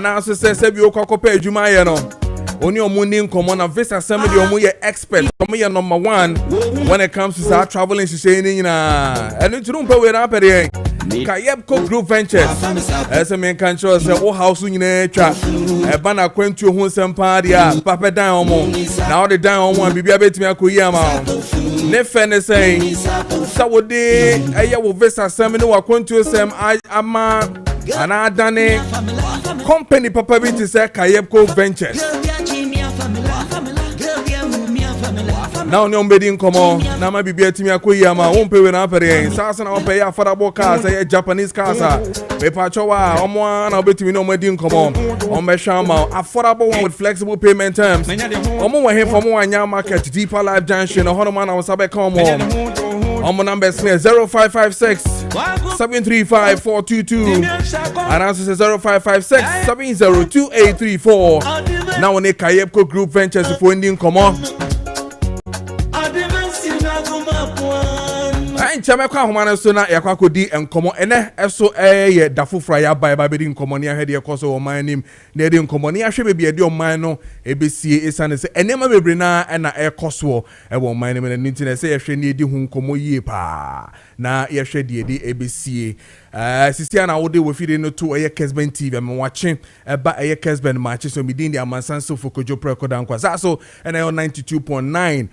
na so say bi okokopa adwuma ye no oni omuni nkomo na visa assembly omo ye expert omo ye number 1 when it comes to our traveling she ni nyina enu turumpa we na pere Kayepko Group Ventures ese men kan cho say o house nyina atwa e ba na kwantu ho sempa dia papa dan omo na o de dan omo bibia betimi akoyi ama ne fe ne say sawode eye wo visa assembly wa kwantu sem ama ana dane company papa bi ti say Kayepko Ventures now no mbedi nkomo na ma bibia timi akoyi ama won pewe na apere sasa na won pay affordable cars eh Japanese cars me pachowa omo na obetimi no mbedi nkomo on be shama affordable one with flexible payment terms omo wa here from Wanya Market Deeper Life Junction hono man na sabe come omo number is 0556 735 422 and answer 0556 702834 now on a Kayepko Group Ventures for Indian nkomo Chama kwa humana so na yakwa kodi enkomo ene eso ye dafofra ya ba bedi nkomo ne ahede ekoso o man nim na edi nkomo ne ahwe bebi edi o man no ebesie esane se enema bebre na na ekoso e wo man nim na nti se yehwe ne edi hu nkomo yie pa na yehwe de edi ebesie sisia na wode we fide no to eye Kessben TV am watching ba eye Kessben match so midin di amansan so for Kojo Preko Dankwah so ene 92.9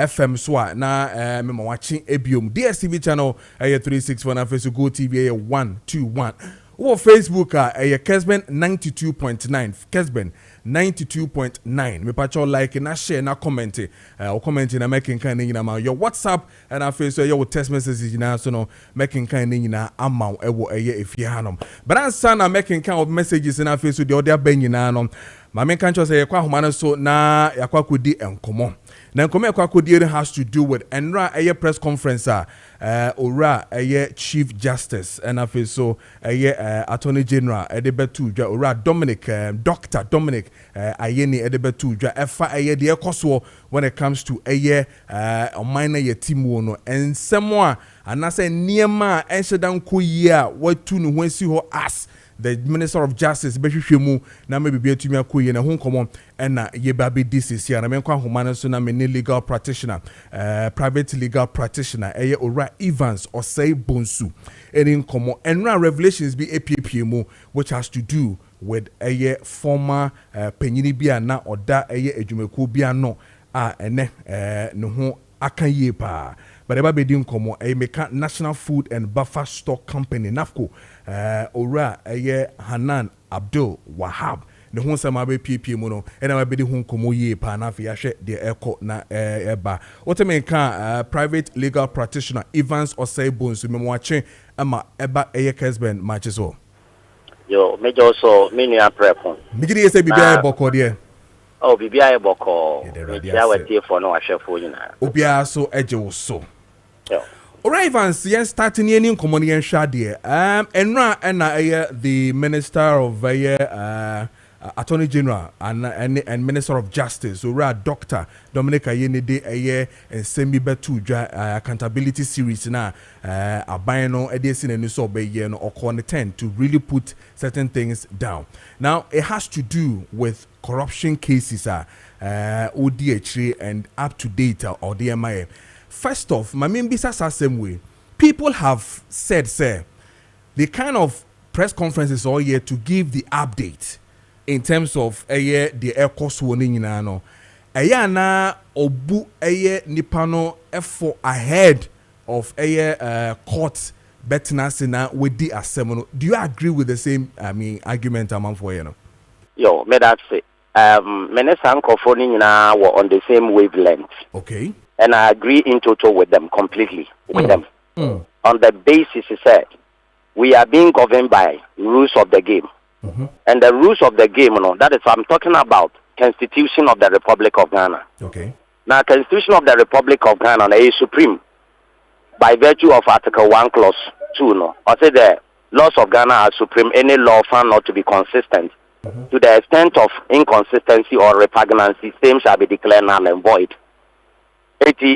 FM so na me watching ebiom DSTV channel 361 and Facebook Go TV 121 or Facebook Kessben 92.9 Kessben 92.9 me patch like na share na comment or comment na making kind na your WhatsApp and our Facebook your text messages na so no making kind na ama ewo efianom but answer na making kind of messages na Facebook the other ben na no ma me kan cho say yakwa homa so na yakwa kodi enkomo na enkomo yakwa kodi has to do with enra press conference ora Chief Justice and afi so Attorney General edebetu dwa ora Dr. Dominic ayeni edebetu dwa efa de ekoso when it comes to minor yetimu no ensemo anase niema ensedan koyi a watu no hwansi ho as the Minister of Justice behwehwemu na maybe be atumi akoyi na ho nkomo na yeba be DCC na me kwa homa so na me legal practitioner private legal practitioner Ora Evans or say Bonsu any nkomo enra revelations be APPM which has to do with former penyini bia na oda adwumaku bia no ene no ho akaye pa but eba bedi nkomo meka National Food and Buffer Stock Company NAFCO ora Hanan Abdul Wahab ne ho sama be PPM no ena bedi ho nkomo ye pa na afia hwe de eko na eba wotemeka private legal practitioner Evans Osaibonsu memwache ama eba Kessben matches so yo mejo so menia prepon migiri ese bibia boko de oh bibia boko ya watie for no ahwefo nyina obia so eje wo so yo alright Evans yen starting any nkomo yen hwade enra na the Minister of Attorney General and Minister of Justice ora Dr. Dominic ayeni de ensemi betu dwa accountability series na aban no edesi na so obeye no okon 10 to really put certain things down. Now it has to do with corruption cases ODH and up to date or DMI. First off, my main business same way. People have said say the kind of press conferences all year to give the update in terms of the air cost warning nyina no na obu nipano effort ahead of court betinasina with the assembly. Do you agree with the same argument among for you know? Yo, me that say Minister Nkofo nyina were on the same wavelength. Okay. And I agree in total with them completely with them. On the basis he said we are being governed by rules of the game. And the rules of the game, that is I'm talking about Constitution of the Republic of Ghana. Okay. Now, Constitution of the Republic of Ghana is supreme by virtue of Article 1, Clause 2. I say the laws of Ghana are supreme. Any law found not to be consistent to the extent of inconsistency or repugnancy, same shall be declared null and void.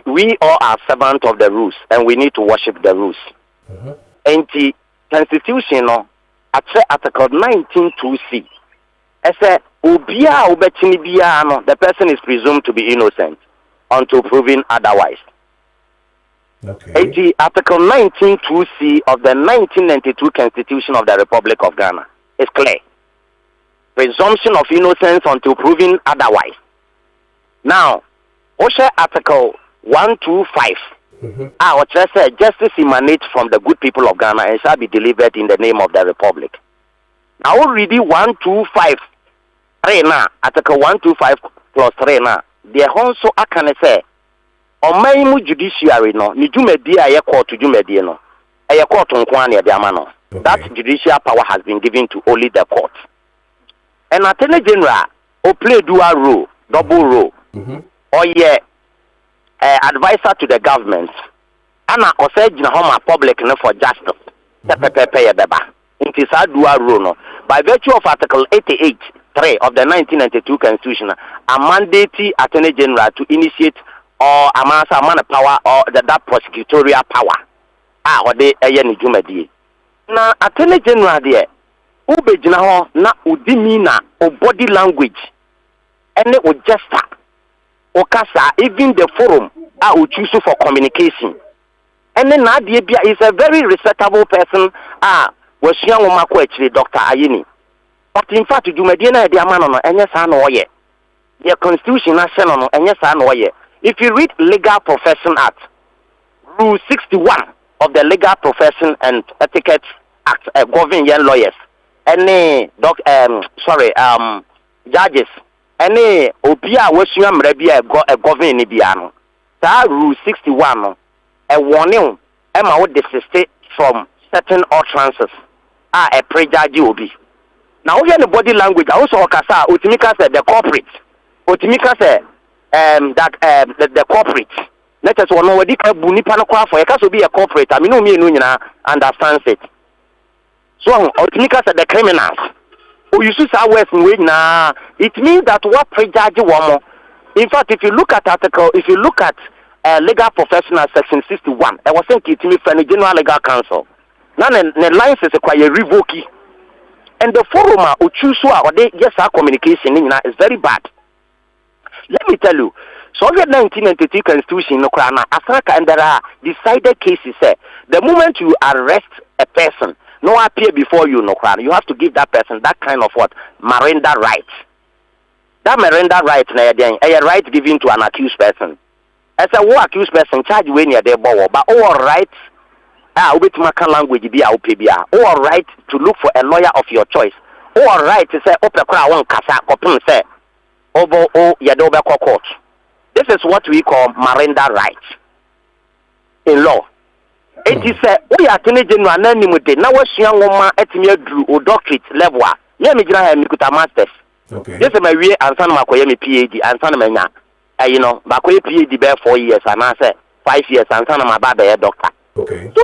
We all are servants of the rules, and we need to worship the rules. And the Constitution, at Article 19.2c, I said, Ubia Ubetinibiano, the person is presumed to be innocent until proven otherwise. Okay. Article 19(2)(c) of the 1992 Constitution of the Republic of Ghana is clear. Presumption of innocence until proven otherwise. Now, OSHA Article 125. Which says justice emanates from the good people of Ghana and shall be delivered in the name of the Republic. Now, already 125 now, Article 125 plus 3 now. The also I can say, on my judiciary no, ni jumedi a court to jumedi no, a court on kwani the amano. That judicial power has been given to only the court. And Attorney General, or play dual role, double role, or advisor to the government. Anna or say Homa public no for justice. It is a dual role no. By virtue of Article 88(3) of the 1992 Constitution, a mandate Attorney General to initiate or amasa man power or that prosecutorial power. Or they ni jumedi. Na Attorney General there, ube jina na udimina o body language, ene o gesture, o kasa even the forum o choose for communication. Ene na diebia is a very respectable person. Was young Maakye actually Dr. Ayini. But in fact, jumedi na di amano no enye sa no ye. The Constitution na se no enye sa no ye. If you read Legal Profession Act, Rule 61 of the Legal Profession and Etiquette Act, governing young lawyers, any judges, any obia wesua mrebia governing ni biano. That Rule 61 a warning Emma would desist from certain utterances a prejudge obi. Now we the body language also okasa utimika said the corporate. Utimika said the corporate. Let us know what the buni panokwa for a be a corporate. I mean, no me understands it. So, Otimika said the criminals who you see West na it means that what prejudge one more. In fact, if you look at Legal Professional Section 61, I was saying it me for the General Legal Council. Now, the lines is quite revoke. And the forum who choose or they yes our communication is very bad. Let me tell you, so the 1993 Constitution, and there are decided cases. The moment you arrest a person, no appear before you, you have to give that person that kind of what Miranda right. That Miranda right, a right given to an accused person. As a war accused person, charge when you're there, but all rights, with Makan language, be our PBR, all right to look for a lawyer of your choice, all right to say, Open Crown Casa, open say. Over Yadoba court. This is what we call Miranda rights in law. It is we are Attorney General anonymity. Now what's young woman at me drew or doctorate level. Yeah, me jira me kuta masters. Okay. This is my way and son Maakye me PhD and son menya. You know, Maakye PhD be 4 years and I say 5 years and son my baba a doctor. Okay. So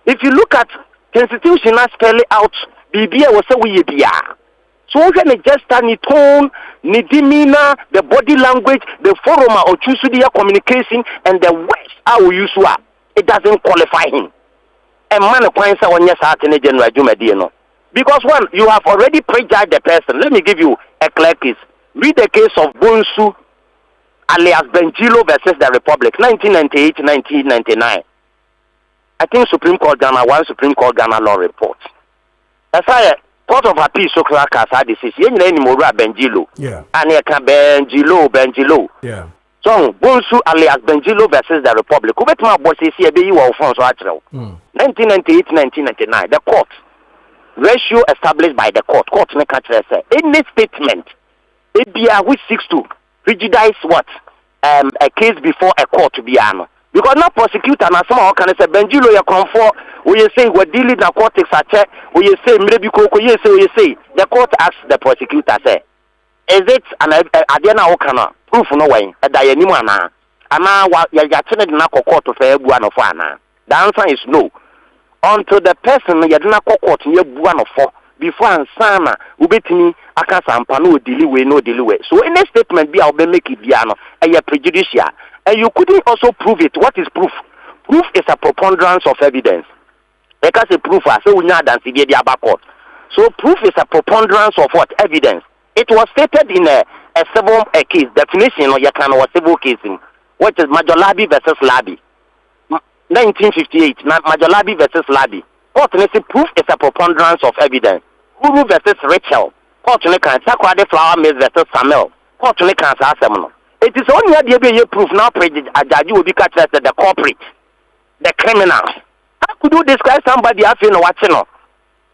if you look at Constitution spell it out, BBA was a we be. So when it just any tone, ni demeanor, the body language, the forum or choose their communication, and the words how we use it doesn't qualify him. And man finds on yes Attorney General Jumedino. Because one, you have already prejudged the person. Let me give you a clear case. Read the case of Bonsu alias Benjilo versus the Republic, 1998-1999. I think Supreme Court Ghana law report. As I Court of Appeal so crack as I this is any more Benjilo. Yeah. And you can Benjilo. Yeah. So Bonsu alias Benjilo versus the Republic. Kubetma bosses here be you Alfonso Achel. 1998-1999. The court. Ratio established by the court. Court make a any statement. ABR which seeks to prejudice what? A case before a court to be an. Because not prosecutor na some can say Benjilo ya comfort we say we're dealing narcotics at check we say maybe you say the court asks the prosecutor say is it an adiana okana proof no way a dianimu ana ama ya yatene na court to say ebu anofo ana. The answer is no until the person ya na court ye ebu anofo before ansana ubetimi aka sampa no deliwe. So any statement be be make it biano a prejudicial. And you couldn't also prove it. What is proof? Proof is a preponderance of evidence. Because a proof, I say we know that court. So proof is a preponderance of what? Evidence. It was stated in a civil case definition or a civil case, which is Majolabi versus Labi. 1958, Majolabi versus Labi. Court proof is a preponderance of evidence. Guru versus Rachel. Court Sakwade Flower Mills versus Samuel. Court it is only a proof now a judge will be catched as the culprit, the criminal. How could you describe somebody as watching?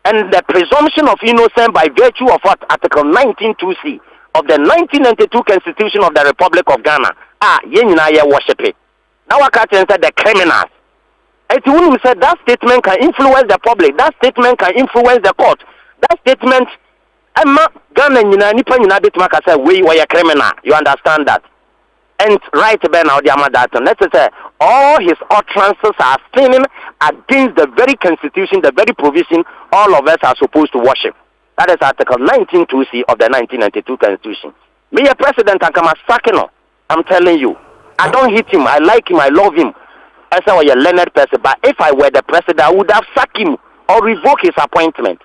And the presumption of innocence by virtue of what? Article 19(2)(c) of the 1992 Constitution of the Republic of Ghana. Yenina worship it. Now I can't answer the criminals. It who said that statement can influence the public. That statement can influence the court. That statement, Emma Ghana nipa bitmaka say we were a criminal. You understand that? And right Ben Audiamadaton, let's say all his utterances are sinning against the very constitution, the very provision all of us are supposed to worship. That is Article 19(2)(c) of the 1992 Constitution. Me a president and come a sakino. I'm telling you. I don't hate him, I like him, I love him. I say well, you're a learned person, but if I were the president, I would have sacked him or revoke his appointment.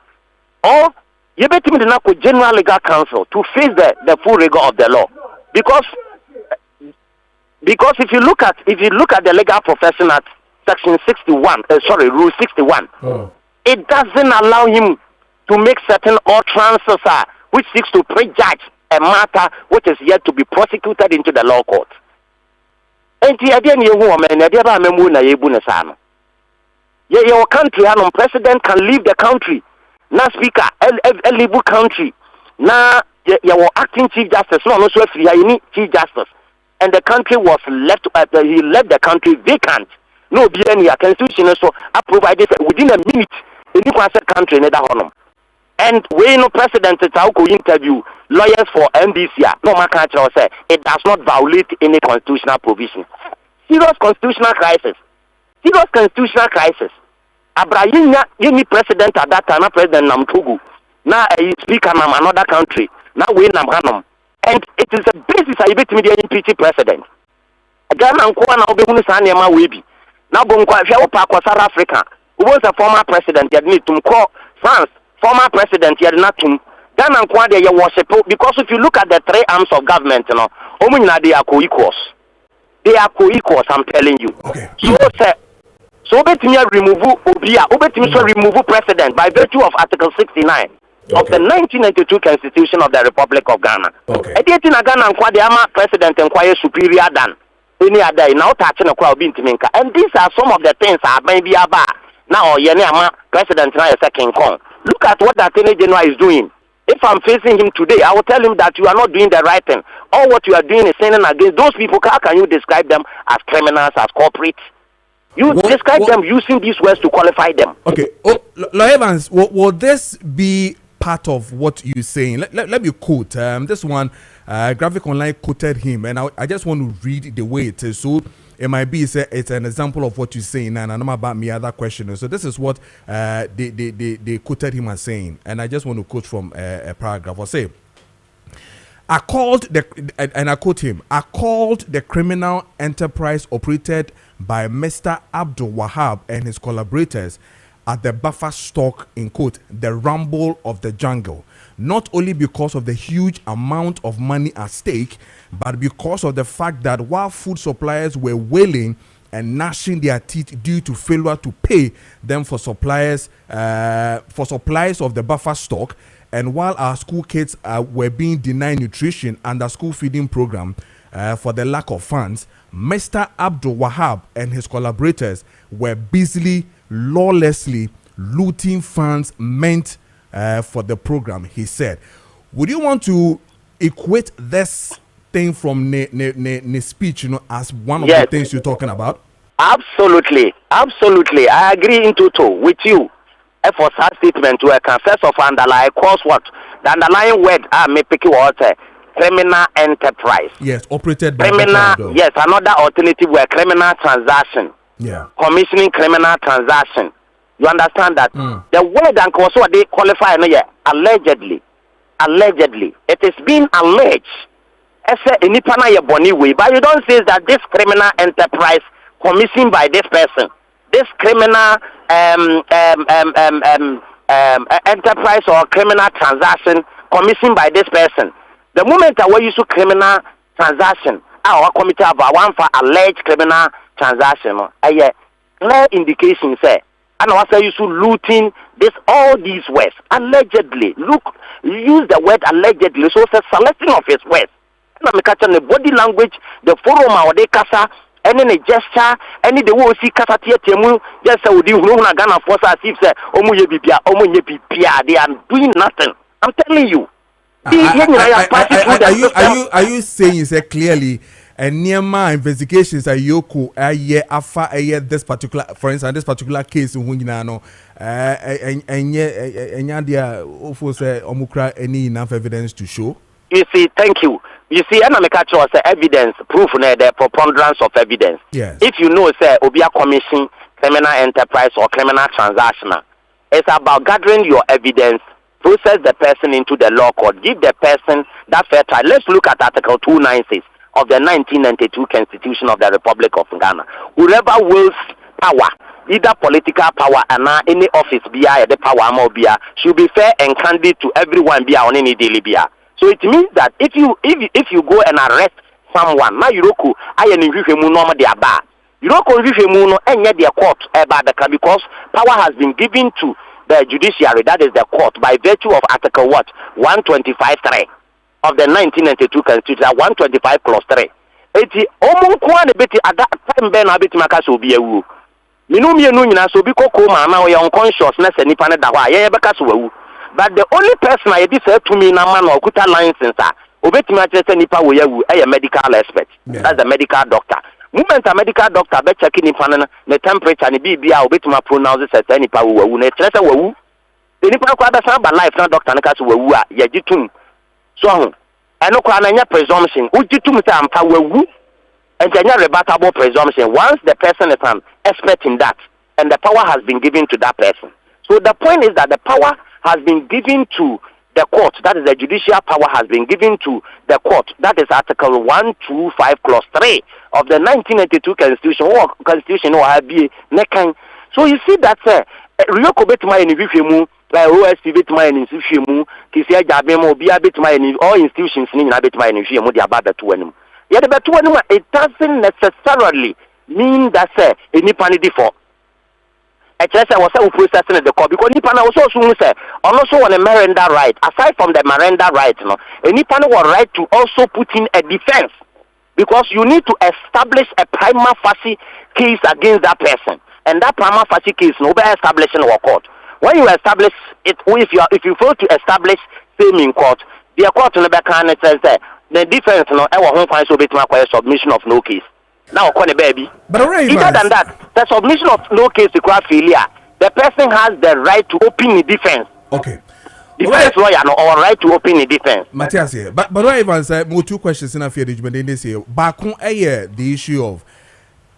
Or you bet me the General Legal Counsel to face the full rigor of the law. Because if you look at the legal profession at section 61, rule 61, it doesn't allow him to make certain utterances which seeks to prejudge a matter which is yet to be prosecuted into the law court. And your country, and president can leave the country. Now speaker, leave country. Now your acting chief justice, no, no, so chief justice. And the country was left, he left the country vacant. No, be any constitution, so I provided within a minute in the country, and we no president to interview lawyers for NBC. No, my country say it does not violate any constitutional provision. Serious constitutional crisis. Serious constitutional crisis. Abraham, any president at that time, President Namtugu. Now a speaker from another country. Now we Namhanum. And it is a basis I bet me the impeaching president. Ghana and Kwana Obehunu Sanyama Webi. Now Bunkwa South Africa, who was a former president, you need to call France, former president, you not to Ghana and Kwana they worship because if you look at the three arms of government, they are co-equals. They are co-equals, I'm telling you. Okay. So bet me remove president by virtue of Article 69. Of the 1992 Constitution of the Republic of Ghana. Okay. Ghana and president inquire superior than any other now touching a crowd being Timinka. And these are some of the things I may be about. Now president now a second con. Look at what the Attorney General is doing. If I'm facing him today, I will tell him that you are not doing the right thing. All what you are doing is sinning against those people. How can you describe them as criminals, as corporates? You describe them using these words to qualify them. Okay. Lawyer Evans, will this be part of what you're saying? Let me quote this one. Graphic Online quoted him, and I just want to read the way it is. So it might be it's an example of what you're saying, and I know about me other questions. So this is what they quoted him as saying, and I just want to quote from a paragraph. Or say, I quote him. I called the criminal enterprise operated by Mr. Abdul Wahab and his collaborators at the buffer stock, in quote, the rumble of the jungle, not only because of the huge amount of money at stake, but because of the fact that while food suppliers were wailing and gnashing their teeth due to failure to pay them for supplies of the buffer stock, and while our school kids were being denied nutrition under school feeding program for the lack of funds, Mr. Abdul Wahab and his collaborators were busily, lawlessly looting funds meant for the program, he said. Would you want to equate this thing from the speech, as one of the things you're talking about? Absolutely. I agree in total with you. For such statement, we can first of all underline cause what the underlying word may pick what criminal enterprise. Yes, operated by criminal. Yes, another alternative were criminal transaction. Yeah, commissioning criminal transaction. You understand that? The word and also they qualify allegedly. It is being alleged. But you don't say that this criminal enterprise commissioned by this person, this criminal enterprise or criminal transaction commissioned by this person. The moment I use criminal transaction, our committee have one for alleged criminal transaction. Clear indication say, and also you should looting this all these words allegedly. Look, use the word allegedly. So it's a selecting of his words. I'm catching the body language, the forum or the casa, any the gesture, any the way see casa tiemu. Just say we do not gonna force as if say omuye bibia. They are doing nothing. I'm telling you. Are you saying it clearly? And near my investigations are yoku afa this particular, for instance, this particular case in Hunginano, and dia say omukra any enough evidence to show. You see, thank you. You see, and I catch us evidence, proof the preponderance of evidence. Yes. If you know, say, Obia Commission, criminal enterprise or criminal transaction, it's about gathering your evidence, process the person into the law court, give the person that fair trial. Let's look at Article 296 of the 1992 Constitution of the Republic of Ghana. Whoever wields power, either political power and any office the power should be fair and candid to everyone on any daily So it means that if you go and arrest someone, now Yuroko, I am in normal their bar. Yuroko no and yet their court because power has been given to the judiciary, that is the court, by virtue of Article 125(3) of the 1992 Constitution, 125 clause 3. Eti omo kwa beti at that time ben abeti makaso obi ewu. Minu nyina so bi kokoma na we unconsciousness nipa ne da hwa ye beka so wawu. But the only person I did say to me na man okuta license obeti ma tell say nipa wo yawu e medical expert. Yeah. That's the medical doctor. Moment a medical doctor be check nipa ne temperature ne bibia obeti ma pronounce say nipa wo wawu na tell say wawu. The nipa kwa da san ba life na doctor ne ka so wawu a ye gitum. So, and no presumption. Ujitum say ampa wawu, and rebuttable presumption. Once the person is an expert in that, and the power has been given to that person. So the point is that the power has been given to the court. That is the judicial power has been given to the court. That is Article 125 Clause 3 of the 1992 Constitution. So you see that Ryoko betima in OSP betima in Sifemu, Kisia Jabemo, Bia betima in all institutions in Abetima in Fiamu, the Ababa to Enum. Yet the Betuanuma, it doesn't necessarily mean that any penny default. I just was processing the court because Nipana also soon say, also on a Miranda right. Aside from the Miranda right, any panel was right to also put in a defense because you need to establish a prima facie case against that person. And that prima facie case, nobody establishing our court. When you establish it, if you fail to establish same in court, the court will be kind of says that the defense, our home finds will be to acquire submission of no case. Now, baby. But other than that, the submission of no case requires failure. The person has the right to open the defense. Okay. Defense lawyer or right to open the defense. Matthias here, but what Evans said, more two questions in a few days, but then they say, back on the issue of,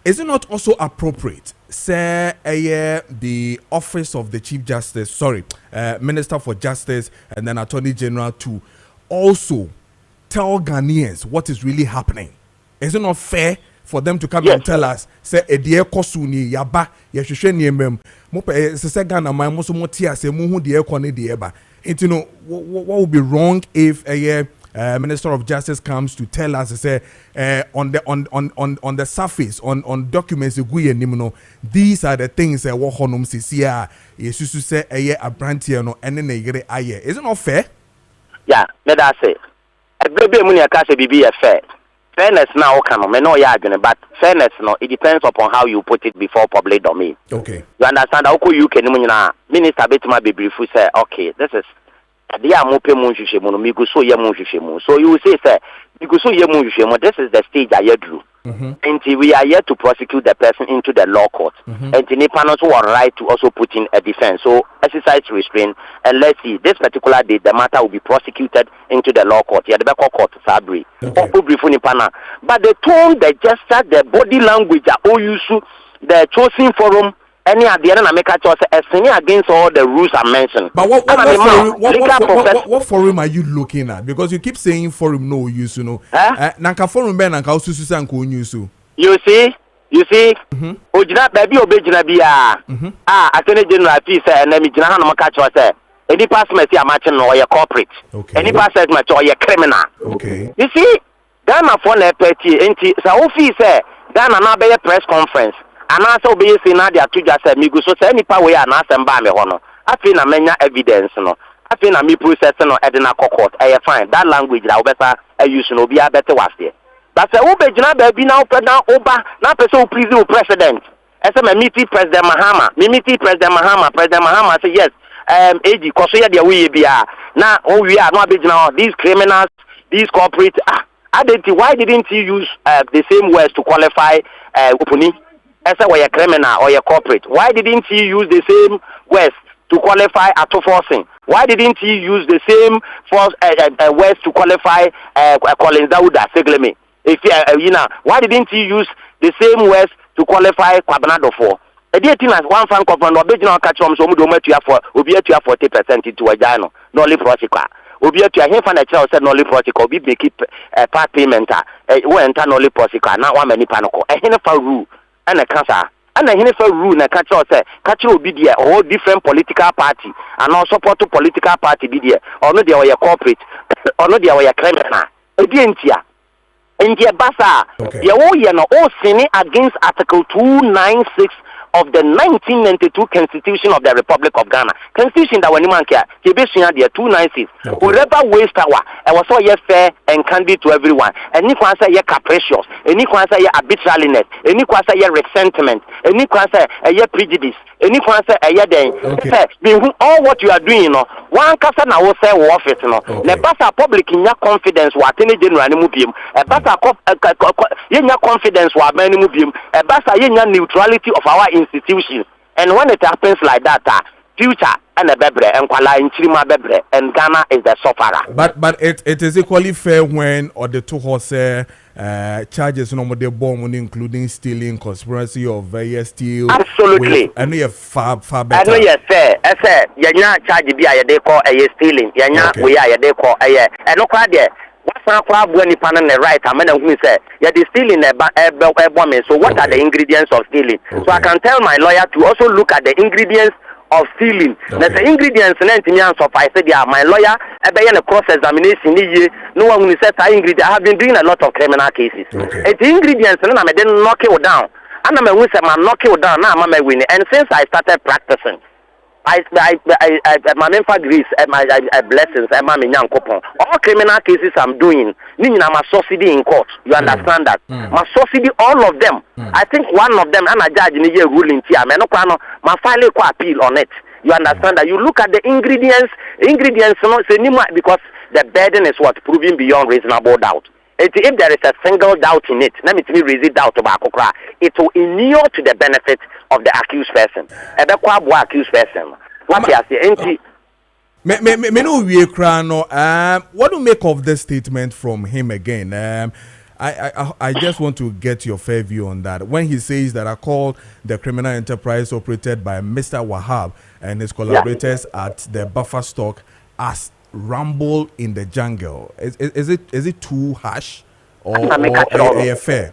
is it not also appropriate? Say the office of the Chief Justice, Minister for Justice, and then Attorney General to also tell Ghanaians what is really happening. Is it not fair for them to come and tell us, say a dear kosuni yaba yeshushe niemem mope say Ghana my most motia say muhu dear kone deeba. And you know what would be wrong if Minister of Justice comes to tell us say on the surface on documents these are the things what honum sisia yesusu say a brantie no ene na yire aye. Is it not fair? Yeah, let us say baby money akase bibi fair. Fairness now but fairness it depends upon how you put it before public domain. Okay. You understand that UK Minister Betima be brief say okay, this is so you will say sir this is the stage I drew. Until we are yet to prosecute the person into the law court. And the panels who are right to also put in a defense. So exercise restraint and let's see this particular day the matter will be prosecuted into the law court. Yeah, the back court Sabri. But the tone, the gesture, the body language are use the chosen forum. Any at the end of make a choice against all the rules I mentioned. But what forum are you looking at? Because you keep saying forum no use, Nanka forum ben nanka ususu anko use. You see? Ojina baby obejina bia. Attorney General fi say na me jina ha no maka choice. Any past messy a match or your corporate. Okay. Any past match or your criminal. Okay. You see, Ghana for the petty, and so office say Ghana now be a press conference. And also be saying that they are to just say me go so say any power and ask them by me hono. I feel na menya evidence no. I feel na me process no edina court. I find that language that better use no be a better was there. But say obe jina be now oba na person prison president. I say me meet President Mahama. Me meet President Mahama. President Mahama say yes. AG koso ya dia we bia. Na we are no be jina these criminals, these corporate why didn't you use the same words to qualify Upuni? As a criminal or a corporate? Why didn't you use the same words to qualify Atofosing? Why didn't you use the same words to qualify Collins Dauda Segleme? If why didn't you use the same words to qualify Kwabanado for? A dear thing as one fan company or original catch from some do met you for Ubia 40% into a jano, no lip prosecutor. Obia to a him financial said no lip prosecutor, be make it part payment, went no lip prosecutor, not one many panaco, a hennifer rule. And a cancer, and a uniform rule, and catch will be there, all different political party, and all support to political party be there, or no, they are corporate, or no, they are criminal. Against India Basa, all sinning against Article 296 of the 1992 Constitution of the Republic of Ghana. Constitution that when you man care, he be there 296. Whoever waste our, I was so fair and candid to everyone. And you can say capricious, and you can say arbitrariness, and you can say resentment, and you can say prejudice, and you can say all what you are doing, one person I will say office, the basa public in your confidence, what any general mubium, a basa in your confidence, what many mubium, a basa in your neutrality of our institution. And when it happens like that, future and a bebre and Kuala in Chima bebre and Ghana is the sufferer. But it is equally fair when or the two horse charges no more the bomb including stealing, conspiracy of steal. Absolutely. And we are far better. I know yes fair. I say yanya charge be a they call a stealing. Yanya we are they call a and no crowd there. What's not when you pan on the right? I mean, who say you're stealing a bomb. So what are the ingredients of stealing? So I can tell my lawyer to also look at the ingredients of stealing. There's the ingredients and so I said, yeah, my lawyer, I began a cross examination. No one will say ingredient. I have been doing a lot of criminal cases. It's ingredients and I didn't knock it down. And I'm a man knock it down. Now I'm a winner. And since I started practicing, my main grace and my blessings and my young couple. All criminal cases I'm doing, my subsidy in court. You understand that? My subsidy, all of them. I think one of them, and I judge in a ruling here. My file appeal on it. You understand that? You look at the ingredients, because the burden is what proving beyond reasonable doubt. If there is a single doubt in it, let me raise it doubt about Kokra. It will inure to the benefit of the accused person. Accused person. What you say? What do you make of the statement from him again? I just want to get your fair view on that. When he says that I called the criminal enterprise operated by Mr. Wahab and his collaborators at the buffer stock as rumble in the jungle. Is it too harsh or fair?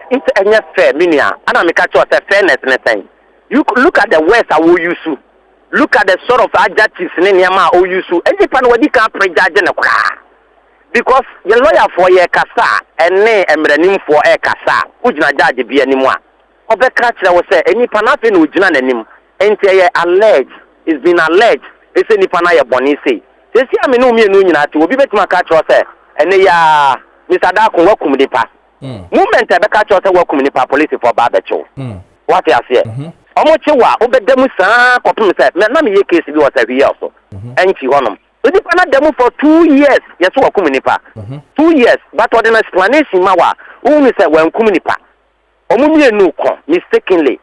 It's fair, Minia. And I'm a fairness in a thing. You look at the words I will use to. Look at the sort of adjectives in Yama or use to. Any pan what you can't prejudge in a cry. Because your lawyer for your casa and nay and for a casa, would not judge be anymore. Over catcher will say any panafin would not him. And say alleged, it's been alleged, it's any panaya bonisi. They see, I mean, no, me to be better. My catch was and they are Mr. Dark welcome the pa. Movement, I catch us welcome the police for barbecue. What I say? Almost you are over them, sir. Copy said, Mammy, case was every year also. And she won them. We did not demo for 2 years. Yes, welcome in the pa. 2 years, but what an explanation, Mawa, only said, when Kuminipa. Omumia no con, mistakenly.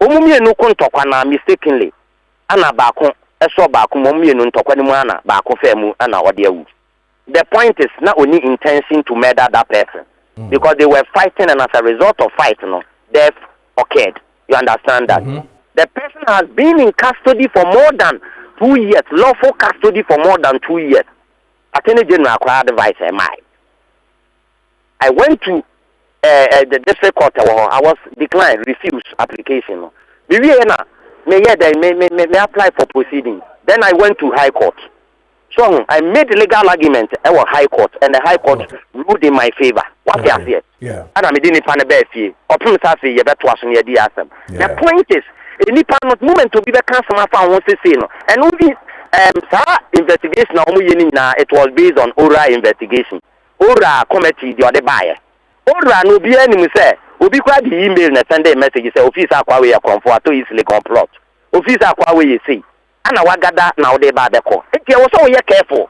Omumia no con tokana, mistakenly. Anna Bakon. The point is not only intention to murder that person, because they were fighting, and as a result of fighting, death occurred. You understand that? The person has been in custody for more than 2 years, lawful custody for more than 2 years. Attorney General advice I went to the district court. I was declined, refused application. May apply for proceedings. Then I went to High Court. So I made legal argument at High Court, and the High Court ruled in my favor. What I say? Yeah. And I didn't find a bad fee. Or Prince Safi, you better was near the assem. The point is, any part of movement to be the council of our wants to say no. And only investigation, it was based on oral investigation. Oral committee, the other buyer. Oral no be any say. Obi kwa the email na send a message say officer kwa we comfort to easily complot. Officer kwa we say. And I wagada now they bad the call. If you also be careful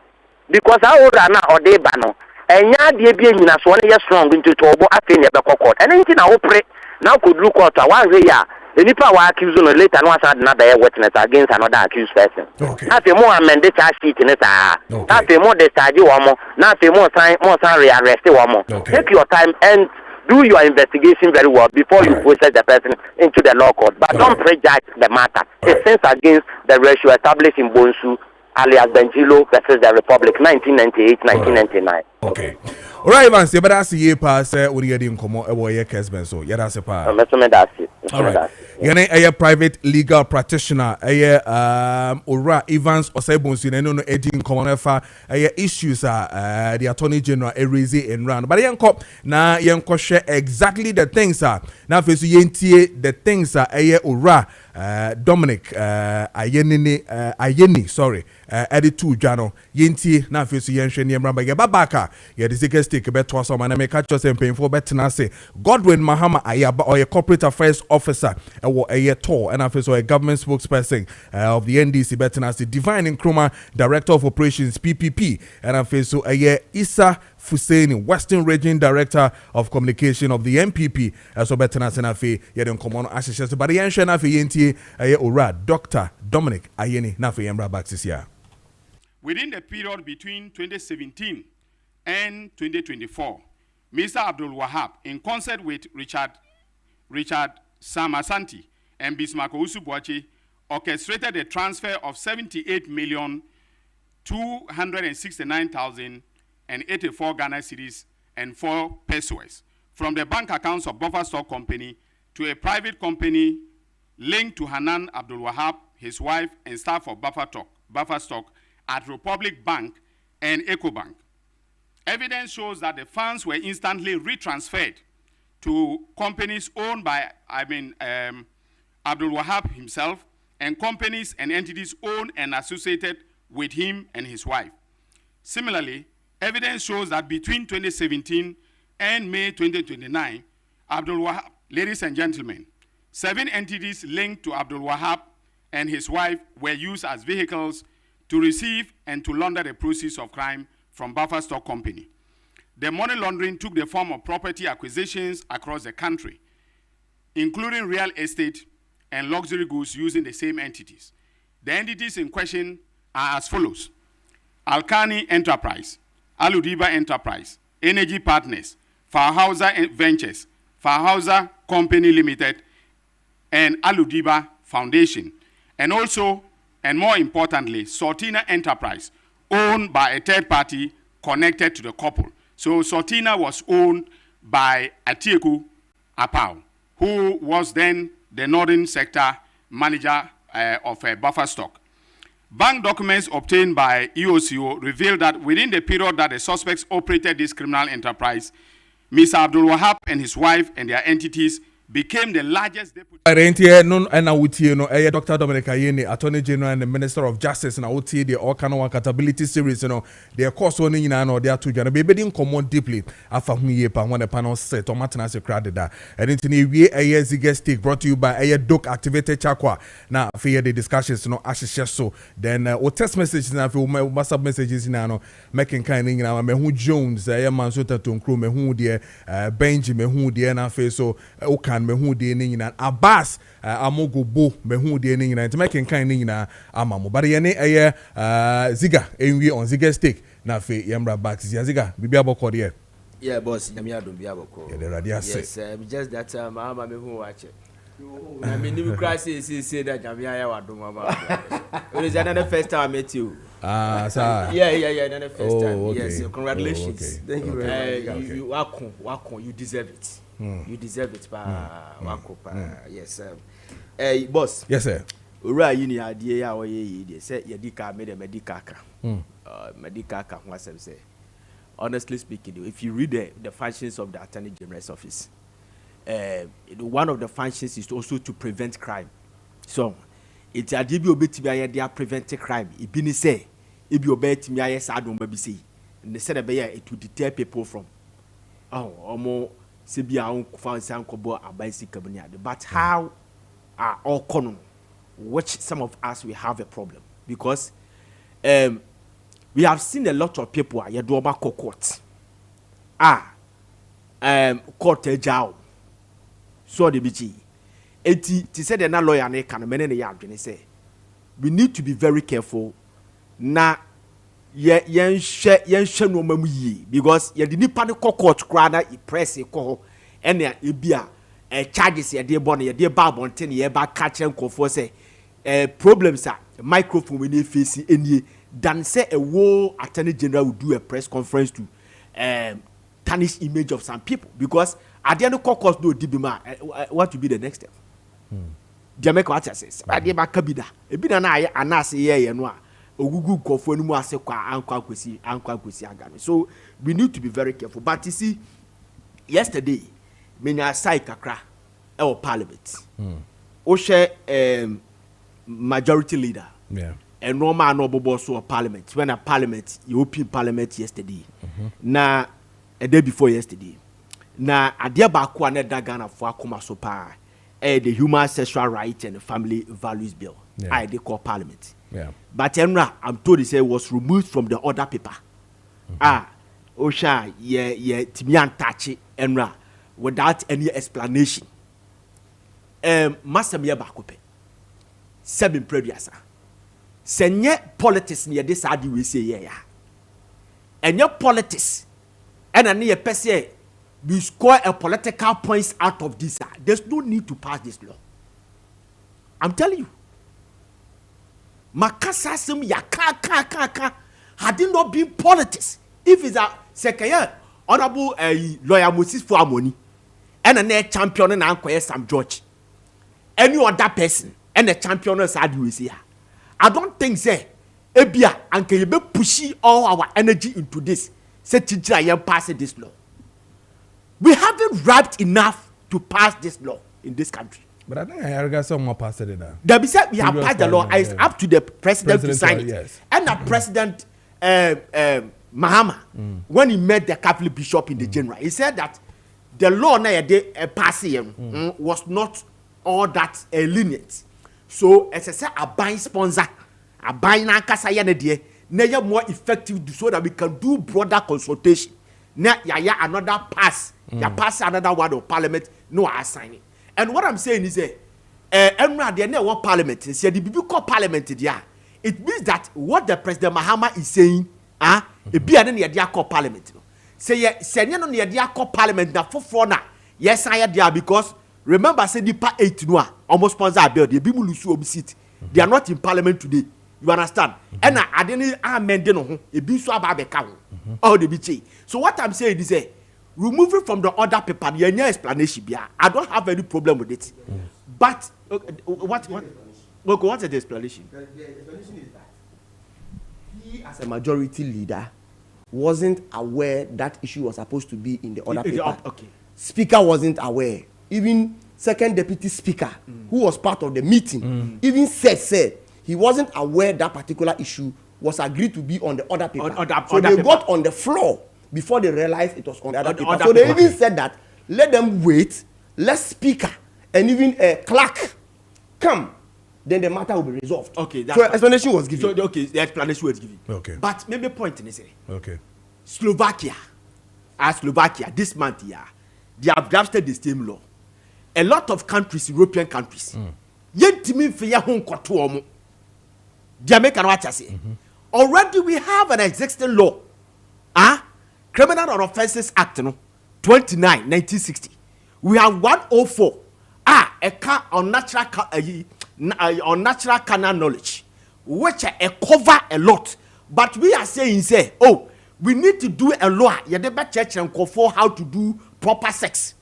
because I would na or they bano. And ya de be in as one year strong into trouble after the court. And anything I pray now could look out one way ya. Any power accused on later no another witness against another accused person. Okay. After more amended charge sheet in it. After more discharge one more. Now after more time rearrest one more. Take your time and do your investigation very well before you process the person into the law court. But don't prejudge the matter. It sins against the ratio established in Bonsu, alias Benjilo versus the Republic, 1998-1999. Okay. All right, Evans, you better see you pass when you get in common a Kessben. So, yeah, that's a part. All right. You're a private legal practitioner. Ora Evans or Sebons, you know, Eddie common issues the Attorney General raising and round. But young cop now, young share exactly the things are now for the things are Ora Dominic Ayeni, sorry. Edit 2 Jano Yinti na fesu yenhwe ne mramba ge babaka ye de secret stake beto so man make catch us painful betina say Godwin Mahama Ayaba or a corporate affairs officer or a year tour and after a government spokesperson of the NDC betina say Divine Nkrumah director of operations PPP and after so a year Isa Fuseni Western Region Director of Communication of the MPP so betina say na fe ye den common association but yenhwe na fe yinti aye ora Dr. Dominic Ayeni na fe yemra back this year. Within the period between 2017 and 2024, Mr. Abdul Wahab, in concert with Richard Samasanti and Bismarck Owusu-Boakye, orchestrated the transfer of 78,269,084 Ghana cedis and 4 pesos from the bank accounts of Buffer Stock Company to a private company linked to Hanan Abdul Wahab, his wife, and staff of Buffer Stock at Republic Bank and EcoBank. Evidence shows that the funds were instantly retransferred to companies owned by Abdul Wahab himself and companies and entities owned and associated with him and his wife. Similarly, evidence shows that between 2017 and May 2029, Abdul Wahab, ladies and gentlemen, 7 entities linked to Abdul Wahab and his wife were used as vehicles to receive and to launder the proceeds of crime from Buffer Stock Company. The money laundering took the form of property acquisitions across the country, including real estate and luxury goods using the same entities. The entities in question are as follows: Alkani Enterprise, Aludiba Enterprise, Energy Partners, Farhauser Ventures, Farhauser Company Limited, and Aludiba Foundation, and also, and more importantly, Sortina Enterprise, owned by a third party connected to the couple. So Sortina was owned by Atieku Apau, who was then the Northern Sector Manager of Buffer Stock. Bank documents obtained by EOCO revealed that within the period that the suspects operated this criminal enterprise, Mr. Abdul Wahab and his wife and their entities became the largest deputy. Dr. Dominic Ayeni, Attorney General and the Minister of Justice, and the Okano Accountability Series, their course on in or their two Jana baby didn't come on deeply after me when the panel set on Martinez crowded that. And in we a year's guest take brought to you by a doc activated Chakwa. Now, for the discussions, ashes so then text messages now for WhatsApp messages now making kind of Mehu Jones, a man sota to crew Mehu dear Benjamin Mehu dear na face so Okan Mehu dear Ning and Abbas. Amogo bo mehu de ni nyina ntemekin kan ni nyina amamo bare ye ne ziga enwi on ziga stake na fe yemra back ziga bibia boko de yeah boss nyamia do bia boko yeah the radio yes just that mama mehu wache na me ni kra say that nyamia ya wado mama it is the first time I met you sir yeah the first time okay. Yes congratulations okay. Thank you very much okay. You wako you deserve it. You deserve it pa wako pa yes boss. Yes sir. ora yini adie ya oye yi de say yedika me the medical ka medical ka ho asem say honestly speaking if you read the functions of the Attorney General's office one of the functions is also to prevent crime. So it's a DB obetimi aye they prevent crime e bi ni say e bi obetimi aye sa adom ba bi say and they said it to deter people from omo se bi an fa san kobo abaisi kabani ade. But how are all common, which some of us we have a problem because we have seen a lot of people are do over court court ejao so the BG eti ti said na lawyer na can many na yadwene say we need to be very careful na yen hwe no mamu yi because ye di nipa ne court kra na press e ko ene e bia charges ye dey born ye dey ba bonten ye ba catch nkofo say problems are microphone we dey face enie than say a war Attorney General will do a press conference to tarnish image of some people because at the end of court do dibima what will be the next step Jamaica what says ade ba kabida e bi na na aye anase ye no a ogugu nkofo anu ase kwa ankwa kwesi aga. So we need to be very careful. But you see yesterday menya sai kakra e parliament o share majority leader and normal no bobo so parliament when a parliament European parliament yesterday na a day before yesterday na adia ba ko na da Ghana for akoma so pa the human sexual rights and the family values bill I they call parliament. But I'm told he said was removed from the order paper. Osha Timian Tachi Enra without any explanation. Master Mia Bakope. Seven previous. Senye politics near this adi we say yeah. And your politics and a near pese we score a political points out of this. There's no need to pass this law. I'm telling you. Makasa sim ya ka had it not been politics. If it's a second year, honorable lawyer Moses for money and a champion and Uncle Sam George, any other person and a champion as I do is here. I don't think say Ebia and can you be pushing all our energy into this? Say teacher I am passing this law. We haven't ripe enough to pass this law in this country. But I think I got some more passed it now. There be said we have passed the law. It's up to the president to sign it. Yes. And the president Mahama, when he met the Catholic bishop in the general, he said that the law na passing was not all that lenient. So as I said, a buying sponsor, a buying ankasa yane na more effective so that we can do broader consultation. Na ya another pass, ya pass another word of parliament, no I sign it. And what I'm saying is what parliament is the biblical parliament there. It means that what the President Mahama is saying, it be an idea called parliament. Say senior no idea called parliament na for na. Yes, I there because remember say the part 8 no almost sponsor a bill. The people lose obi seat. They are not in parliament today. You understand? And I didn't amend no it be so about the cow. All the be. So what I'm saying is removing from the order paper, the explanation. I don't have any problem with it. But what what's the explanation? The explanation is that he, as a majority leader, wasn't aware that issue was supposed to be in the order paper. Okay. Speaker wasn't aware. Even second deputy speaker, who was part of the meeting, even said he wasn't aware that particular issue was agreed to be on the order paper. So they got on the floor before they realized it was on the other paper. So they even said that let them wait, let speaker and even a clerk come, then the matter will be resolved. Okay, so explanation was given. So the explanation was given. Okay. But maybe point in this. Okay. Slovakia this month they have drafted the same law. A lot of countries, European countries, yentimi feya hon koto omo. Jamaica what I say. Already we have an existing law. Criminal Offences Act 29 1960. We have 104 unnatural carnal knowledge, which cover a lot. But we are saying we need to do a law. You better church and for how to do proper sex.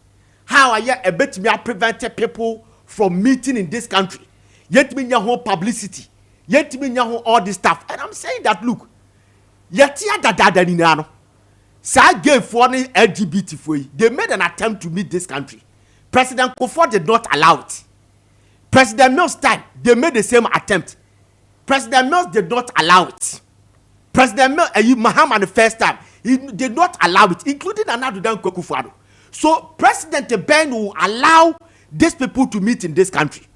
How are you a bit me prevented people from meeting in this country? yet me nya ho publicity, yet me nya ho all this stuff. And I'm saying that look, yet ya da ni na no. Sa gave for the LGBT for you. They made an attempt to meet this country. President Kofor did not allow it. President Mills' time, they made the same attempt. President Mills did not allow it. President Mills, Mahama the first time, he did not allow it, including Nana Akufo-Addo. So President Ben will allow these people to meet in this country.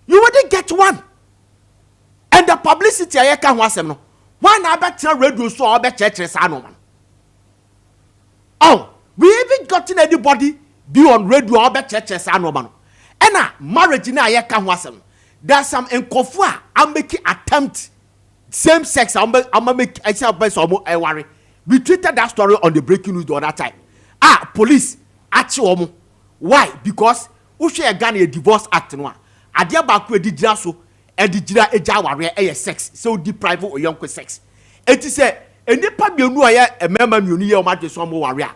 You wouldn't get one. And the publicity I can was no. Why not better radio so or better church man? Oh, we haven't gotten anybody be on radio or better church man. And marriage in I can was there's some enkofua I'm making attempt same sex I'm make I say by some I worry. We tweeted that story on the breaking news the other time. Police actually why? Because we share Ghana divorce act no adia ba ko edi gira so edi gira eja ware e sex so deprive o young sex eti say enipa bienu aye emema mienu ye o ma de so mo ware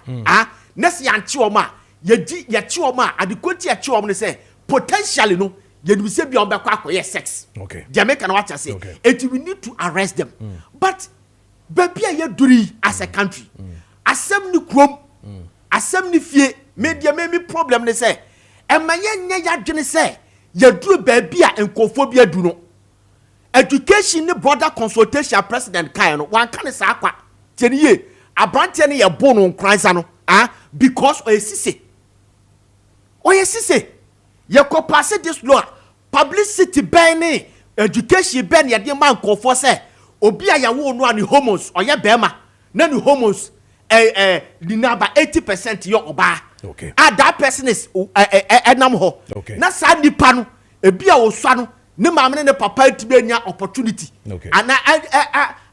nesi yanchi o ma ye chi o ma adekoti ye chi o mo say potentially no ye do say bi on be kwa akoye sex okay Jamaica na what say eti we need to arrest them but baby ye duri as a country asem ni krom asem ni fie media me problem ne say emanye nya ya dwene say ye duru baby a enkophobia du no education ni border consultation president kan no wan kan sa akwa tieniye abrante ne ye bo no nkransa no because oyesise ye ko pass this law publicity ban education ban ye de man nkofo say obi a yawo no ani homos oye bema na ni homos the number 80% your oba. Okay. That person is enam ho. Okay. Na sa nipa no ebi a osua no ne maame ne papa ti be nya opportunity. Okay. And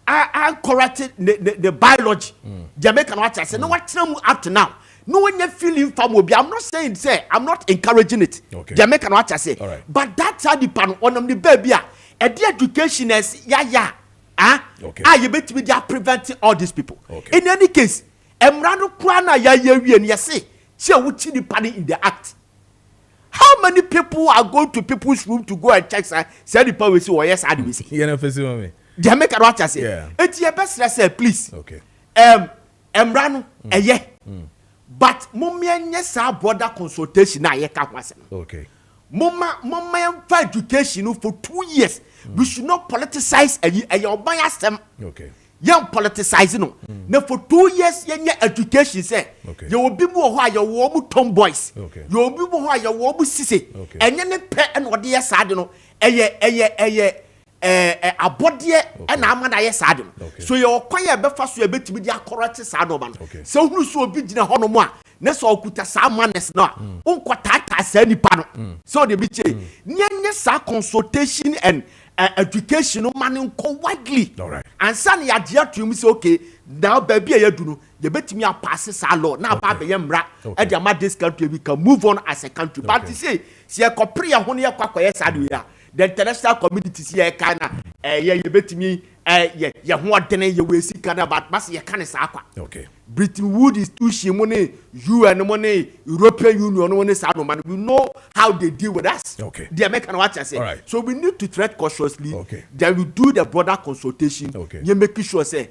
I corrected the biology. Jamaica no say no what up to now. No one feeling from obi. I'm not saying say I'm not encouraging it. Okay. Jamaica no say. Right. But that's how nipa no onam the baby a the education is ya. Okay. You bet me they are preventing all these people. Okay. In any case, Emrano Kwana ya yewi and yase, she wuchi ni pani in the act. How many people are going to people's room to go and check say the power say or yes I do say. You know face me. They make a watch say. Yeah. It's your best say please. Okay. Emrano eye. But mummy sa border consultation na ye ka kwase. Okay. Mama education for 2 years. We should not politicize a oban system. Okay. Young politicizing no. Now for 2 years, your education say you will be more high your warm tomboys. Okay. You will be more high your warm sissy. Okay. And then pet and what dear sad no a body and a man I sad. So your choir before you a bit with your correct sad man. So who so be in a honomoa. Neso okuta sa manes na unkwatata sa nipa no so de bi che nyenye sa consultation and education no man nko widely and san ya dia to me say okay now baby ya du no ye betimi a pass sa law na ba be yemra e de ma this country we can move on as a country but say se e kopre ya ho ne yakwakoye sa do ya the international community see e kana ye betimi ye ho odene ye we sika na but mas ye kan sa akwa okay Britain Wood is too shimone, UN money, European Union money, man. We know how they deal with us. Okay. The American watch I say. Right. So we need to tread cautiously. Okay. Then we do the broader consultation. Okay. You make sure say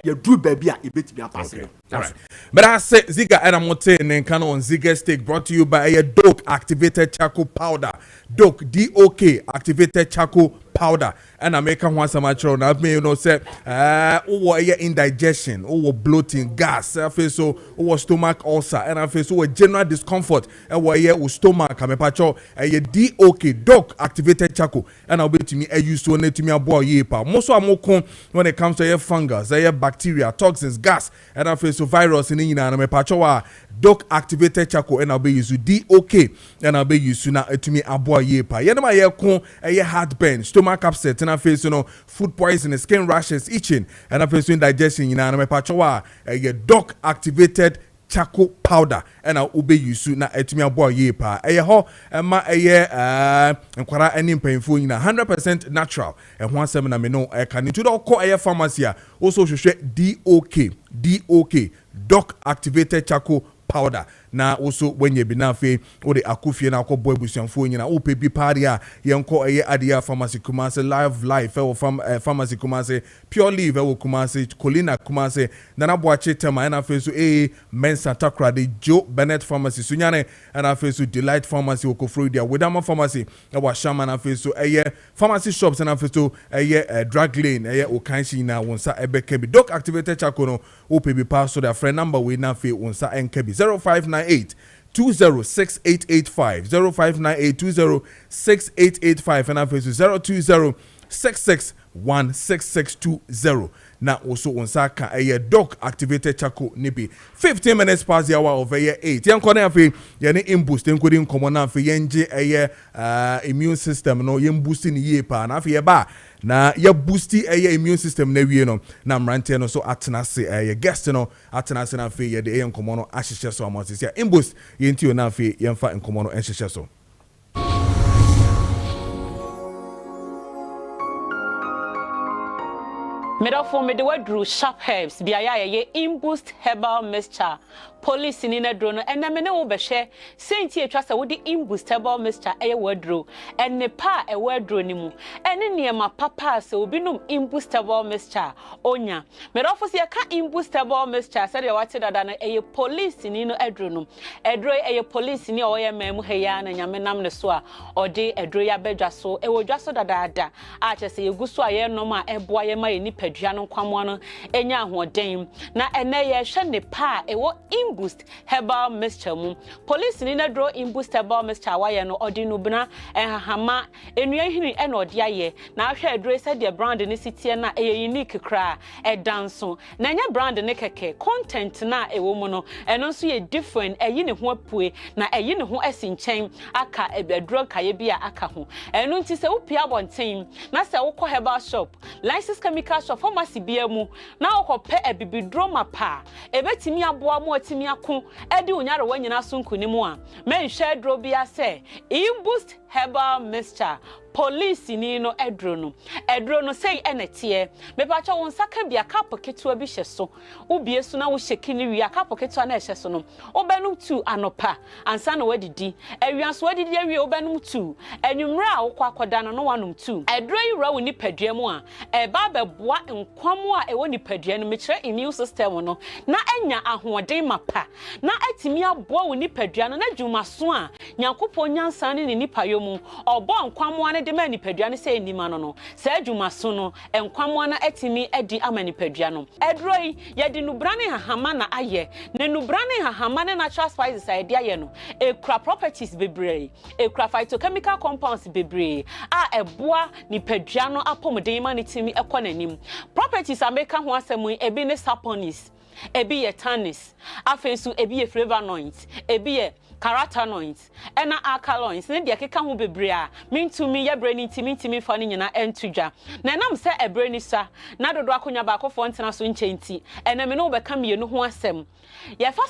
you do baby a bit be a passing. Okay. All right. But I say Ziga Edamote and Kano on Ziga Steak brought to you by a DOK activated charcoal powder. DOK DOK activated charcoal powder. And I make one some natural. Now me you know say indigestion, bloating, gas, so stomach ulcer, and I feel so general discomfort. And where stomach I'm a patcho DOK activated charcoal. And I'll be to me a use to to me a boy yepa. Most of them when it comes to fungus, bacteria, toxins, gas, and I feel so virus in and I'm a patcho DOK activated charcoal. And I'll be used to DOK and I'll be used to me a boy yepa. Yenama ye heartburn, stomach upset, and I face food poisoning, skin rashes, itching, and I face indigestion. And I'm a patchoa a DOK activated charcoal powder, and I'll obey you soon. Now, to me a boy yepa. A ho ma and quara any painful 100% natural. And one seminar me know I can into the call a pharmacy. Also, should DOK DOK DOK activated charcoal powder. na also when you be na fe o de akofie na akɔbɔ abusuanfo nyina o pe bi party a yɛnkɔ ɛyɛ adia pharmacy Kumase life ɛwɔ pharmacy Kumase pure live ɛwɔ Kumase Colina Kumase nana boache tema ɛna fe so Mensa Takra de Joe Bennett pharmacy sunyane ɛna fe so Delight pharmacy okofro dia Wedama pharmacy ɛwɔ Shama na fe so ɛyɛ pharmacy shops ɛna fe so ɛyɛ drug lane ɛyɛ okanshi na wonsa ɛbɛka bi doc activated chako no o pe bi pa so their friend number we na fe wonsa ɛnka bi 0598 206885 0598 206885 and after 02066166620 na also on saka a doc activated chako nibi 15 minutes past the hour of 8 yan kone afi yani imboost including common afi yenje immune system no yen boosting ye pa na afi ba na ya boosti immune system na wie no na mrante no so atenase guest no atenase na afi ye de yen common no ahihye so amase ya imboost yenti na afi yenfa encommon no enhihye so. Medafo me de wadru sharp herbs biaya ye imboost herbal mixture police ni na dro no ename ne wo behwe senti etwa se wo de imboost herbal mixture eye wadru enne pa e wadru ni mu ene niema papa se obinum imboost herbal mixture onya medafo se ka imboost herbal mixture se de wate dada no eye police ni no adru no edro eye police ni o ye memu heya na nyame nam ne so a ode edro ya bedwa so e wodwa so dada ada a chese yeguso a ye nom a eboa ye ma ye ni padua no kwamo no enya ahoden na ene ye hwe ne pa e wo imboost herbal mixture mu police ni na dro imboost herbal mixture wa ye no odi no bna hama enua hini e na odi aye na ahwe edro se de brand ni sitie na e unique kra e danso na nya brand ne keke content na e wo mu no eno so ye different e yi ne ho apue na e yi ne ho asinchen aka edro kaye bia aka ho eno nti se wo pia bonten na se wo kɔ herbal shop license chemical shop pharmacy bia mu na wo kɔ pɛ ebibidro mapa ebetimi aboa mu atimi ako edi unyare wanyina so nkunimu a menhwe dro bia se imboost herbal mixture police ni no edro no say enete me pa cha won saka bia kapo ketua bi hye so ubie so na wo hyeki ni wi akapo ketua na hye so no obenum 2 anopa ansa na wadidi awianso wadidi awie obenum 2 anwumra a wo kwakoda no wanum 2 edro yi ra wo ni padua mu a eba beboa nkwam a ewo ni padua no me kire immune system no na enya ahoden mapa na atimi aboa wo ni padua no na dwuma so a nyankopon nyansa ne ni nipa yomu obo nkwam de mani padua ne se enima no se adwuma so no enkwamo na atimi edi amani padua no edroi ye di nubrane hahama na aye ne nubrane hahama ne natural spices ide aye no ekura properties bebree ekura phytochemical compounds bebree a eboa ni padua no apomden ma ne timi ekonanim properties ameka ho asemu ebi ne saponis ebi ye tannis afensu ebi ye flavonoids ebi ye carotenoids ena alkaloids ne de keka ho bebre a mintumi ye brani timi fa ne nyina entudwa na nam se ebrani sa na dodo akonya ba akofo ntena so nchenti ena me no be ka mienu ho asem ye fa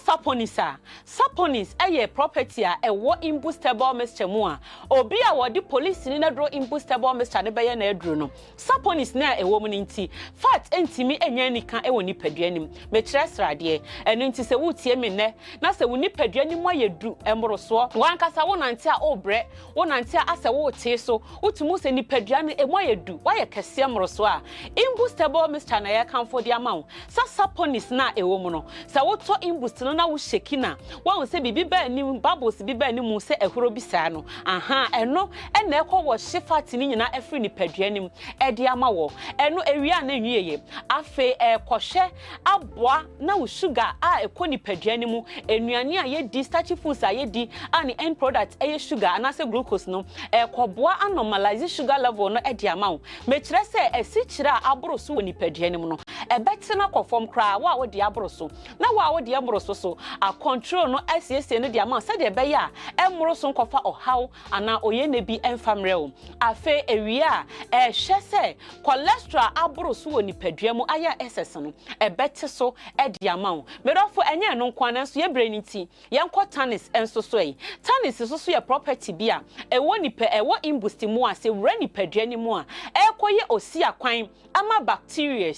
saponis eye property a ewo imboostable mixture mu a obi a wodi police ni na dro imboostable mixture ne be ye na edro no saponis na ewo mu nti fat entimi enya nika ewo ni paduanim me kire srade eno nti se wutie me ne na se woni paduanim ayedu emroso wankasa wonante a obre wonante a ase wo te so utumu se ni padua no emu ayedu wa ye kese emroso a imboostable mixture na ye kanfo di amawo saponis na ewo mu no sa woto imboost no na wo sheki na wa se bibi ba ni bubbles bi ba ni mu se ehoro bi saa no aha eno ena ekọ wo shifat ni nyina efri ni paduanim e di amawo eno ewia na nwieye afe ekohwe aboa na wo sugar a ekọ ni paduanim enuane a ye di starchy foods a ye di and end product e sugar anase glucose no ekoboa anormalize sugar level no e di amawo me kire se esi kire a aboroso wo ni paduanim no ebetena kofom kra wa wo di aboroso na wa wo di amoroso so a control no SSC no di ama se de be ya emoroso nkofa ohaw ana oye na bi enfamre o afe ewia hwe se cholesterol aboroso wo ni padua mu aya SS no ebete so e di ama o medofo enye no nkwana so ye breniti ye nko tannis enso so yi tannis so ye property bia ewo ni ewo imboost mu a se wura ni padua ni mu a ekoye osi akwan ama bacteria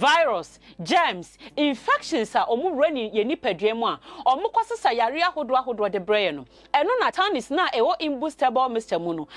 virus, germs, infections are running ye nipadrema, or mukasa yaria hodwa de brain. And no natanis na ewo imbustable Mr. Muno.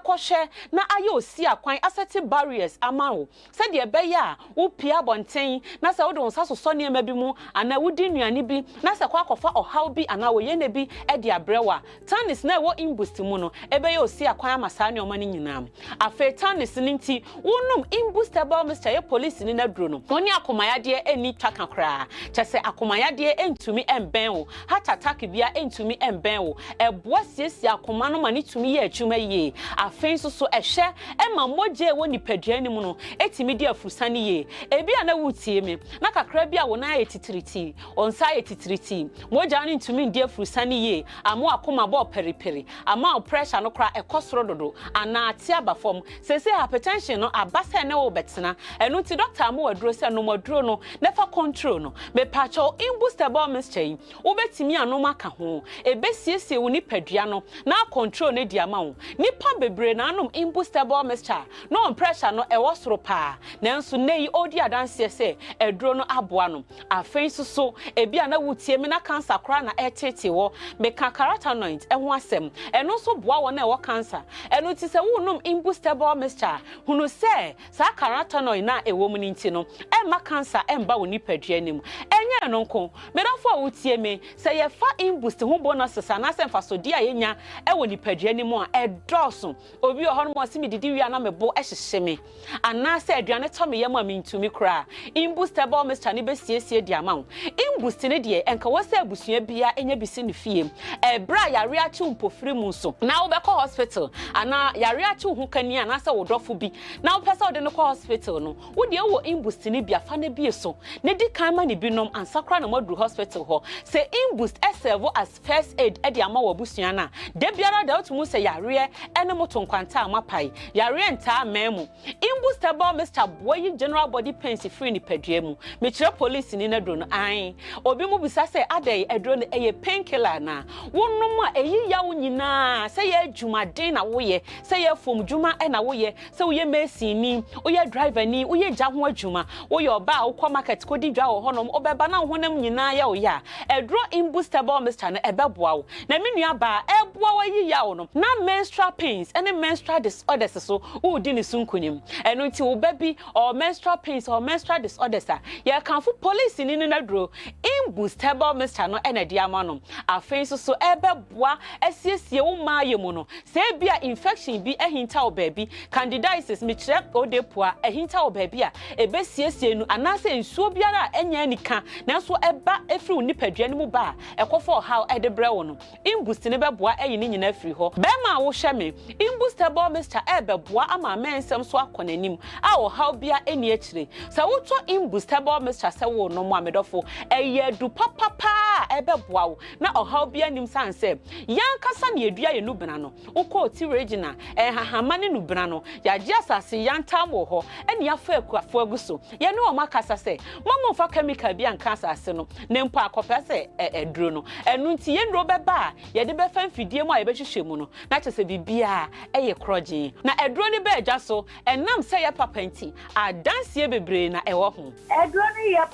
Koshe na ayo sia kwan asset barriers amao. Said ye beya, pia bontain, nasa odon saso sonny mebimu, and I would din yanibi, nasa kwakofa or how be and our yenebi edia brewa. Tanis na wo imbustimuno, ebeyo sia kwa masani o mani nyinam. Afe tanis ninti, unum imbustable Mr. Police in a bruno. Oni akomaya de eni twaka kra. Chase akomaya de entumi emben wo. Hata taki bia entumi emben wo. Eboa siesie akoma no mani tumi ye adwuma ye. Afen so ehye ema moje wo nipadua ni mu no etimi de afusane ye. Ebi ana wutie me. Na kakra bia wo na etitiriti. Onsa etitiriti. Moja ni ntumi de afusane ye. Amo akoma bo periperi. Ama pressure no kra ekosoro dodo. Ana atia bafom. Sese hypertension no abasa na wo betena. Enu ti doctor mo wadro se no modro no nefa control no. Me pacho imbustable mischain. Obetimi anoma ka ho. Ebesiesie wo nipadua no na control ne dia ma wo. Nipa bebre na anom imbustable mischa. No pressure no e wosoro pa. Nanso nei odi adanse se edro no aboa no. Afei so ebia na wutie me na cancer kra na etete wo. Me ka carotenoid ho asem. Eno so boa wo na e wo cancer. Eno ti se wo nom imbustable mischa. Hunu se sa carotenoid na e wo mu nti no e ma cancer e mba wo nipadua nim. Enye no nko. Me dafo a wutie me se ye fa imbust ho bonus sa na se mfa so dia yenya e wo nipadua nim a e doso. Obi o hono mo se me didi wi ana me bo e hyehye me. Ana se aduane to me yema me ntumi kra. Imbustable Mr. ni be siesie dia ma wo. Imbust ne de enka wo se abusua bia enya bisi ne fie. E bra yare achi mpofiri mu so. Na wo be ko hospital ana yare achi hu kani ana se wo dofo bi. Na wo pese wo de no ko hospital no. Wo de wo imbust ne bia fa ne bi so. Ne di kan ma ne binom ansakra na modru hospital ho. Se imbust serve as first aid e de ama wo abusua na. De biara da otumu se yare ene moto nkwanta amapai. Yare nta memu. Imbustable Mr. Boy general body pains free ni padua mu. Me kire police ni na dro no an. Obi mu bisa se adai edro no eye painkiller na. Wonnom a eyi ya wo nyina se ye adwumaden na wo ye. Se ye fom dwuma e na wo ye. Se wo ye machine ni, wo ye driver ni, wo ye gya ho adwuma. Wo ye oba wo kwa market ko di dwa wo honom obeba na honam nyina ya wo ya. Edro imbustable Mr. na ebeboa wo. Na me nua ba eboa wo yi ya wo no. Na menstrual pains any menstrual disorders so wo di ni sunkunim. Eno nti wo baby or menstrual pains or menstrual disorders a ye kanfo police ni na dro imbustable Mr. no ena dia ma no. Afen so ebeboa asiesie wo ma ye mu no. Se bia infection bi ehinta wo baby candidiasis me kire odepua ehinta wo baby a ebesiesie nu anase nsuo biara enya anika nanso eba efri nipadua ni mu ba ekofo how edebre wo no imbust ne beboa eyi ni nyina afri ho be ma wo hwe me imbustable Mr. ebeboa ama mensem so akonanim a wo how bia eni akire sa wo to imbustable Mr. se wo no mo amedofo eye du papa ebeboa wo na o how bia nim sanse yan kasa na edua ye nubena no ukọ ti regional hahama ne nubena no ya gi asase yantam wo ho eni afa akuafo aguso ye ne o makasa se mama fa chemical bia nka asase no ne mpo akọpa se eduro no enu nti ye ndro beba ye de be fa mfidie mu a ye be hwehwe mu no na chese bibia eye kroje na eduro ne be agya so enam se ye papa nti adanse bebre na ewo ho eduro ne ye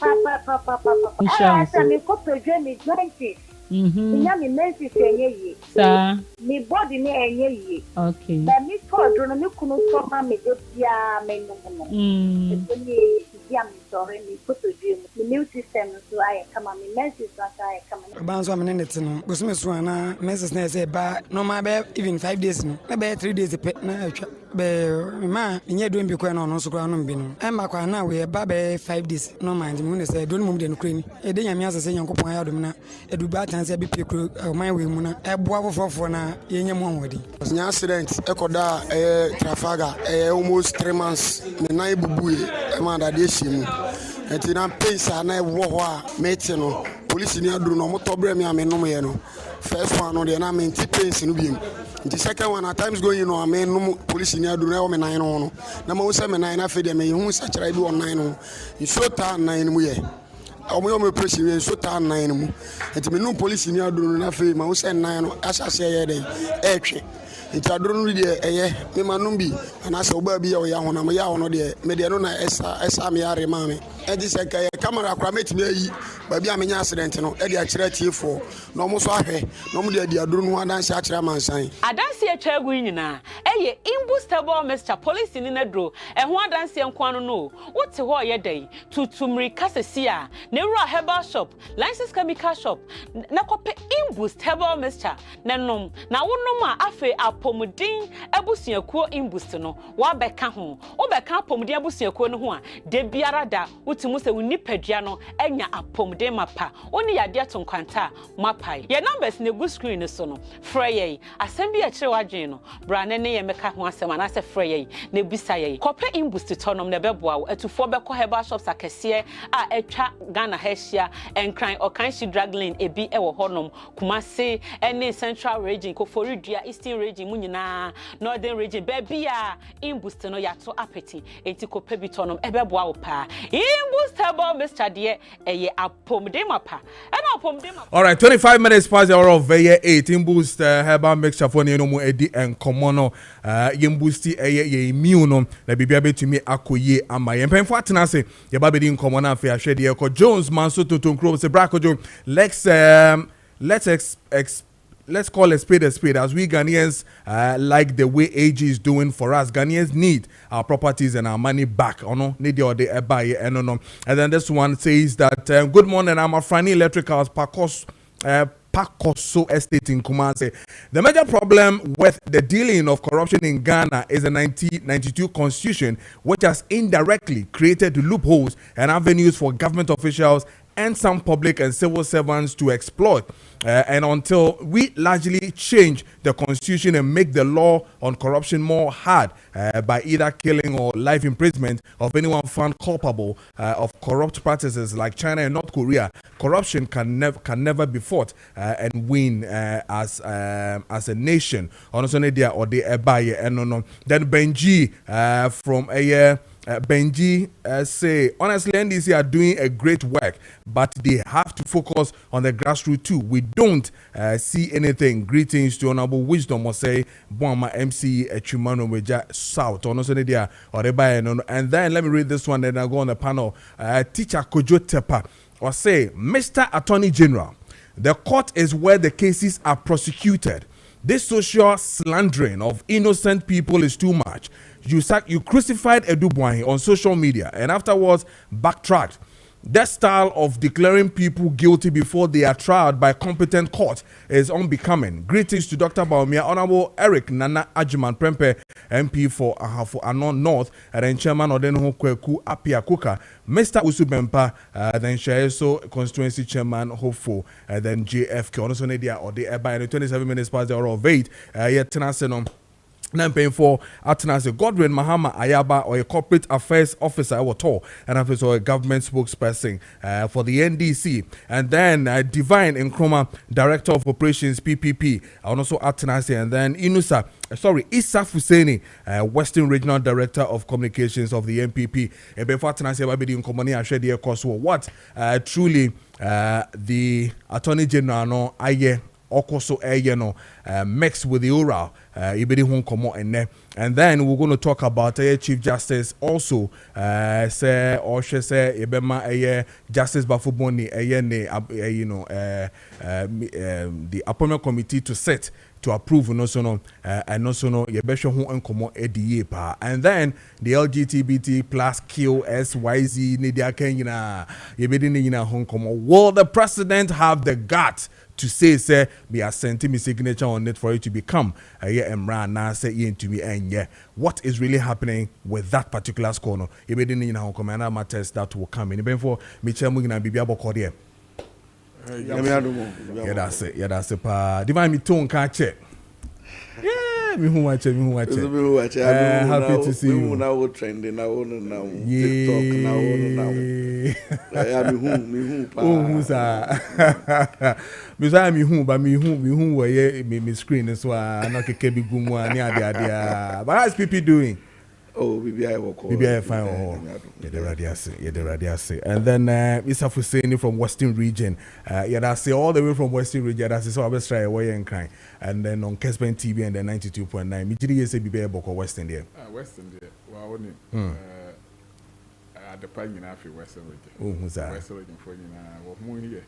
papa asa me ko pedwe me 20 Inya mi menses enye yi. Sa. Mi body ne enye yi. Okay. Ba mi kodro no mi kunu so ma me de bia me no no. So ni bia mi sore mi photo dream. Mi new system so aye kama mi menses so aye kama. Ba so amene net no. Go so so na menses na say ba no ma be even 5 days no. Na be 3 days pe na atwa. Be ma nye do mbi kwa no so kwa no mbi no. E ma kwa na we ba be 5 days no mind mu ne say do no mu de no krani. E de nyame asese nyankopon ayadom na edu ba se bi pekro my we mu na eboa fofofo na yenye mu anwodi nya accident ekoda trafaga almost 3 months me na ibubuye e ma da de shimu enti na pensa na ewo ho a meti no police ni aduru no moto bre me amenom ye no first one no de na menti pensa no biem nti second one at times going no amenom police ni aduru na wo me nan no na ma wo se me nan na fe de me hu sa kira bi online no nshota nan mu ye omo pressure we so ta nan mu enti me no police ni aduru na fe ma wo se nan no asase ye den etwe enti aduru no de eye me ma no bi ana se oba bi ya wo ya ho na me ya ho no de me de no na esa me ya re ma me Edi sɛ camera kora metimi ayi baabi a menya accident no ɛde akyerɛ tiefo na ɔmo so ahwɛ na ɔmo de adi aduro no adanse akyerɛ mansan adanse atwa agu nyinaa ɛyɛ imbustable mixture police ni na dro ɛho adanse nkwano no wote hɔ yɛ dai tutumri kasesi a na ewura herbal shop license chemical shop na kɔpɛ imbustable mixture na nom na wonom a afe apomudin abusuakuo imbust no wa bɛka ho wo bɛka apomudin abusuakuo no ho a de biara da wotimu sɛ wo nipadua no enya apomudin mapa oni yade atonkwanta mapai ye numbers na gu screen so no frɛ asɛm bi a kyerɛ wadwen no bra ne ye meka ho asɛm ana sɛ frɛ yɛ na bisa yɛ kɔpɛ imbust tonom na bɛboa wo atufo bɛkɔ herbal shops akɛseɛ a atwa Ghana Heshia enkran Okanshi drug lane ebi ɛwɔ hɔnom Kumase ɛne central region Koforidua eastern region mu nyinaa northern region baabi a imbust no yato apeti enti kɔpɛ bi tonom ɛbɛboa wo pa imbustable mixture de ɛyɛ apomde mapa ɛna apomde mapa. All right, 25 minutes past the hour of year 18 boost herbal mixture for no mu edi and common yembusti ye immune no na bibia betumi akoye ama yempemfo atena se ye ba bedi common afi ahwe de ko Jones manso totonkro se Brakojo let's call a spade as we Ghanaians like the way AG is doing for us. Ghanaians need our properties and our money back. Need the buy and then this one says that good morning, I'm a Frani Electricals Pakoso Estate in Kumase. The major problem with the dealing of corruption in Ghana is the 1992 constitution, which has indirectly created loopholes and avenues for government officials and some public and civil servants to exploit. And until we largely change the constitution and make the law on corruption more hard by either killing or life imprisonment of anyone found culpable of corrupt practices like China and North Korea, corruption can never be fought and win as a nation. Then Benji from a Benji say, honestly, NDC are doing a great work, but they have to focus on the grassroots too. We don't see anything. Greetings to Honorable Wisdom or say, Boama MC Chumano Meja South. And then let me read this one, then I'll go on the panel. Teacher Kojo Tepa or say, Mr. Attorney General, the court is where the cases are prosecuted. This social slandering of innocent people is too much. You crucified Edubwai on social media and afterwards backtracked. That style of declaring people guilty before they are tried by competent court is unbecoming. Greetings to Dr. Baumia, Honorable Eric Nana Ajiman Prempe, MP for Ahafo Anon North, and then Chairman Odenho Kweku Apia Kuka, Mr. Usubempa, then Shaeso Constituency Chairman Hopeful, and then JFK, also Nedia, or the Eba, and 27 minutes past the hour of 8, yet Tenasenom. Nan paying for Atanase Godwin Mahama Ayaba or a corporate affairs officer or tour and after a government spokesperson for the NDC, and then Divine Nkrumah, director of operations PPP, and also Atanase, and then Isa Fuseni, Western Regional Director of Communications of the MPP. And before Atanase Babidi in Komani Ashedi Ekoswo, what truly the Attorney General no aye Okoso mixed with the oral and then we're going to talk about Chief Justice also say Ebema Justice Bafuboni the appointment committee to set to approve and also no and then the LGBT plus QSYZ Nidia Kenya will the president have the guts to say we are sending me signature on it for it to become a what is really happening with that particular score no commander matters that will come in for Michel Mugina Bibia Bokode that's it divine me tone can't check. Yeah, me who watch. Happy to see you. Now trending now TikTok now. Me who were me screen so I not kebi gumu ani adia. But how's people doing? Oh, BBI fine. And then Mr. Fuseni from Western Region. That's all the way from Western Region. That's so I was try away and crying. And then on Kessben TV and then 92.9. Me did say BBI Boko Western there. Western there. Well, the pan in Africa Western region. Oh, who's that? Western region for you now. What more here?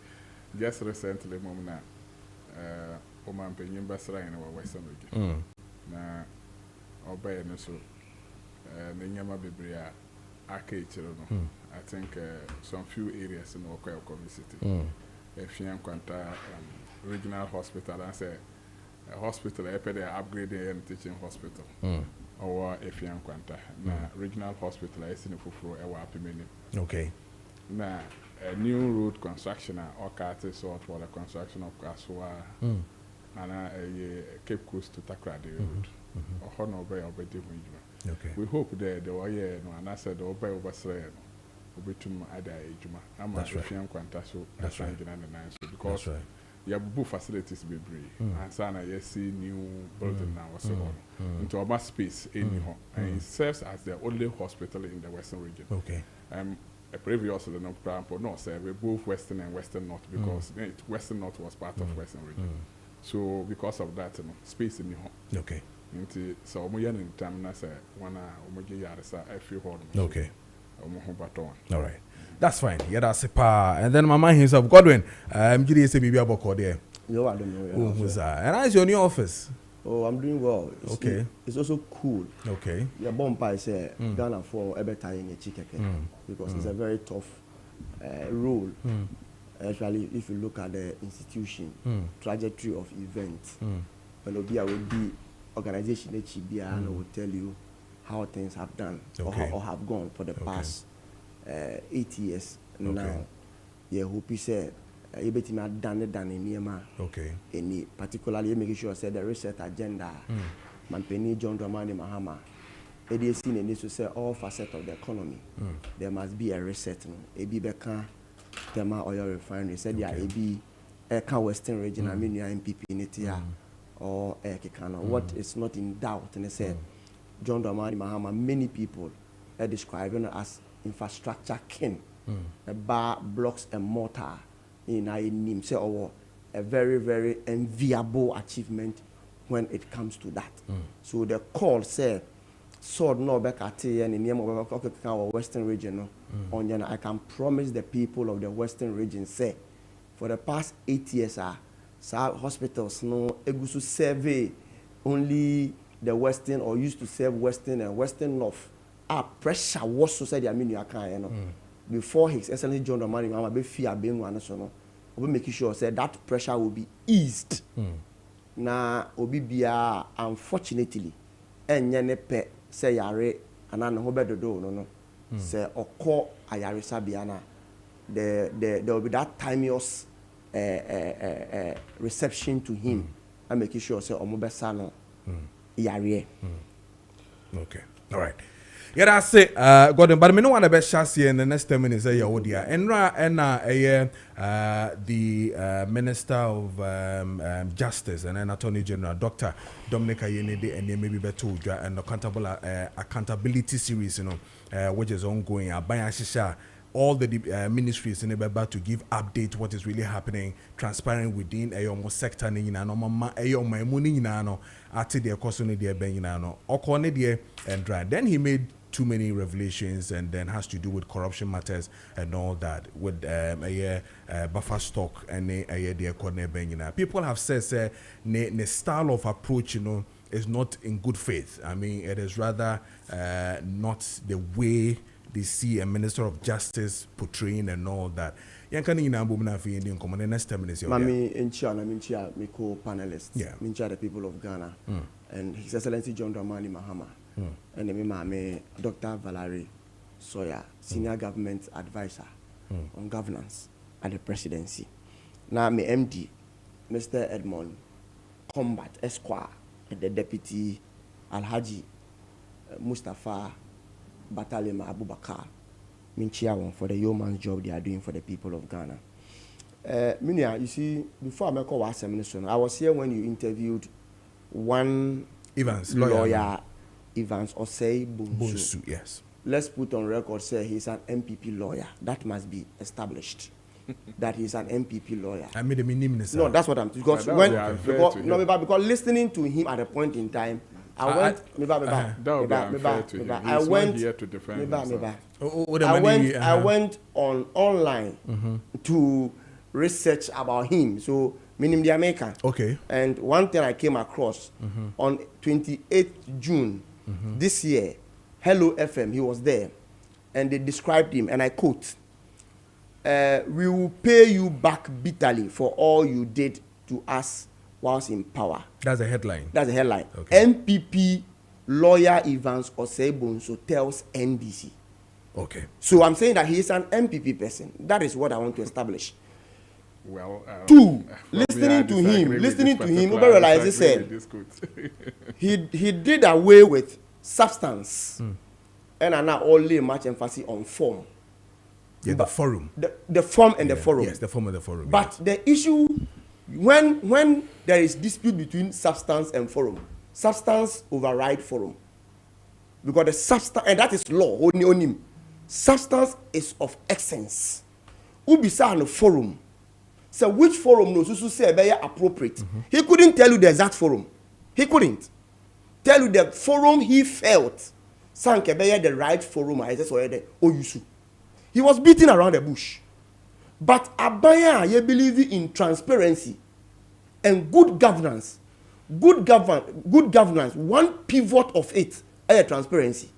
Just recently, Momina, Oman Penyon Basra in our Western region. Now, obey no so, Ninyama Bibria, Arcade, I think some few areas in our community. If you Quanta regional hospital, and say a hospital, I pay the upgrading and teaching hospital. Or if you Quanta, regional hospital, I see the Fufro, a wapi many. Okay. Now, a new road construction or Carter sort for the construction of Kaswa and a Cape Coast to Takrade road. Or Honor Bay or Betty. Okay. We hope that the way and I said, Obey over Obitum Ada Ejuma. I'm a Fian Quantaso, that's right. Because you have both facilities be brave. And Sana, you see new building now, so on. Into our space, anyhow. And it serves as the only hospital in the Western region. Okay. A previous no, sir, we both Western and Western North because Western North was part of Western region. So, because of that, space in the home. Okay. So, we are in time, I say, one I feel hard. Okay. All right. That's fine. Yeah, that's a pa. And then my man himself, Godwin, GDA say maybe about call there. No, I don't know. Who's that? And how's your new office? Oh, I'm doing well. It's also cool. Okay. Your bomb say Ghana for every time in a chicken because it's a very tough role. Actually, if you look at the institution, trajectory of events, when Obia will be organization HBR and will tell you how things have done or have gone for the past 8 years now. Yeah, hope you said you better not done in Niema. Okay. Any particularly making sure said the reset agenda. Mampeni John Dramani Mahama. It is seen in this to say all facets of the economy. There must be a reset. Ebi beka tema oil refinery said yeah ebi Eka Western region. I mean your MPP in it or Ekekano. What is not in doubt? And they said. John Dramani Mahama, many people are describing as infrastructure king. A bar, blocks, and mortar in a name. Say, a very, very enviable achievement when it comes to that. So the call said, sword no back at and in the Western region. I can promise the people of the Western region, say, for the past 8 years, hospitals no egusu survey only. The Western or used to serve Western and Western North. Pressure was society. I mean, you can before His Excellency John Dramani Mahama be fear being one so we making sure say that pressure will be eased. Na obi bia unfortunately enye ne pe say yare ana no bedodo no say okọ ayare sabia na there will be that timeous reception to him and making sure say omobesa no yare. Okay. All right. Yeah, that's it. Gordon, but I don't want to be chassis in the next 10 minutes. Yawodia. The Minister of Justice and then Attorney General, Dr. Dominic Ayenede, and maybe better and accountability series, which is ongoing. All the ministries in about to give update what is really happening, transparent within a sector ni no mama my money no ati de koso ni de ben no okone de and dry. Then he made too many revelations and then has to do with corruption matters and all that with buffer stock and the corner ben. People have said ne style of approach is not in good faith. I mean it is rather not the way they see a Minister of Justice portraying and all that. Yankani ina mbu mna fi Indian command. Next 10 minutes. Mami incha mi co-panelists. Yeah. Mincha the people of Ghana and His Excellency John Dramani Mahama and me mame Dr. Valerie Sawyer, Senior Government Advisor on Governance at the Presidency. Now me MD, Mr. Edmond Combat Esquire, and the Deputy Alhaji Mustafa Batalema Abubakar, Minchia for the yeoman's job they are doing for the people of Ghana. Minia, you see, before I make a minister, I was here when you interviewed one Evans, lawyer Evans Osei Bunsu. Yes. Let's put on record, say he's an MPP lawyer. That must be established. That he's an MPP lawyer. I made a minister. No, that's what I'm because because listening to him at a point in time, I went. I went on online to research about him. So, meaning the American. Okay. And one thing I came across on 28th June this year, Hello FM, he was there, and they described him, and I quote, "We will pay you back bitterly for all you did to us whilst in power." That's a headline. Okay. MPP lawyer Evans Osebonso tells NBC. Okay. So I'm saying that he is an MPP person. That is what I want to establish. Well, two, listening to him, Uber realizes he did away with substance, and are now only much emphasis on form. Yeah, the forum. The form and the forum. Yes, the form and the forum. But the issue, when there is dispute between substance and forum, substance override forum, because the substance, and that is law. Only substance is of essence. Ubisa no forum. So which forum knows to say very appropriate? He couldn't tell you the exact forum. He couldn't tell you the forum he felt sanke the right forum. I just saw the Oyusu. He was beating around the bush. But Abaya, you believe in transparency and good governance. Good governance. One pivot of it is transparency.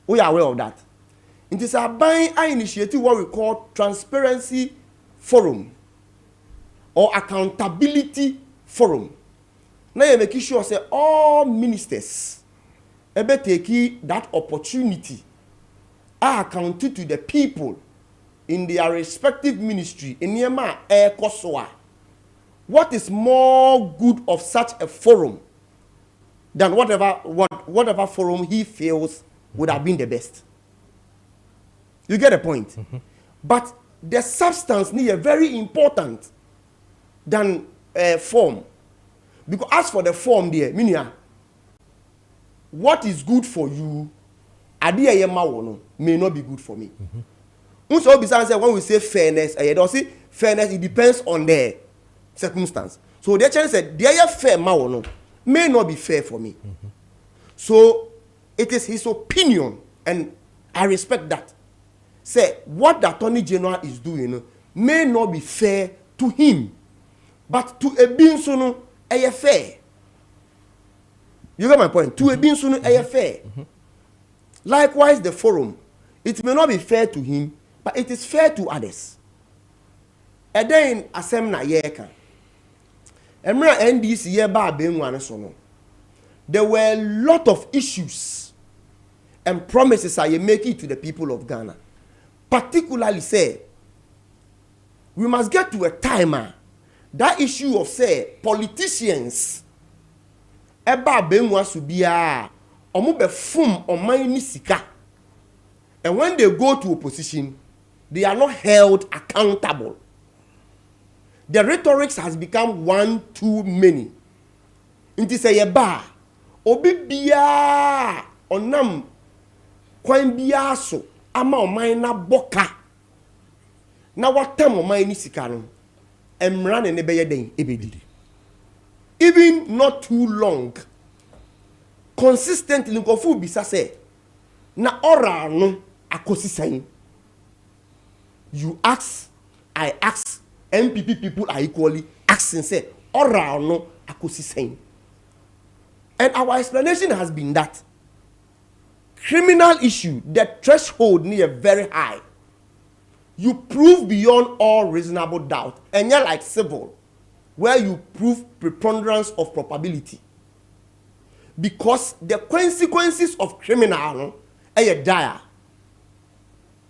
We are aware of that. It is Abaya I initiated what we call transparency forum or accountability forum. Now you make sure say all ministers ebe take that opportunity are accounted to the people in their respective ministry in Yema Kosoa. What is more good of such a forum than whatever forum he feels would have been the best? You get the point? But the substance is very important than form. Because as for the form there, meaning what is good for you, may not be good for me. So when we say fairness, fairness, it depends on the circumstance. So the chance said, the fair may not be fair for me. So it is his opinion, and I respect that. Say what the Attorney General is doing may not be fair to him, but to a being soon a fair. You get my point? To a being soon a fair. Likewise, the forum, it may not be fair to him, but it is fair to others. And then asemna yeka. Emra NDC ye ba benwane so no. There were a lot of issues and promises I make it to the people of Ghana. Particularly say, we must get to a time that issue of say politicians eba benwa subia omo be fum oman ni sika, and when they go to opposition they are not held accountable. The rhetorics has become one too many. Inti say yeba obi bia onam kwan bia so ama oman na boka na watam oman ni sika no emra ne beye den ebedi. Even not too long, consistently nkofu bisa say na ora no akosi sen. You ask, I ask, MPP people are equally asking say ora no akosi sen. And our explanation has been that criminal issue, the threshold near very high. You prove beyond all reasonable doubt, and you're like civil, where you prove preponderance of probability. Because the consequences of criminal are dire.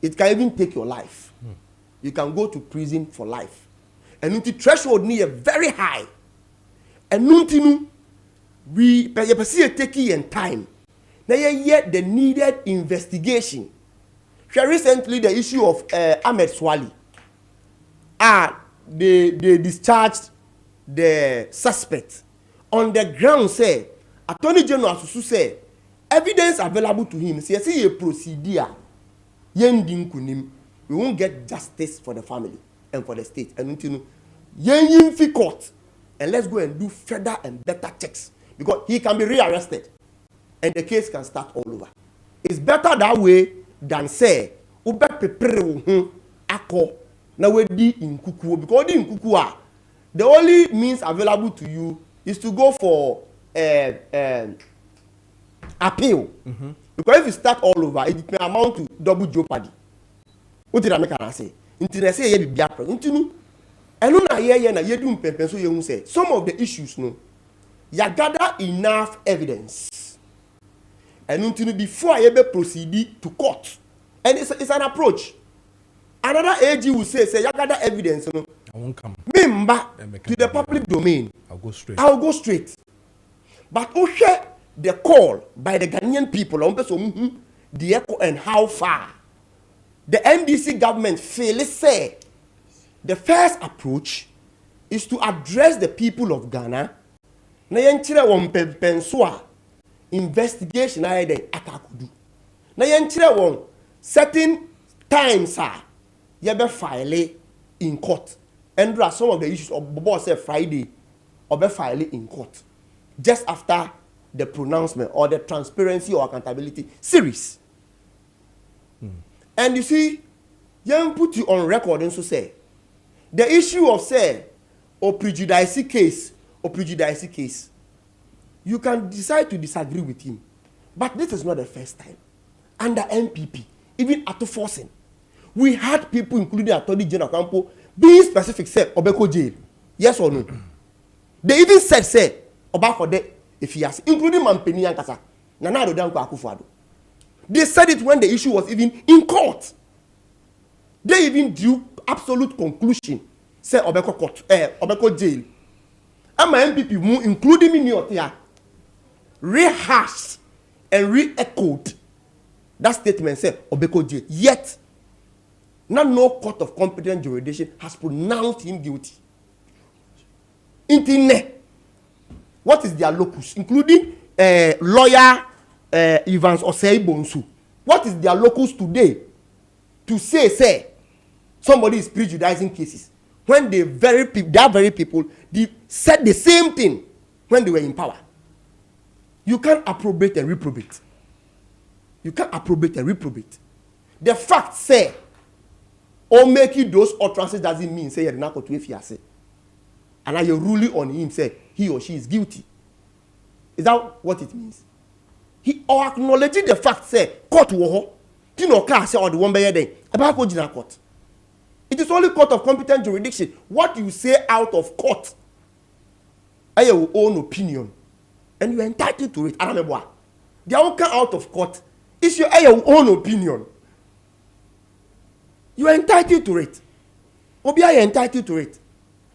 It can even take your life. You can go to prison for life. And the threshold near very high. And we take time. Now yet the needed investigation. Recently the issue of Ahmed Swali. They discharged the suspect on the ground. Say Attorney General Susu say evidence available to him. See a procedure. We won't get justice for the family and for the state. And until yen fi court, and let's go and do further and better checks, because he can be rearrested and the case can start all over. It's better that way than say ube prepare ako na we di in kuku, because in kuku the only means available to you is to go for appeal. Because if you start all over, it may amount to double jeopardy. What did I make her say? Until I say ye be biapra. Until eno na ye na ye do mpempen so ye hu say some of the issues no ya gather enough evidence. And until before ye be proceed to court. And it's an approach. Another AG will say ya gather evidence no. I won't come. Member to the public domain. I'll go straight. But share the call by the Ghanaian people on the echo and how far the NDC government failed say the first approach is to address the people of Ghana. Na yenchire won pensua investigation na yede akakudu. Na yenchire won certain times ye be file in court. And there are some of the issues of Bobo say Friday or be file in court just after the pronouncement or the transparency or accountability series. And you see, young put you on record and so say the issue of say or prejudice case, you can decide to disagree with him. But this is not the first time. Under MPP, even after forcing, we had people, including Attorney General Campo, being specific, say Obeko jail. Yes or no? They even said, say, Obako de if he has, including Mampeni Yankasa, Nana Dankwah Akufo-Addo. They said it when the issue was even in court. They even drew absolute conclusion, say Obeko court, Obeko jail. And my MPP, including me, rehashed and re-echoed that statement, say Obeko jail. Yet, no court of competent jurisdiction has pronounced him guilty. Internet. What is their locus? Including lawyer Evans Osei Bonsu. What is their locus today to say somebody is prejudicing cases when that very people they said the same thing when they were in power? You can't approbate and reprobate. The fact say or making those utterances doesn't mean say you're not going to say. And now you're ruling on him, say he or she is guilty. Is that what it means? He or acknowledging the fact, say court wo tino ka say or the one by day about go court. It is only court of competent jurisdiction. What you say out of court are your own opinion, and you are entitled to it. The outcome out of court is your own opinion. You are entitled to it. Obia you are entitled to it.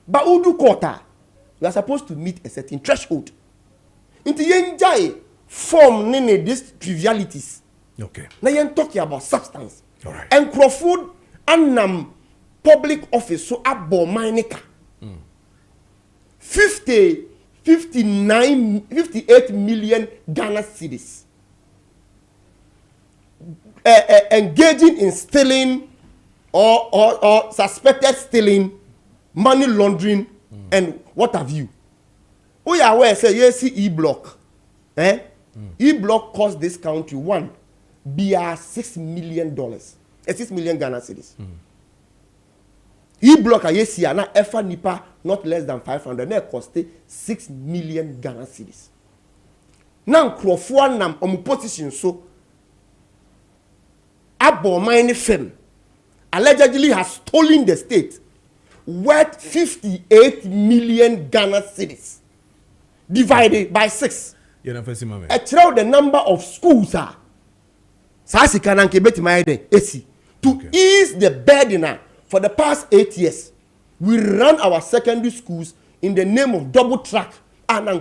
But Udu Kota, you are supposed to meet a certain threshold. Into yenjai form nene these trivialities. Okay. Now you're talking about substance. All right. And Crawford and public office so abo mainika. 58 million Ghana cedis. Engaging in stealing or suspected stealing, money laundering, and what have you. We are aware, say, yes, E-Block. E-Block cost this country $6 million. 6 million Ghana cedis. E-Block, yes, na efa nipa not less than 500. Now cost 6 million Ghana cedis. Now, Crawford nam position so abo mine firm allegedly has stolen the state worth 58 million Ghana cedis divided by 6. A throw the number of schools to ease the burden for the past 8 years. We ran our secondary schools in the name of double track and where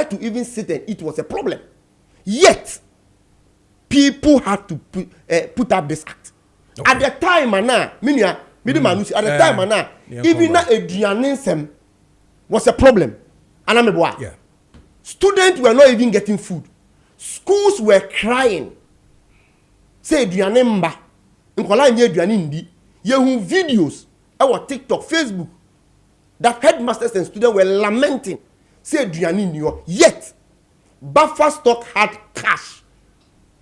to even sit and eat was a problem. Yet people had to put up this act. Okay. At the time, even a was a problem. Yeah. Students were not even getting food. Schools were crying. Say Duanemba. You videos. Our TikTok, Facebook. that headmasters and students were lamenting. Say Duani New York. Yet, buffer stock had cash.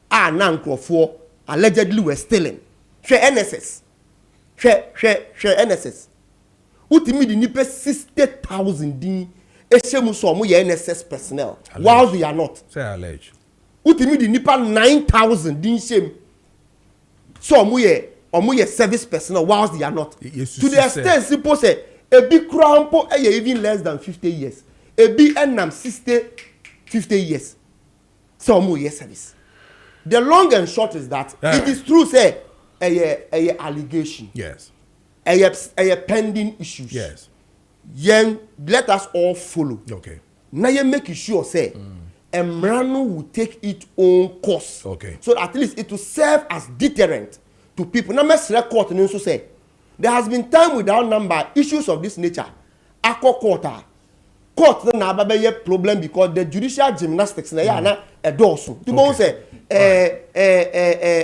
For allegedly were stealing. Share NSS. Share NSS. Ultimately, the nipe 60,000 din. Eshemu so mo ye NSS personnel. While they are not. Say allege. Ultimately, the nipa 9,000 din shame. So mo ye service personnel while they are not. To the extent simple say a big crampo even less than 50 years. A big enam 50 years. So mo ye service. The long and short is that it is true say a allegation. Yes. A pending issues. Yes. Yen let us all follow. Okay. Now you make sure say Emrano will take its own course. Okay. So at least it will serve as deterrent to people. Now let's record and also say there has been time without number issues of this nature. Ako court na ababe problem because the judicial gymnastics na ya na edoso. To go say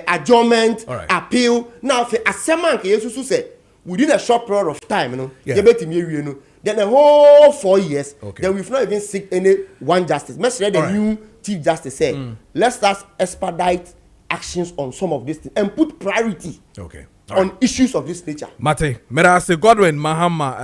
adjournment, appeal. Now for asema nke Yesu say within a short period of time, you know, then the whole 4 years, then we've not even seek any one justice. Let's let the new chief justice say, let's start expedite actions on some of these things and put priority on issues of this nature. Mate, Merase Godwin Mahama,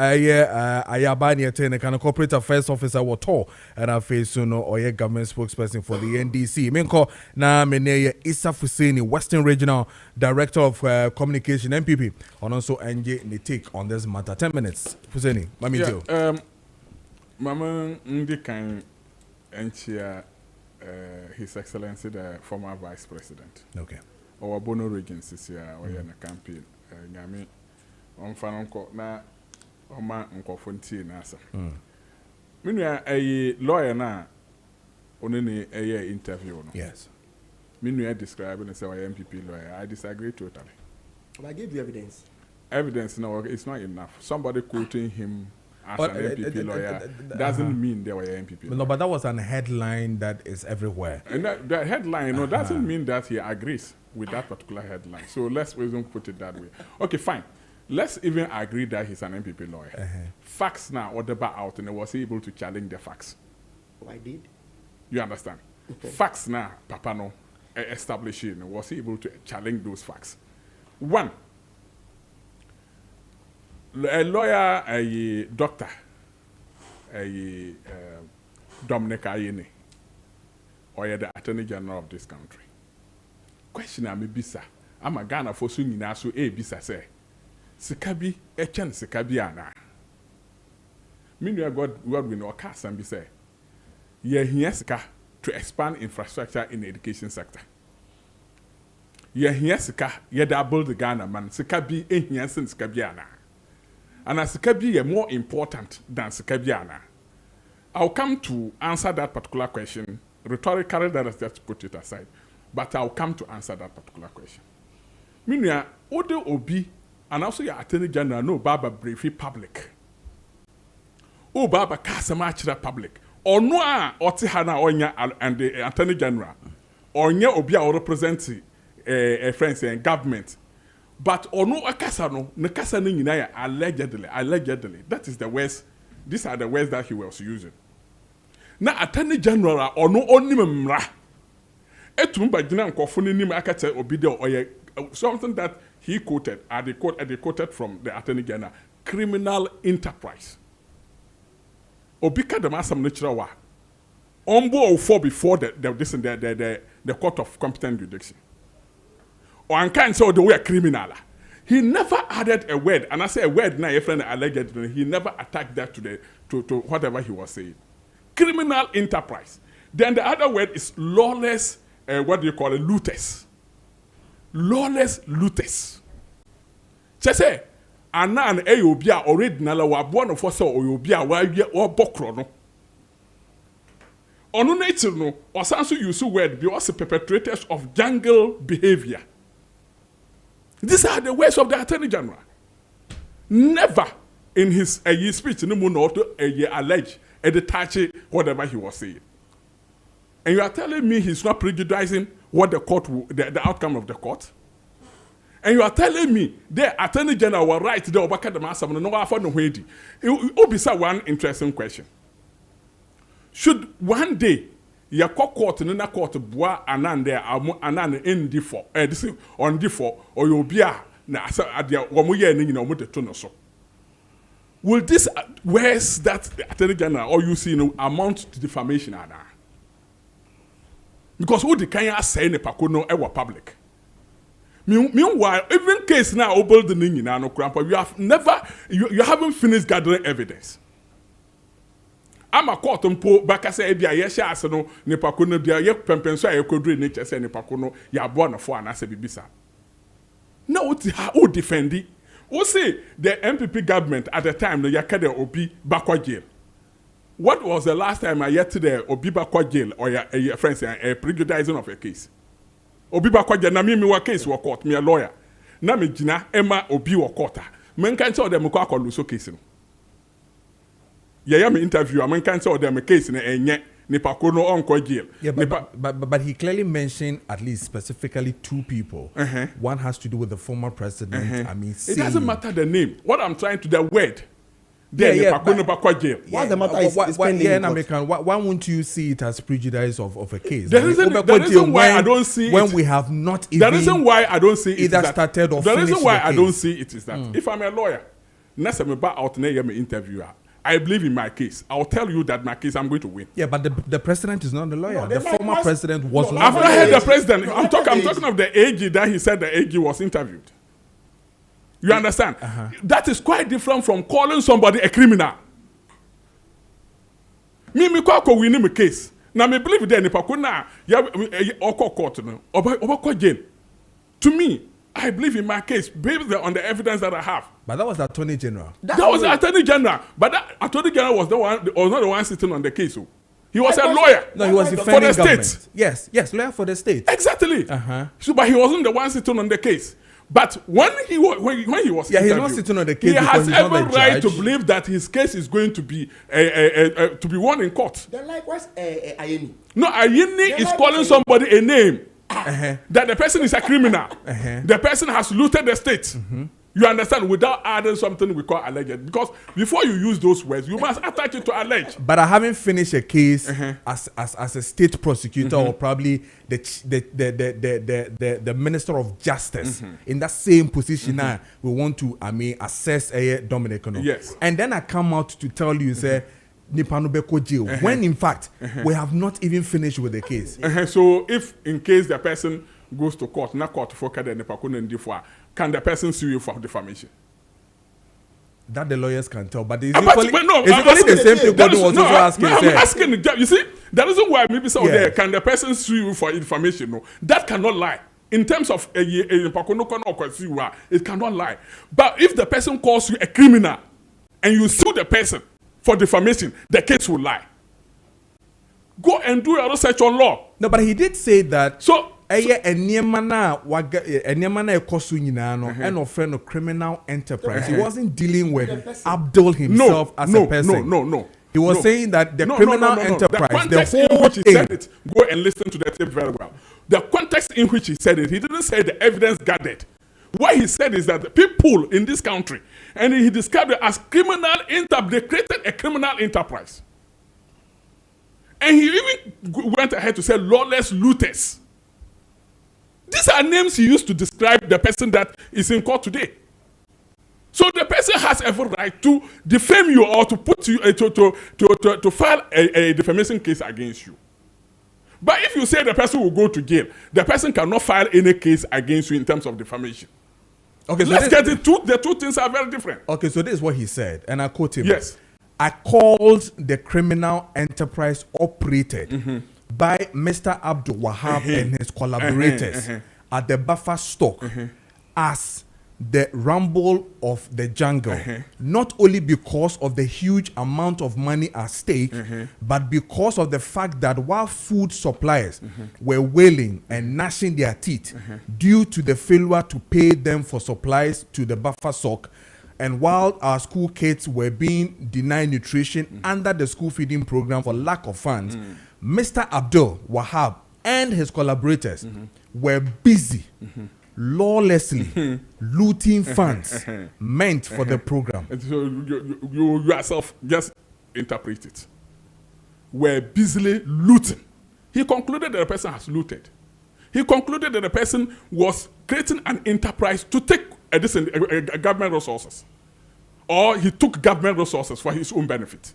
Ayabani Atene, kind of corporate affairs officer, Wato, and I face or government spokesperson for the NDC. Minko na Meneye Issa Fuseni, Western Regional Director of Communication, MPP, on also NJ Nitik on this matter. 10 minutes. Fuseni, Mami Joe. Mama Ndikan Enchia, His Excellency, the former Vice President. Okay. Our Bono Regents this year, or in a campaign. Yami on Fanonco na Oma Uncle Fontaine answer. Meanwhile, a lawyer na only a year interview. Yes. Meanwhile, describing as our MPP lawyer, I disagree totally. But I gave you evidence. Evidence, no, it's not enough. Somebody quoting him as an MPP lawyer doesn't mean they were an MPP lawyer. No, but that was an headline that is everywhere. And that headline, no, doesn't mean that he agrees with that particular headline. So let's don't put it that way. Okay, fine. Let's even agree that he's an MPP lawyer. Facts now, or the bar out, and he was able to challenge the facts. Oh, I did. You understand? Facts now, Papa no, establishing, was able to challenge those facts. One, a lawyer, a doctor, a Dominic Ayene, or the Attorney General of this country. Question I'm a bisa. I'm a Ghana for soon in so a bisa say. Sikabi, a chance Sikabiana. Meanwhile, God will not cast and be say. Ye to expand infrastructure in the education sector. Ye double the Ghana man. Sikabi in here since Sikabiana. And as Sikabi more important than Sikabiana. I'll come to answer that particular question. Rhetorically, that is just put it aside. But I'll come to answer that particular question. Meanwhile, Odo Obi, and also your Attorney General, no Baba Briefy public. Oh, Baba Kasamachira public. Or no, Otihana Onya and the Attorney General. Or nya Obi or represent a friend and government. But or no Akasano, Nakasani Inaya, allegedly. That is the words, these are the words that he was using. Now, Attorney General or no only memra. Etumba jina nkofuni ni makate obide or something that he quoted, they quoted from the Attorney General, criminal enterprise. Obika the masam natural wa. Ombo or four before the court of competent jurisdiction. Or Ankan saw the way a criminal. He never added a word, and I say a word now, a friend allegedly, he never attacked that to whatever he was saying. Criminal enterprise. Then the other word is lawless. What do you call it? Looters. Lawless looters. Chese, anan eyobia original wa born of us or yobia wa bokro no. Onu nature no, or sanso use word be also perpetrators of jungle behavior. These are the words of the Attorney General. Never in his speech no more allege editachi whatever he was saying. And you are telling me he's not prejudicing what the court, the outcome of the court? And you are telling me the Attorney General will write the Obaka the Master no one for no way. It will be one interesting question. Should one day your court in a court bois and there anan in default, this on default, or you'll be at the 1 year in your motor to so. Will this where's that Attorney General or you see amount to defamation? Because who the can say in the Pakuno ever public? Meanwhile, even case now over the name no grandpa, you haven't finished gathering evidence. I'm a court on po back say ebia ye sha ase no ne Pakuno bia ye pempenso aye kodre nature say ne Pakuno ya bo na fo anase bibisa. Now who defend it? Who say the MPP government at the time no yakade obi bakwa jail? What was the last time I yet to the obi bakwa jail or your friends a prejudicing of a case? Obi bakwa jail na me wa case wa court me a lawyer. Na me gina Emma obi wa court. Men kan say dem ko akolu so case no. Yeah, me interview men kan say dem case na enye ne Pakuno on jail. Yeah, but he clearly mentioned at least specifically 2 people. One has to do with the former president. I mean, it doesn't matter the name. What I'm trying to the word. Pakuno jail. What's the matter is pending. Why won't you see it as prejudice of a case? The reason why I don't see when it, we have not even the reason why I don't see it either is that, started or the finished reason why the I case. don't see it is that if I'm a lawyer, next time about out there me interviewer, I believe in my case. I'll tell you that my case I'm going to win. Yeah, but the president is not the lawyer. No, the former president was not. I've the not lawyer. heard the president. I'm talking of the AG that he said the AG was interviewed. You understand? That is quite different from calling somebody a criminal. Me ko win my case. Now me believe there ni Pakuna ya oko court no. Oba jail. To me, I believe in my case based on the evidence that I have. But that was the Attorney General. That was the Attorney General. But that Attorney General was not the one sitting on the case. He was a lawyer. No, he was defending the government. State. Yes, lawyer for the state. Exactly. So, but he wasn't the one sitting on the case. But when he was he's not sitting on the case. He has every right to believe that his case is going to be won in court. Then likewise, Ayeni. No, Ayeni is calling somebody a name. That the person is a criminal. The person has looted the state. You understand? Without adding something we call alleged. Because before you use those words, you must attach it to allege. But I haven't finished a case as a state prosecutor or probably the Minister of Justice in that same position. Now we want to, assess Dominic. Yes. And then I come out to tell you, say, Nipanubeko jail. When in fact we have not even finished with the case. So if in case the person goes to court, not court for can the person sue you for defamation? That the lawyers can tell, but it's equally the same thing God was also asking. I'm asking, you see, the reason why maybe say there, can the person sue you for defamation? No, that cannot lie. In terms of it cannot lie. But if the person calls you a criminal and you sue the person for defamation, the case will lie. Go and do your research on law. No, but he did say that. So Eniemana ekosu nyina no and offend a criminal enterprise. He wasn't dealing with Abdul himself as a person. No. He was saying that the criminal enterprise, the context in which he said it, go and listen to the tape very well. The context in which he said it, he didn't say the evidence gathered. What he said is that the people in this country, and he described it as they created a criminal enterprise. And he even went ahead to say lawless looters. These are names he used to describe the person that is in court today. So the person has every right to defame you or to put you to file a defamation case against you. But if you say the person will go to jail, the person cannot file any case against you in terms of defamation. Okay, so let's get it. The two things are very different. Okay, so this is what he said, and I quote him. Yes. I called the criminal enterprise operated by Mr. Abdul Wahab and his collaborators at the buffer stock as the rumble of the jungle, not only because of the huge amount of money at stake, but because of the fact that while food suppliers were wailing and gnashing their teeth due to the failure to pay them for supplies to the buffer stock, and while our school kids were being denied nutrition under the school feeding program for lack of funds, Mr. Abdul Wahab and his collaborators were busy lawlessly looting funds meant for the program. And so you yourself just interpret it. Were busily looting. He concluded that the person has looted. He concluded that the person was creating an enterprise to take government resources. Or he took government resources for his own benefit.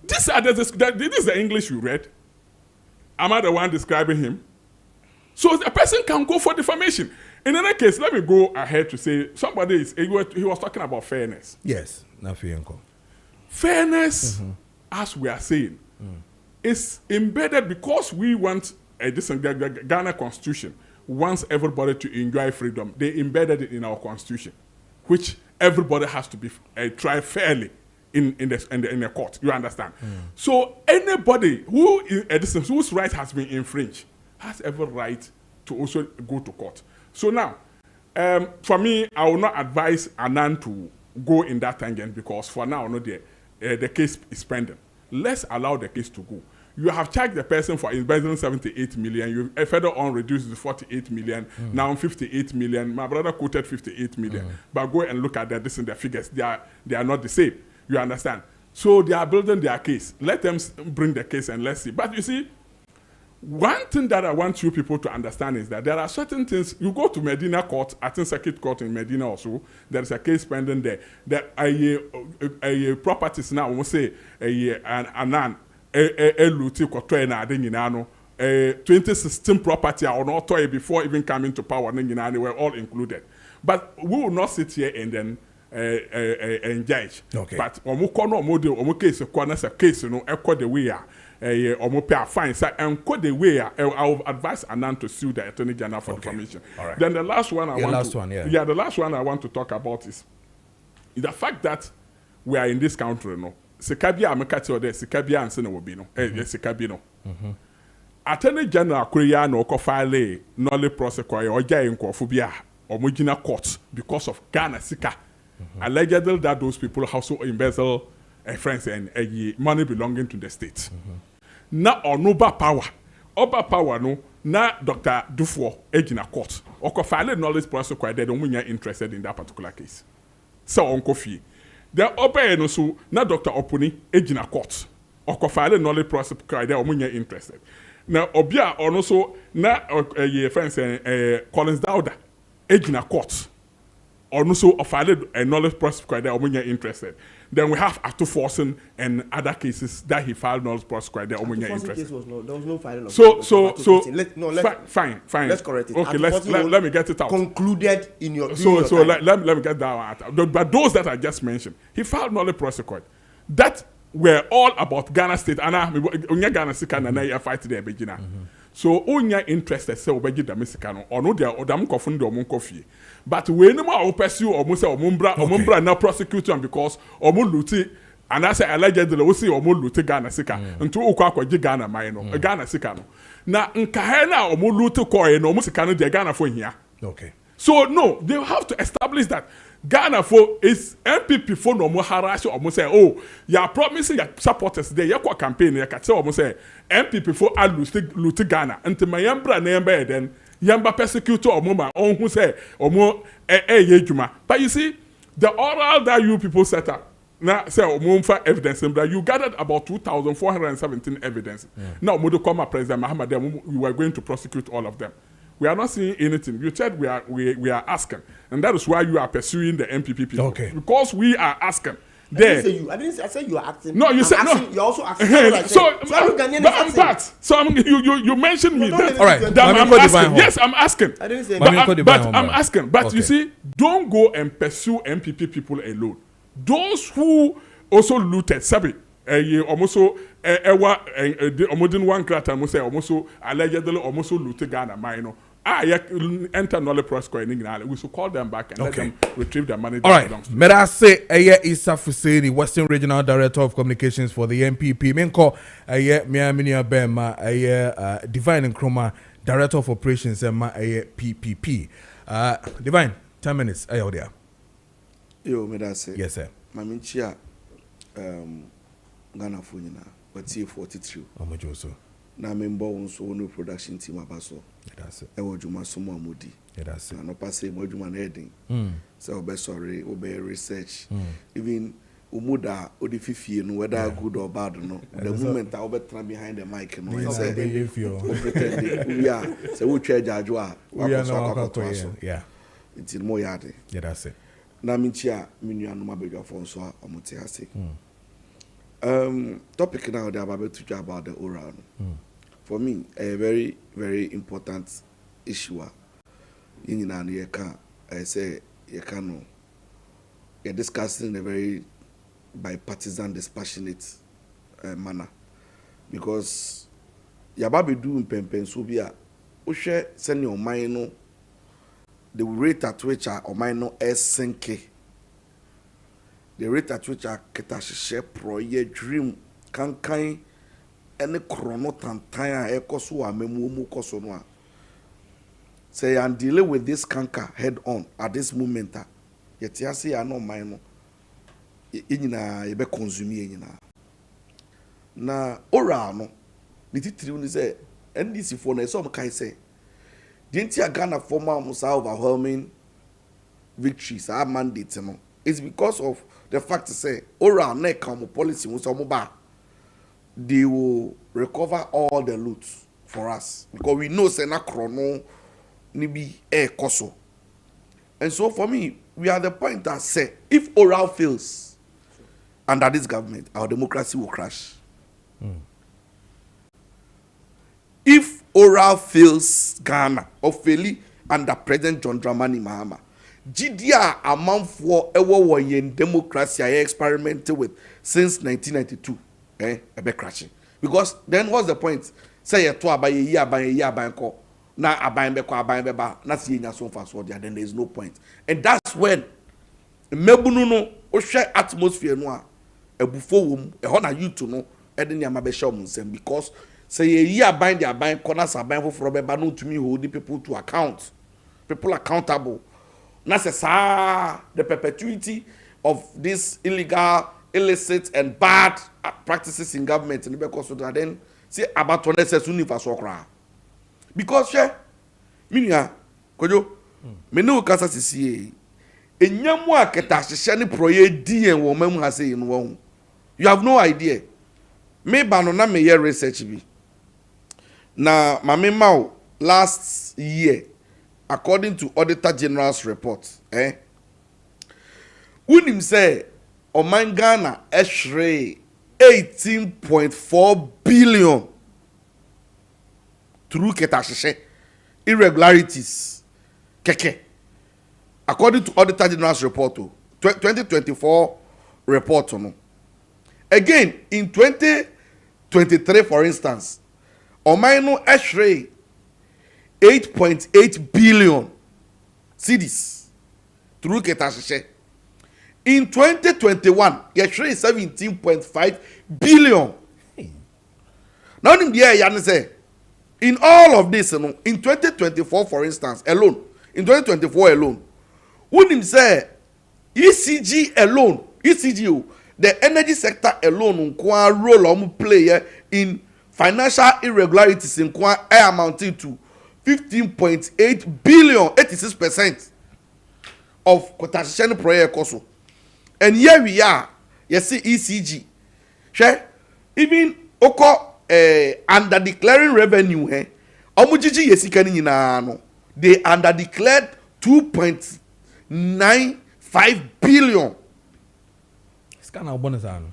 This is the English you read. Am I the one describing him? So a person can go for defamation. In any case, let me go ahead to say he was talking about fairness. Yes, fairness, as we are saying, is embedded because we want the Ghana Constitution wants everybody to enjoy freedom. They embedded it in our Constitution, which everybody has to be tried fairly in the court. You understand? So anybody whose right has been infringed has every right to also go to court. So now, for me, I will not advise Anand to go in that tangent because for now, the case is pending. Let's allow the case to go. You have charged the person for embezzling 78 million. You further on reduced to 48 million. Now 58 million. My brother quoted 58 million. But go and look at the figures. They are not the same. You understand? So they are building their case. Let them bring the case and let's see. But you see, one thing that I want you people to understand is that there are certain things. You go to Medina Court, I think Circuit Court in Medina also, there is a case pending there. That a properties now, we say, an luti kotwe na ade nyina no 2016 property or not toy before even coming to power nyina they were all included, but we will not sit here and then engage. Okay. But omo kono omo case ko na say case no ekọ the way omo pay fine say enko the way I will advise Anand to sue the Attorney General for defamation. Right. Then the last one the last one I want to talk about is the fact that we are in this country no. Sikabia amekati ode sikabia anse na wobi no sikabi no Attorney General Korea no ko file nolly prosecutor oja enkofo bia omogina court because of Ghana sika allegedly that those people also embezzle friends and money belonging to the state. Na onoba power no na Dr. Dufo ejina court oko file knowledge prosecutor they don't interested in that particular case. So onko fie the obey no so na Dr. Opuni ejina court okofale knowledge prosecutor there omunya interested na obia ono so na friends Collins Dauda ejina court ono so ofale knowledge prosecutor there omunya interested. Then we have Atu Forsen and other cases that he filed knowledge prosecutor there omunya interested. There was no filing of fine. Let's correct it. Okay, let me get it out. Concluded in your let me get that out. But those that I just mentioned, he filed knowledge prosecutor that were all about Ghana state. And unya Ghana sika na ya fight there begina. So unya interested say obeji da mesika no ono dia odam kofun de omon kofie. But we no more pursue omo say omombra na prosecute because omo luti and I say allegedly we see omo luti Ghana sika nto ukwa akwaji Ghana mai no Ghana sika no na nkahe na omo luti koe no omo sika no de Ghana for hia. Okay. So no, they have to establish that Ghana for is MPP for no more harass or say, oh, you are promising your supporters there, your campaign, you can say almost say MPP for loot Ghana. And to my yambra name then yamba persecutor or mama on who say or more juma. But you see, the oral that you people set up now say for evidence you gathered about 2,417 evidence. Now Modo Koma President Mahamed, we were going to prosecute all of them. We are not seeing anything. You said we are asking, and that is why you are pursuing the MPP people. Okay. Because we are asking. I didn't say you are acting. No, you said asking, no. You're also asking. You mentioned me. All right. I'm asking. Yes, I'm asking. I didn't say. But I'm asking. But you see, don't go and pursue MPP people alone. Those who also looted, sabi. Almost one crater almost allegedly almost looted Ghana mine. Enter knowledge prosecutor. We should call them back and let them retrieve their money. All right. May I say, Issa Fuseni, Western Regional Director of Communications for the MPP. Menko, Miaminia Bema, Divine and Chroma, Director of Operations, PPP. Divine, 10 minutes. Ayo there. Yo, may I say? Yes, sir. Maminchia, Ghana Funina, but see 43. Omojoso. na member nso no production team abaso e wo dwuma so mo amodi that's no pass mo dwuma na heading so obe sorry obe research even umuda odi fifie no whether good or bad no the moment I obe try behind the mic no I say pretend we are say we try judge a yeah it's mo yade that's it na minchia minu no mabedwafo nso a omote ase topic now they about to talk about the oral for me a very very important issue in an year can I say you can you're discussing in a very bipartisan dispassionate manner because yababe do pempen so bia o hwe send your mind no the rate at which our mind no esenke the rate at which our ketashye proye dream kankan ene krono tantan a ekoso amemu mu koso no a say and deal with this canker head on at this moment yet yase ya no mind no enyina ye be consume enyina na ora no ni titiri ni say NDC for na some kai say didn't ya Ghana former musa overwhelming victories our mandate no it's because of the fact to say ora na come policy musa ba they will recover all the loot for us because we know say na krono ni bi koso and so for me we are the point that say if oral fails under this government our democracy will crash. If oral fails Ghana or fairly under President John Dramani Mahama, GDR amount for ever yen democracy I experimented with since 1992, a bit crashing. Because then what's the point? Say a tour by a year by call. Now a buy beba, not seeing us so fast, then there is no point. And that's when Mebununo or share atmosphere noir, a buffo, a honor you to know, Eden Yamabesha because. Say a year buying their buying corners are buying for Robert no to me holding people to account. People accountable. Not the perpetuity of this illegal, illicit, and bad practices in government and because of that then say about one universe or because minya kojo me no kasa sisi e nyamu aketa hye proye di en wo mamu ha say no wo you have no idea me ba no na me ye research bi na mame mau last year according to Auditor General's report unim say oman Ghana ehre 18.4 billion through ketasheshe irregularities keke according to Auditor General's report 2024 report no again in 2023 for instance Omaino Ashray 8.8 billion cedis through Ketasheshe. In 2021, Ashray 17.5 billion. Now, in the year, say, in all of this, in 2024, for instance, alone, in 2024 alone, wouldn't say ECG alone, ECG, the energy sector alone, role play in financial irregularities in Kwa amounting to 15.8 billion, 86% of quotation prayer cost. And here we are, you see ECG. Even oko under declaring revenue, omujiji yesikani nyina they under declared 2.95 billion. It's kind of bonus ano.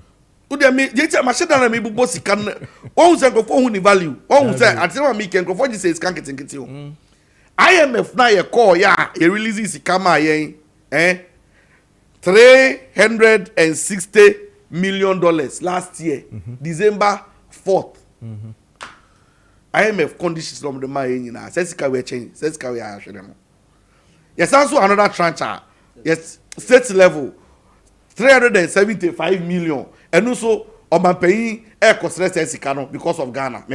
Me jecha machine na me bubo sika na won say go for hu ni value won say atima me ken go for say sika nketenkete o IMF na ye call ya e release sika ma yen $360 million last year December 4th IMF conditions from the ma yen na say sika we change say sika we a hwede no yes also another tranche yes state level 375 million and also on paying air cost because of Ghana.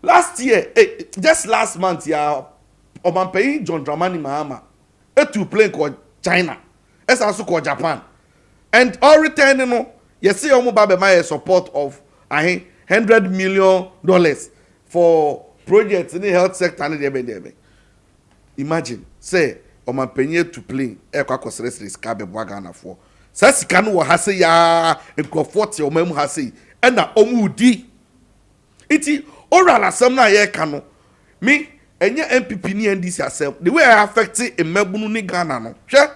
Last year, just last month, on paying John Dramani Mahama, to plane called China, it's also called Japan, and all returning. You see, Babe my support of $100 million for projects in the health sector and the imagine say Omanpenye to play Ekwa Kabe Wagana for Sasikano wa hase ya Enkofoti Omemu hase Ena Omudi Iti Ora la Samna ye kano me enye MPP ni NDC asem the way I affect it in Melbourne ni Ghana no hwe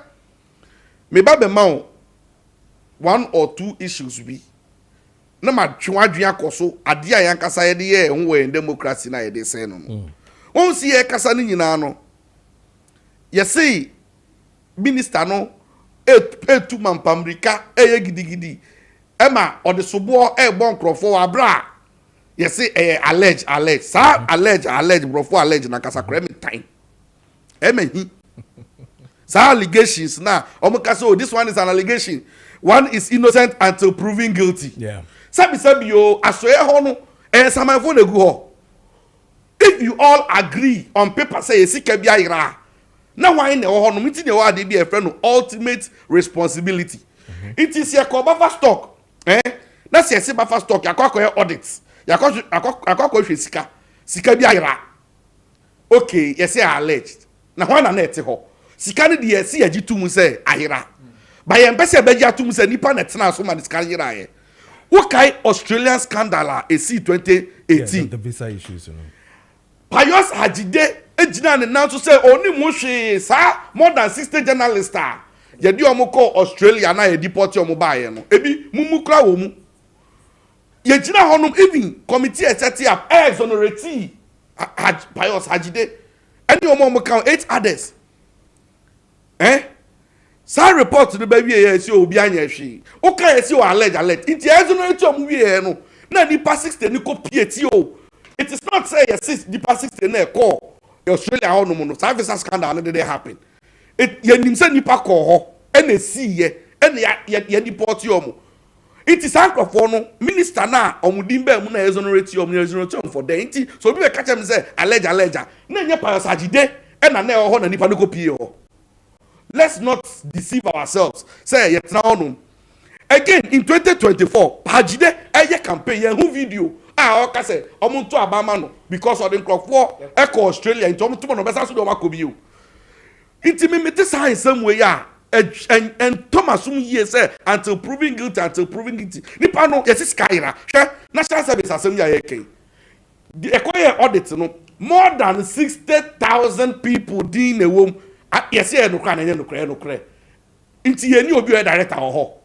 me ba be ma one or two issues be na ma twadua koso ade a yankasa ye de ye ho we democracy na ye de say no won si ye kasa ni nyina no ye say minister no etu mampamrika eye gidigidi ema ode sobo e bon krofo abra you say allege sa allege bro for allege na kasa kreme time emehi sa allegations na omukasa oh this one is an allegation one is innocent until proven guilty yeah sabi yo asoye ho no samanfo na gu ho if you all agree on paper say esika bia ira na why na ho no miti na wa de bia friend no ultimate responsibility it is your cover stock na se bafa stock yakwa audit yakwa hwe sika bia ira okay you say alleged na why na net ho sika ne de yesi agitum say ahira ba ye mpese be agitum say nipa na tena so ma de sika yira ye what Australian scandal AC 2018 the visa issues Pius Hajide ejina ne now to say oni mo hwe sa more than 60 journalists ye di omo ko Australia na ye deport omo ba ye no ebi mumu kra wo mu ye jina honum even committee set up exonerate Pius Hajide any omo count 8 others sa report the baby ye si obi anya hwe o ka ye si o allege it exonerate omo wie no na ni pa 60 ni ko pieti o it is not say yes the pa 60 na call Australia honum no sa visa scandal no dey happen it ye nim say nipa ko ho na si ye na ye deport omo it is ankrofo no minister na omudin ba mu na exonerate omo for there nti so bi be catch am say allege na nye Pius Hajide na ho na nipa no ko pie ho. Let's not deceive ourselves. Say yet now again in 2024, Hajide eye campaign who video oka say omuntu abama no because of the crop echo Australia into omuntu no besa so do makobi o. Intimate science some way and Thomas ye say until proving guilty nipa no yes skyra hwe national service assembly ayeke the equire audit no more than 60,000 people din a wom yes no kra na no kra inti ye ni obi o director ho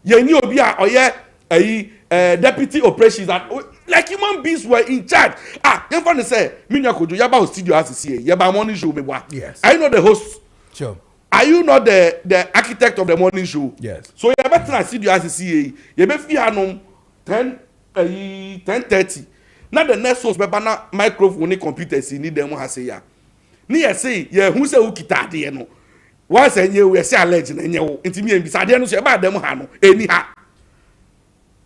ye ni obi a oye deputy operations that like human beings were in charge you funny say minya Kojo yaba studio as see yaba morning show me wa yes are you not the host sure are you not the architect of the morning show yes so you better studio as see you be fi anom 10:30 na the next host be na microphone ni computers ni dem ha say ya ni ye say ye hu say ukita de no wa say nye we say allege na nye wo ntimi en bisa de no so e ba dem ha no eni ha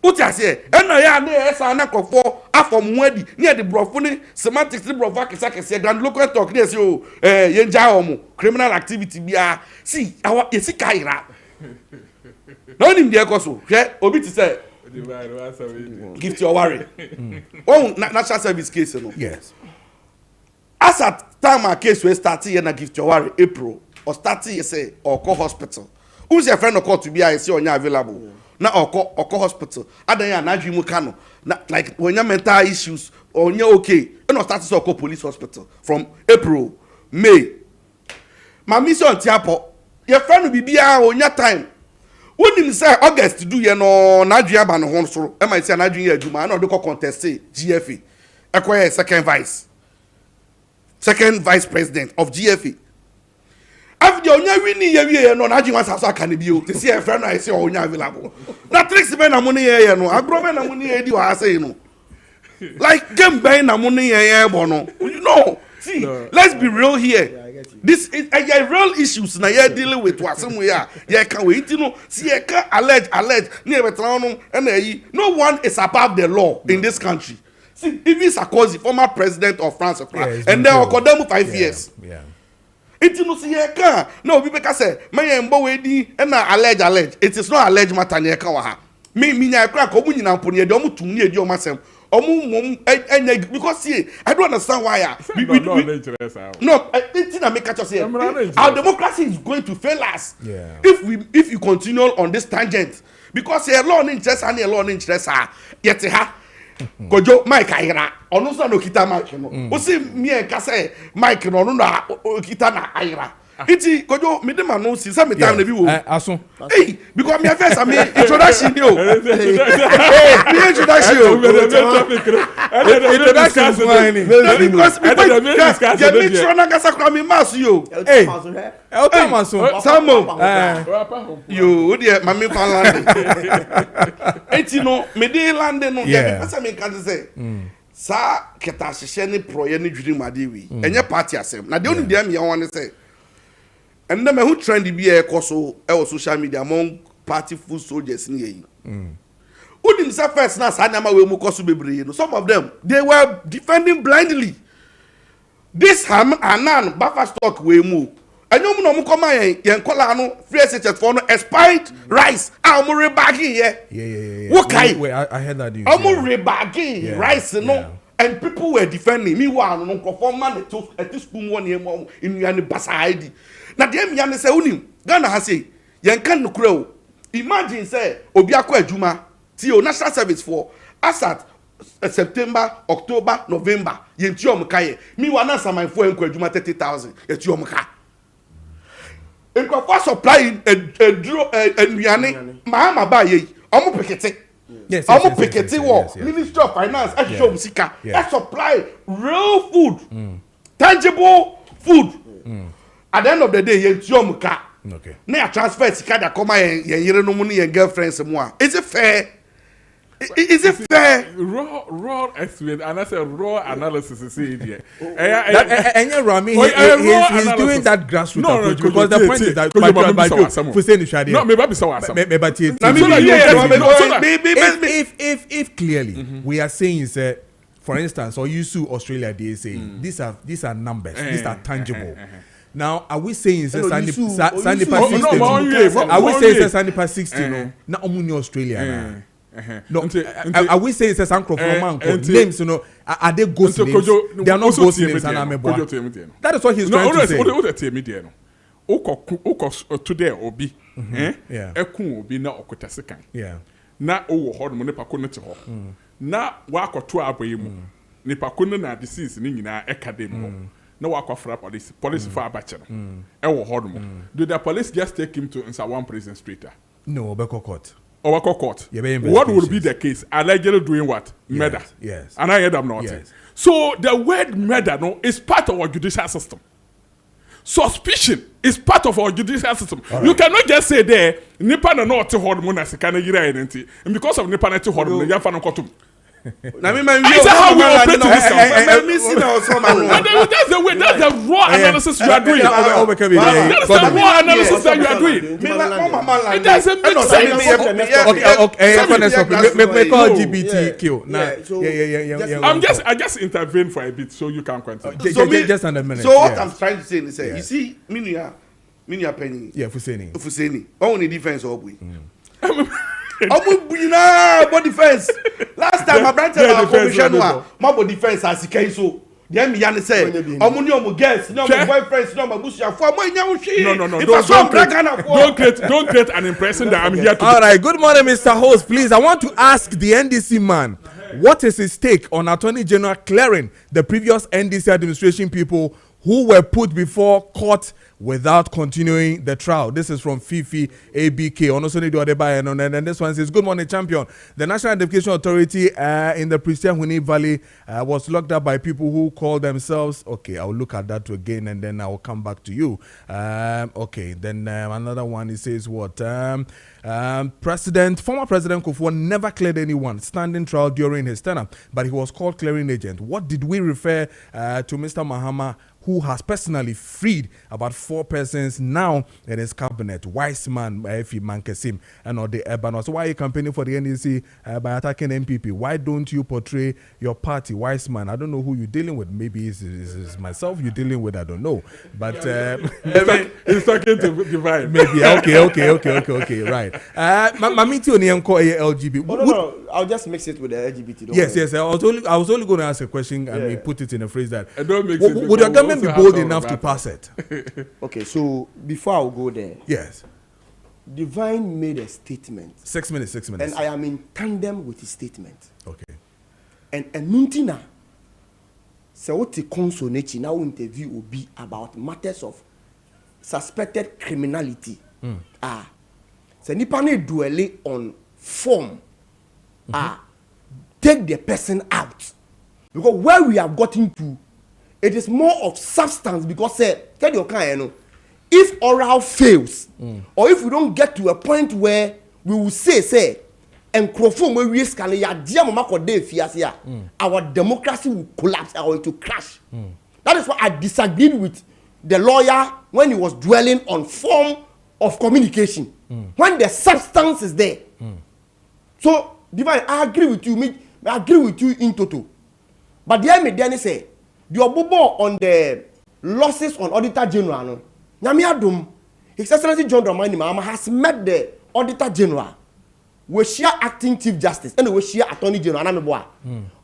uti ase na ya na esa na kofo afom ho adi ni e de brofo ni semantics ni brofo akese grand local talk ni say o ye nja omo criminal activity bia see our ye si kaira no nim de ekoso hwe obi ti say gift your worry oh national service case no yes as at time our case we started here na gift your worry April or starting you say or call hospital who's your friend or call to be I see on your available na or call hospital adan ya na adwi mu ka no na like when your mental issues or you okay and or start to call police hospital from April May my mission tiapo your friend will be bia on your time when him say August do ye no na adwi aba no ho so e ma say na adwi ye adwuma na o de call contest GFA ekwa second vice president of GFA after onya wini ye no na adwi wan saso aka ne bio te see e friend I say onya available na tricks be na money ye no agro be na money ye di wa say no like game be na money ye bo no no see let's be real here this is a real issues na you dealing with wasem we are you can we no see you can allege na e betra no na yi no one is above the law in this country. See even Sarkozy former president of France and then okodemu 5 years yeah it no see you can no obi be ka say me mbo we di na allege it is not allege matter na e ka wa ha Me nya crack omu nyina mponi e de omu tum ne edi omu asem. Omu mom enya because see I don't understand why no it's not make catch us here. Our democracy is going to fail us if you continue on this tangent because a law in interest and a law in interest yet ha Kojo Mike ayira onu so no kita Mike no o si me e ka say Mike no no kita na ayira iti Kojo me dem no si say me time na bi wo aso hey because me first I mean introduction yo me introduction because get me try na gasa kwa me mass yo hey Elton Samo yo dey mami fan land iti no me dey land no yeah person me can say sa keta hye ne proye ne dwiri made wi enye party asem na dey onu dey me yan say and then who trend be e koso e social media among party food soldiers ni yi who themselves first na sa na ma we mu koso bebre no some of them they were defending blindly this Hanan buffer stock we mu anyom no mu koma yen kola no free SHS for no expired rice am rebagging yeah what kai I heard that news am rebagging rice no and people were defending me one no conform man at this spoon one in yan basaidi na dem yan say unim Ghana ha say yen kan no kura imagine say obi akọ adwuma ti o national service for asat September October November yen ti om kaye me one answer my for enko adwuma 30,000 yet you om ka enko for supply enduane mahama ba ye omo pekete yes omo pekete wo Ministry of Finance I show musika I supply real food tangible food at the end of the day yen ti om ka okay na transfer sika da come yen yere no mu ne yen girlfriends mu a is it fair? Is it fair? Raw estimate and that's a raw analysis is here. And Rami, he's doing that grassroots approach because the point is that if clearly we are saying is for instance, or you sue Australia, they say these are numbers, these are tangible. Now, are we saying it's Sandy Pass 60? Are we saying it's Sandy Pass 60? No, not only Australia. No, are we saying it's a Sankro from names? You know, are they ghost names? They are not ghost names. That is what he's trying to say. Today obi, ekun obi na okota sekan. Na owo hɔ no nipa ko no te hɔ. Na wakɔto aboyi mu. Nipa ko no na disease ni nyina ekade mu. Na wakɔfra police for abache no. Ɛwɔ hɔ no. Do the police just take him to inside one prison straight? No, Obeko court. Or court. What would be the case? Allegedly doing what? Murder. Yes. And I heard them not. Yes. So the word murder is part of our judicial system. Suspicion is part of our judicial system. Right. You cannot just say there, Nipa na not to hold money, and because of Nipa na to hold money, you have to na me man that's how we operate in this country. That's the way, that's the raw analysis you are doing. That's the raw analysis that you are doing. It doesn't make sense. Okay, call LGBTQ. I just intervene for a bit so you can continue. Just under a minute. So what I'm trying to say is, you see, Minya Penny. Yeah, Fuseni. Only defense or we. Body defense. Last time my brother commission my defense as he so. Then me yan say, "Omuniomu girls, no my boyfriends, no my bushia for my nyamushi." No, don't create an impression that I'm here to. All right, good morning, Mr. Host. Please, I want to ask the NDC man, what is his take on Attorney General clearing the previous NDC administration people who were put before court without continuing the trial? This is from Fifi ABK. And this one says, good morning, champion. The National Identification Authority in the Pristia Huni Valley was locked up by people who call themselves. Okay, I'll look at that again and then I'll come back to you. Okay, then another one, it says what? Former President Kufuor never cleared anyone standing trial during his tenure, but he was called clearing agent. What did we refer to Mr. Mahama who has personally freed about 4 persons now in his cabinet. Wise man, Maakye, and or the urban. So why are you campaigning for the NDC by attacking MPP? Why don't you portray your party, Wise man? I don't know who you're dealing with. Maybe it's myself you're dealing with. I don't know. But he's talking to Divine. Maybe okay, right. Mamiti Onyenko LGBT. No, I'll just mix it with the LGBT. Yes. I was only going to ask a question and put it in a phrase that would your government be bold enough to pass it? Okay, so before I go there, yes, Divine made a statement. 6 minutes. And I am in tandem with his statement. Okay. And Nuntina, so what the council now interview will be about matters of suspected criminality. So Nipane dwell on form. Take the person out. Because where we have gotten to, it is more of substance. Because if oral fails, or if we don't get to a point where we will say, and our democracy will collapse or it will crash. That is why I disagreed with the lawyer when he was dwelling on form of communication. When the substance is there. So, Divine, I agree with you. I agree with you in total. But the Mediani say, the obobo on the losses on Auditor General, His Excellency John Dramani Mahama has met the Auditor General. We share acting Chief Justice and we share Attorney General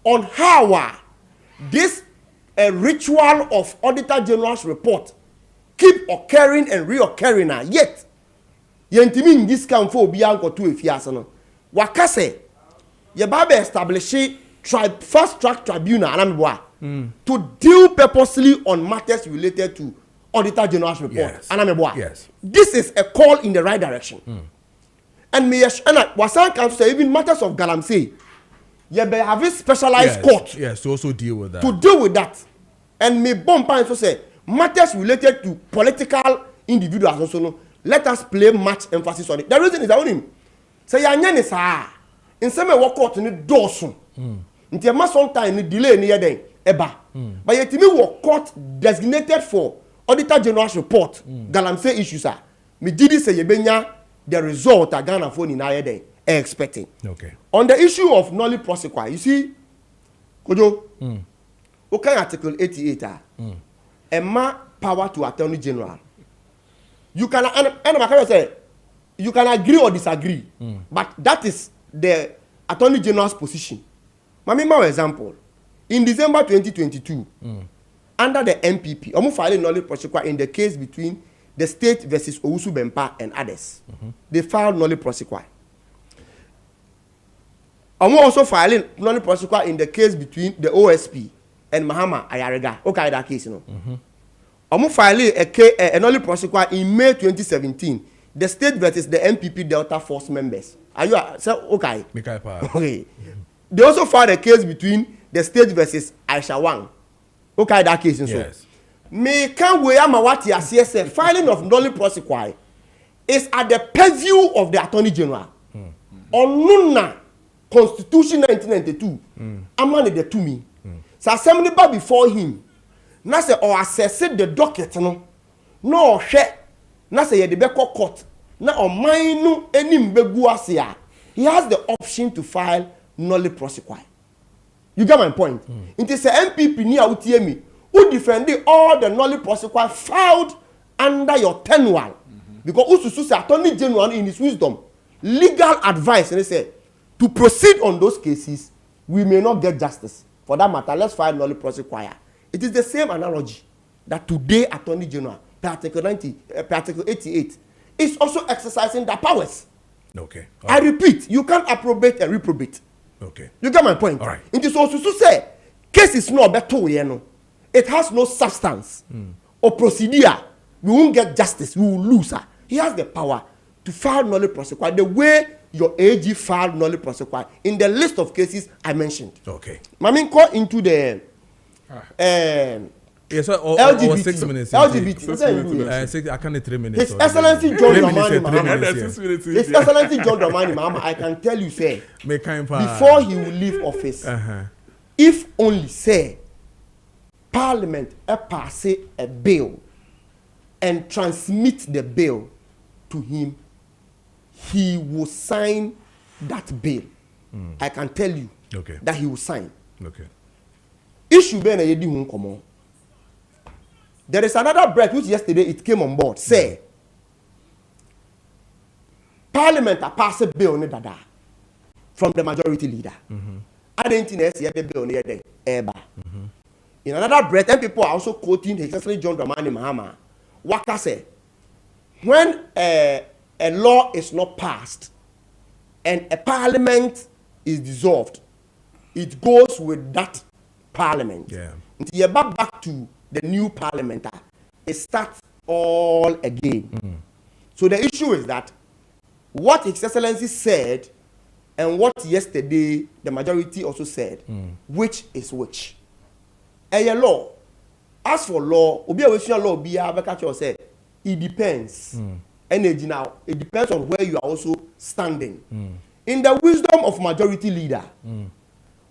on how this ritual of Auditor General's report keep occurring and reoccurring. Yet, yentimi this can for bianco to if yasano. Wakase, Yababe established fast track tribunal to deal purposely on matters related to Auditor General's report. Yes. This is a call in the right direction. And Wasan Council say even matters of Galamsey, you have a specialized court. Yes, to also deal with that. To deal with that. And me bomb so say matters related to political individuals also no, let us play much emphasis on it. The reason is that him say yanyane sa in some work court ni dosun. Nti ma sometimes ni delay ni yeden eba. But yetimi work court designated for Auditor General's report, Galamsey issues are. Me did say yebenya the result a Ghana for in yeden expecting. Okay. On the issue of nolly prosequi, you see, Kojo, okay, Article 88 Emma power to Attorney General. You can say you can agree or disagree, but that is the Attorney General's position. My example, in December 2022, under the MPP, Omu filed nolly prosequi in the case between the state versus Owusu Bempa and others. They filed nolly prosequi. Omu also filing nolly prosequi in the case between the OSP and Mahama Ayarega. Okay, that case, you know. Omu filing a nolly prosequi in May 2017. The state versus the MPP Delta Force members. Are you okay? Okay. They also filed a case between the state versus Aisha Wang. Okay, that case, yes. Me can we am what you say filing of nolly prosequi is at the purview of the Attorney General. Onuna Constitution 1992. Amani the to me. So assembly before him. Na say or assess the docket no she na say ye de be court na o man no enim begu ase a he has the option to file nolly prosequi. You get my point? It is a MPP ni awutie mi who defended all the nolly prosequi filed under your tenure. Because Ususu say Attorney General in his wisdom legal advice and they say to proceed on those cases we may not get justice. For that matter, let's file nolly prosequi. It is the same analogy that today Attorney General, Article 88, is also exercising their powers. Okay. I repeat, you can't approbate and reprobate. Okay. You get my point? All right. It is also to say, case is not better, you know. It has no substance or procedure. We won't get justice. We will lose her. He has the power to file nolly prosequi the way your AG filed nolly prosequi in the list of cases I mentioned. Okay. Mamin go into the yes, sir. LGBT. 6 minutes. LGBT. I can't 3 minutes. His Excellency John Dramani Mahama. His Excellency John Dramani Mahama, I can tell you, say, before he will leave office, if only say Parliament pass a bill and transmit the bill to him, he will sign that bill. I can tell you that he will sign. Issue be na yedi hu nkomo. There is another breath which yesterday it came on board. Say, Parliament a pass a bill ne dada from the majority leader. I didn't think the bill near the eba. In another breath, and people are also quoting His Excellency John Dramani Mahama. Waka say, when a law is not passed and a parliament is dissolved, it goes with that parliament. Until you back to the new parliament, it starts all again. So the issue is that what His Excellency said and what yesterday the majority also said, which is which? A law. As for law, obi a wesian law be a say it depends. Energy now, it depends on where you are also standing. In the wisdom of majority leader,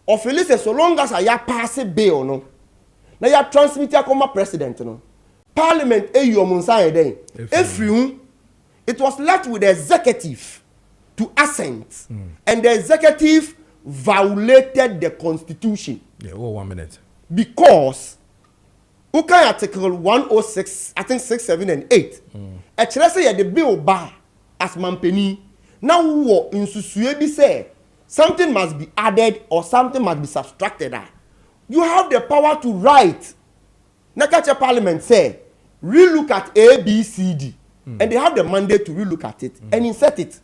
of Elise, so long as I pass a bill, no, now you transmit a comma president, no, Parliament, it was left with the executive to assent, and the executive violated the constitution. Yeah, 1 minute. Because okay, article 106, I think 6, 7, and 8. Actually, say the bill bar as mampeni. Now, in Susuebi say something must be added or something must be subtracted. You have the power to write. Nakacha Parliament say relook at A, B, C, D, and they have the mandate to relook at it and insert it.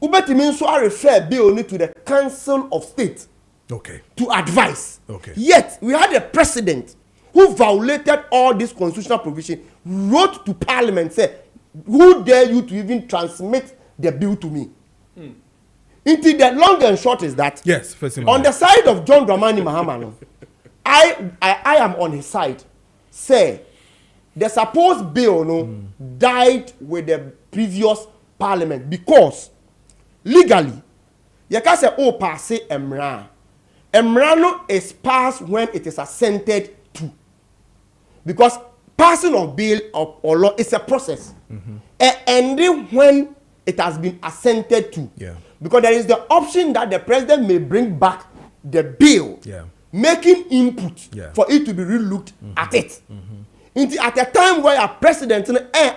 Ubeti means so I refer bill only to the Council of State. To advise. Yet we had a president who violated all this constitutional provision, wrote to Parliament, said, "Who dare you to even transmit the bill to me?" Indeed, the long and short is that on the side of John Dramani Mahama, I am on his side. Say the supposed bill died with the previous Parliament because legally, you can say, "Oh, pass emra." Emrano is passed when it is assented to. Because passing of bill or law is a process. And then when it has been assented to. Because there is the option that the president may bring back the bill, making input for it to be relooked at it. At a time where a president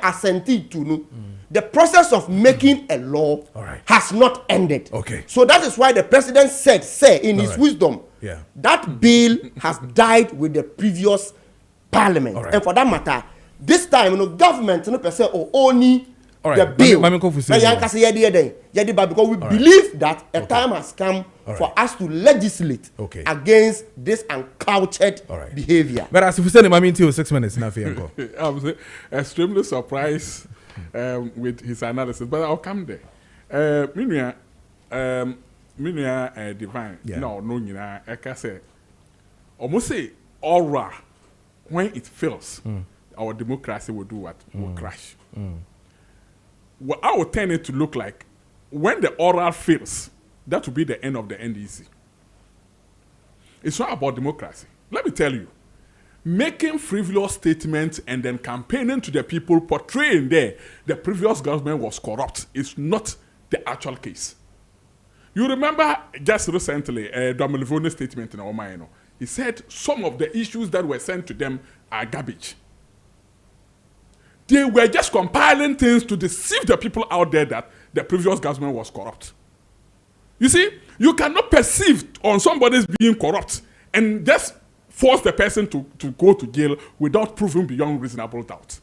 assented to, the process of making a law has not ended. So that is why the president said, in his wisdom, that bill has died with the previous Parliament. And for that matter, this time, government, only the bill. Because we believe that a time has come for us to legislate against this uncultured behavior. But as if we said, I mean, 6 minutes now. I was extremely surprised with his analysis, but I'll come there. Minya divine. No, I can say almost say aura when it fails, our democracy will do what? Will crash. Well, I would tend it to look like when the oral fails, that will be the end of the NDC. It's not about democracy. Let me tell you, making frivolous statements and then campaigning to the people, portraying there the previous government was corrupt is not the actual case. You remember just recently Dominivone's statement in Omaino. He said some of the issues that were sent to them are garbage. They were just compiling things to deceive the people out there that the previous government was corrupt. You see, you cannot perceive on somebody's being corrupt and just force the person to go to jail without proving beyond reasonable doubt.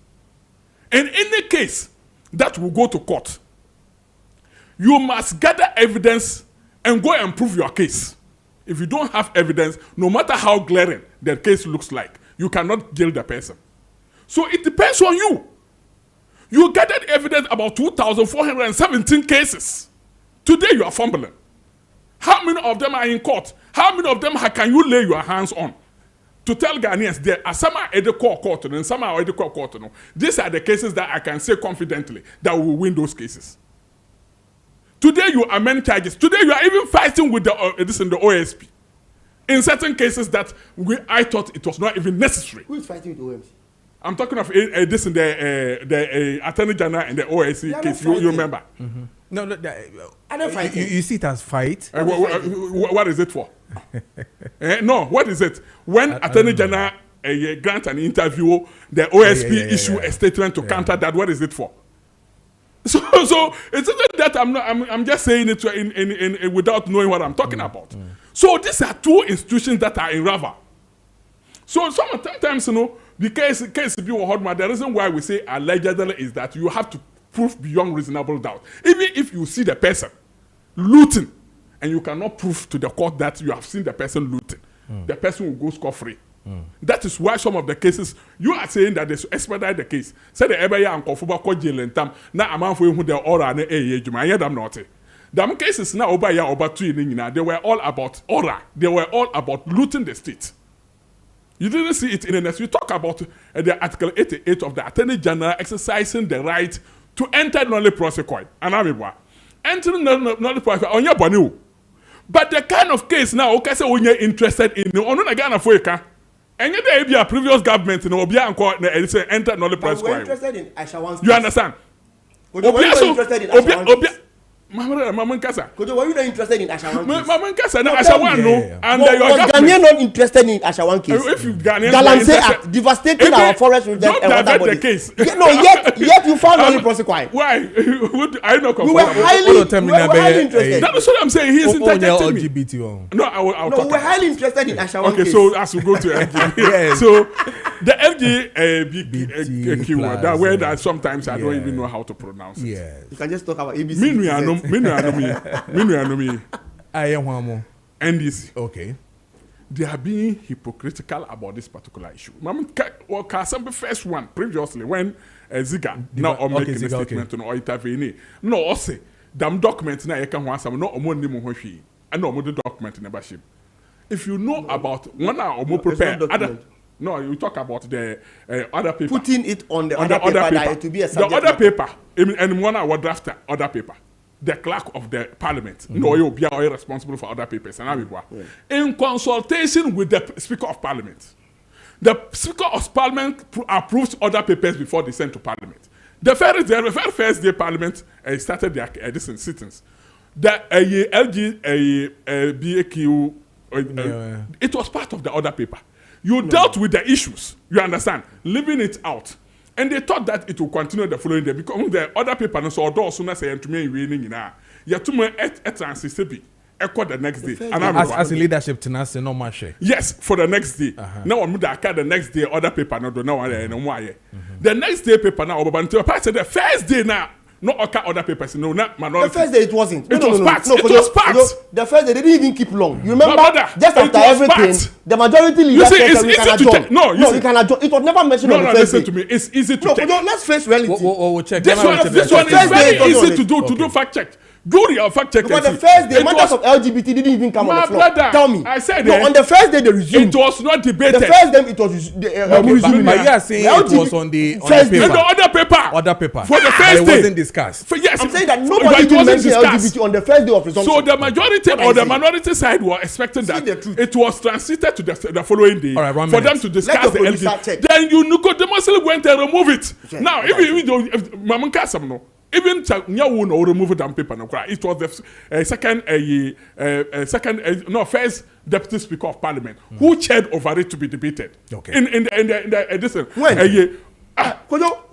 In any case that will go to court, you must gather evidence and go and prove your case. If you don't have evidence, no matter how glaring the case looks like, you cannot jail the person. So it depends on you. You gathered evidence about 2,417 cases. Today you are fumbling. How many of them are in court? How many of them can you lay your hands on? To tell Ghanaians, there are some are at the court and some are at the court. These are the cases that I can say confidently that we will win those cases. Today you amend charges. Today you are even fighting with the OSP. in certain cases that I thought it was not even necessary. Who is fighting with OMC? I'm talking of this in the Attorney General and the OIC case. You remember? Mm-hmm. No, I don't fight. You see it as fight. What is it for? No, what is it? When Attorney General grant an interview, the OSP issue a statement to counter that. What is it for? So it's not that I'm just saying it in without knowing what I'm talking about. So these are two institutions that are in rival. So sometimes the case be hard. The reason why we say allegedly is that you have to prove beyond reasonable doubt. Even if you see the person looting and you cannot prove to the court that you have seen the person looting, the person will go scot-free. That is why some of the cases you are saying that they expedite the case. Say the ever young confuba ko jail and tam na amount for who they aura na juma. I hear them not. Them cases now over ya over 2 in they were all about aura. They were all about looting the state. You didn't see it in the next. We talk about the Article 88 of the Attorney General exercising the right to enter non prosecuted. And I mean, entering non prosecuted on your bonu. But the kind of case now, okay, so when you're interested in no one again of Weka, and you there be a previous government in Obia and court enter non prosecuted. We're interested in Ashawan's. You understand? Obia interested in Ashawan's. Mama Nkasa. Kojo, were you not interested in Ashawan case? Mama Nkasa, no, Ashawan no. And was Ghanaian not interested in Ashawan case? If you Ghanaian Galamsey Act devastating our forest region and water bodies. The case. Yet you found only prosecuted. Why? I know. We were highly interested. That is what I'm saying. He is interjecting me. LGBT. No, I'll talk. We were highly interested in Ashawan case. Okay, so as we go to FG, so the FG that word that sometimes I don't even know how to pronounce it. Yes. You can just talk about ABC. I am one more. NDC. Okay. They are being hypocritical about this particular issue. The first one previously when Ziga now making a statement or intervene. No, also them documents now you can want some no money more and no more document in the baship. If you know about one hour or more prepare other. No, you talk about the other paper. Putting it on the other paper that to be a subject. The other paper, and one hour drafter, other paper. The clerk of the parliament, no, you'll be responsible for other papers. And in consultation with the Speaker of Parliament, the Speaker of Parliament approves other papers before they send to Parliament. The very first day Parliament started their sittings. The BAQ, it was part of the other paper. You dealt with the issues, you understand, leaving it out. And they thought that it will continue the following day because the other people no so do soon as to me winning na ya to me transition echo the next day. And as a leadership tenase no match. Yes, for the next day. Now I'm the next day other paper no do now no more. The next day paper now but the first day now no other papers no not minority. The first day it wasn't. It was part. It was part. The first day they didn't even keep long. You remember? Just after everything, the majority leader said we can adjourn. No, you can adjourn. It was never mentioned on the first day. Listen to me. It's easy to check. No, let's face reality. We'll check. This one is very easy to do fact check. Go to your fact check. Because the first day, matters of LGBT didn't even come on the floor. Tell me. I said no. On the first day they resumed. It was not debated. The first day it was resumed. But you are saying it was on the first paper. The other paper. Other paper. For the first day. It wasn't discussed. Yes. I'm saying that nobody did mention LGBT on the first day of resumption. So the majority or the minority side were expecting that it was transited to the following day for them to discuss the LGBT. Then you Nicodemusly went and remove it. Now, if Maman Kasam no. Even Nyawu no remove that paper no cry. It was the first deputy speaker of parliament who chaired over it to be debated. Okay. In the this when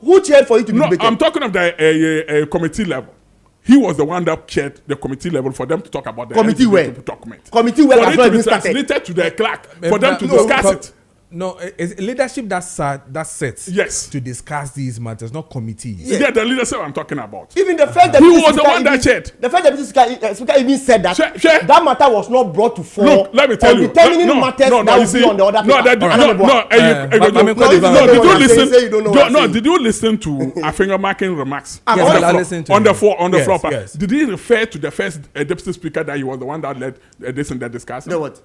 who chaired for it to be debated? I'm talking of the committee level. He was the one that chaired the committee level for them to talk about the committee document. Committee well for it to be translated to the clerk for them to discuss it. No, it's leadership that sets to discuss these matters, not committees. Yeah, the leadership I'm talking about. Even the fact that he was the one that chaired. The fact that speaker even said that that matter was not brought to fore. Look, let me tell you. Determining matters that will be on the other paper. Did you listen to a finger marking remarks on the floor? Yes. Did he refer to the first deputy speaker that he was the one that led this and that discussion? No, what?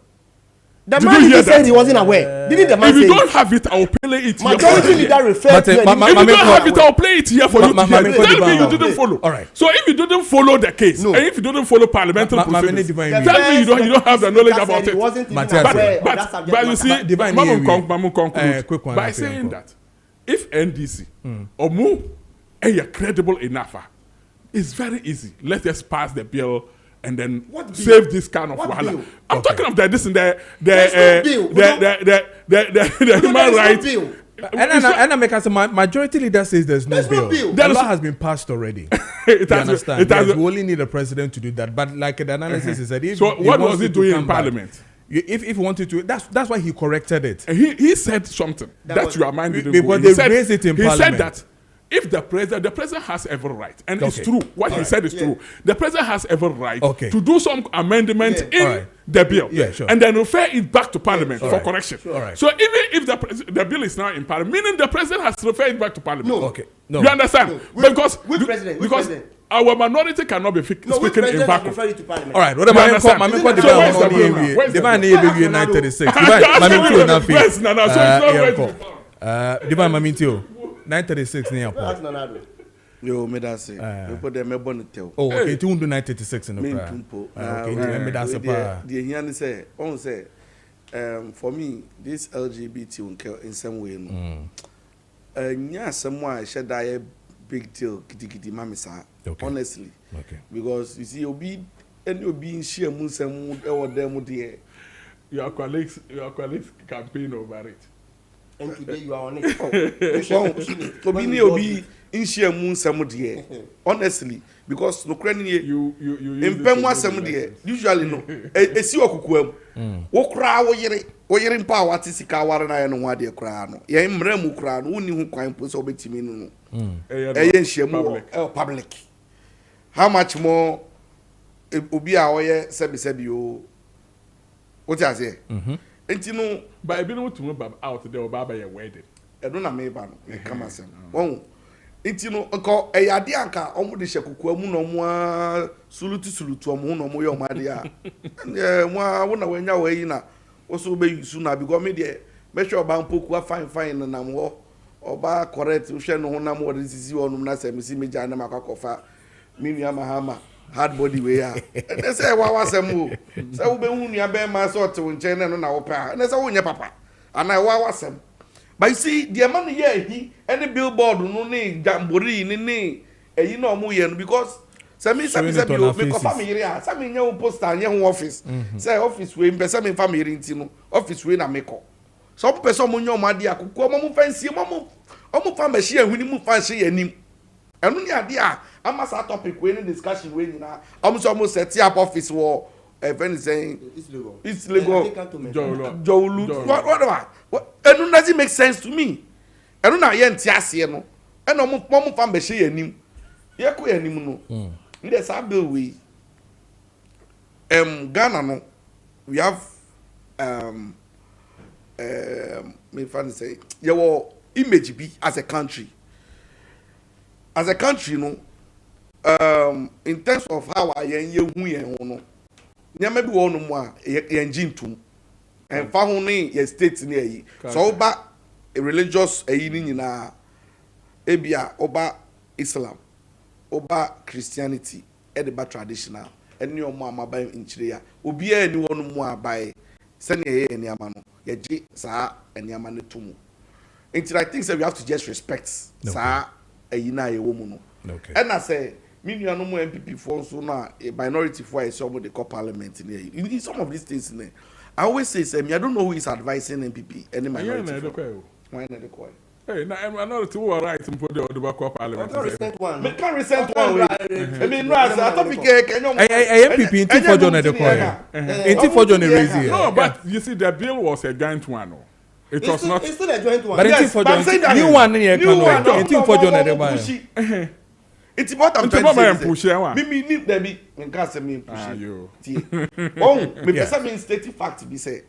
The man said he wasn't aware. Didn't the man say? If you don't have it, I'll play it. Majority leader referred to. If you don't have it, I'll play it here for you. Tell me you didn't follow. All right. So if you didn't follow the case, and if you didn't follow parliamentary proceedings, tell me you don't have the knowledge about it. But you see, Mamu conclude by saying that if NDC or move are credible enough, it's very easy. Let's just pass the bill and then save this kind of wahala. I'm talking of this and the human rights. And I make us majority leader says there's no bill. The law has been passed already. You understand? Yes, we only need a president to do that. But like the analysis is that if so what was he doing in Parliament? If he wanted to, that's why he corrected it. He said something that your mind didn't go. Because they raised it in Parliament. He said that if the president has every right, and it's true, what he said is true. The president has every right to do some amendment in the bill, and then refer it back to Parliament for correction. So even if the bill is now in Parliament, meaning the president has to refer it back to Parliament. No. You understand? Because our minority cannot be speaking in vacuum. All right. What about the man in 936? Divine Mamintio. 936 near Paul. Yo, me that say. People them me born tell. Oh, okay. 296 in the prayer. Okay, me that's a part. The here say, on say, for me, this LGBT in some way, no. Nya someone should die a big deal. Gidi mami sa. Honestly, because you see, obi in share musem or them there. Your colleagues campaign over it. And today you are on it. Obi in share musem there. Honestly, because no cranny you in Pemwa some there. Usually no. A see okukuem. Wo kra wo yere mpa wati sika ware na ye no wa de kra no. Ye mremu kra no uni hu kwan po so betimi no. Eye share mu public. How much more obi a oye sebi o. What you say? Enti no by be no to bab out there baba ye wedding. E do na me ba no e kama sem. Won enti no ko e yade anka omo de hye mu no mo sulutu omo no mo ye omo ade a. Mo na wanya wa yi na wo so be yusu na because me de me sure ba mpoku fine na mo oba correct wo hwe no ho na mo de sisi onum na sem si meja na makofa mimi amahama hard body we ya and say wa wasem o say wo be hu nua be ma sort wo nchen no na wo pa and say wo nya papa and I wa wasem but you see the man here he any billboard no ne jambori ni eyi na omo ye no because say me me ko family a say me nya wo poster nya wo office say office we be say me family nti no office we na me ko some person mo nya o ma dia kokko mo fancy mo fa machine ahuni mo fancy anim enu ni ade a amasa topic we ni discussion we nyina almost set up office wo event saying it's legal jowlu whatever enu doesn't make sense to me enu na ye ntiase no enu mo fa machine anim ye ko anim no we dey say bill we Ghana no we have me fan say your image be as a country no in terms of how I yen hu yen ho no nyama bi wo no mu a yen jintum en fa ho ne ye state ne yi so oba religious ayi ni nyina ebia oba Islam oba Christianity e de ba traditional eni omo amaba nchire ya obi a ni wo no mu abai se ne ye eni ama no ye ji sa eni ama ne tumu until I think so we have to just respect sa ayina ye wo mu no and I say me nuanu mo MPP for so na a minority for is some of the parliament in some of these things I always say me I don't know who is advising MPP any minority why not the quiet hey na minority who are right for the parliament recent one me can recent one I mean ras I topic kenyo MPP in for John the quiet in for John raise here no but you see the bill was a joint one. It was not. It's still a joint one. But yes, for John, new one in here. New for John at the bar. It's what I'm trying to say. Me need there be in case me push. Oh, me person mean stating fact be say.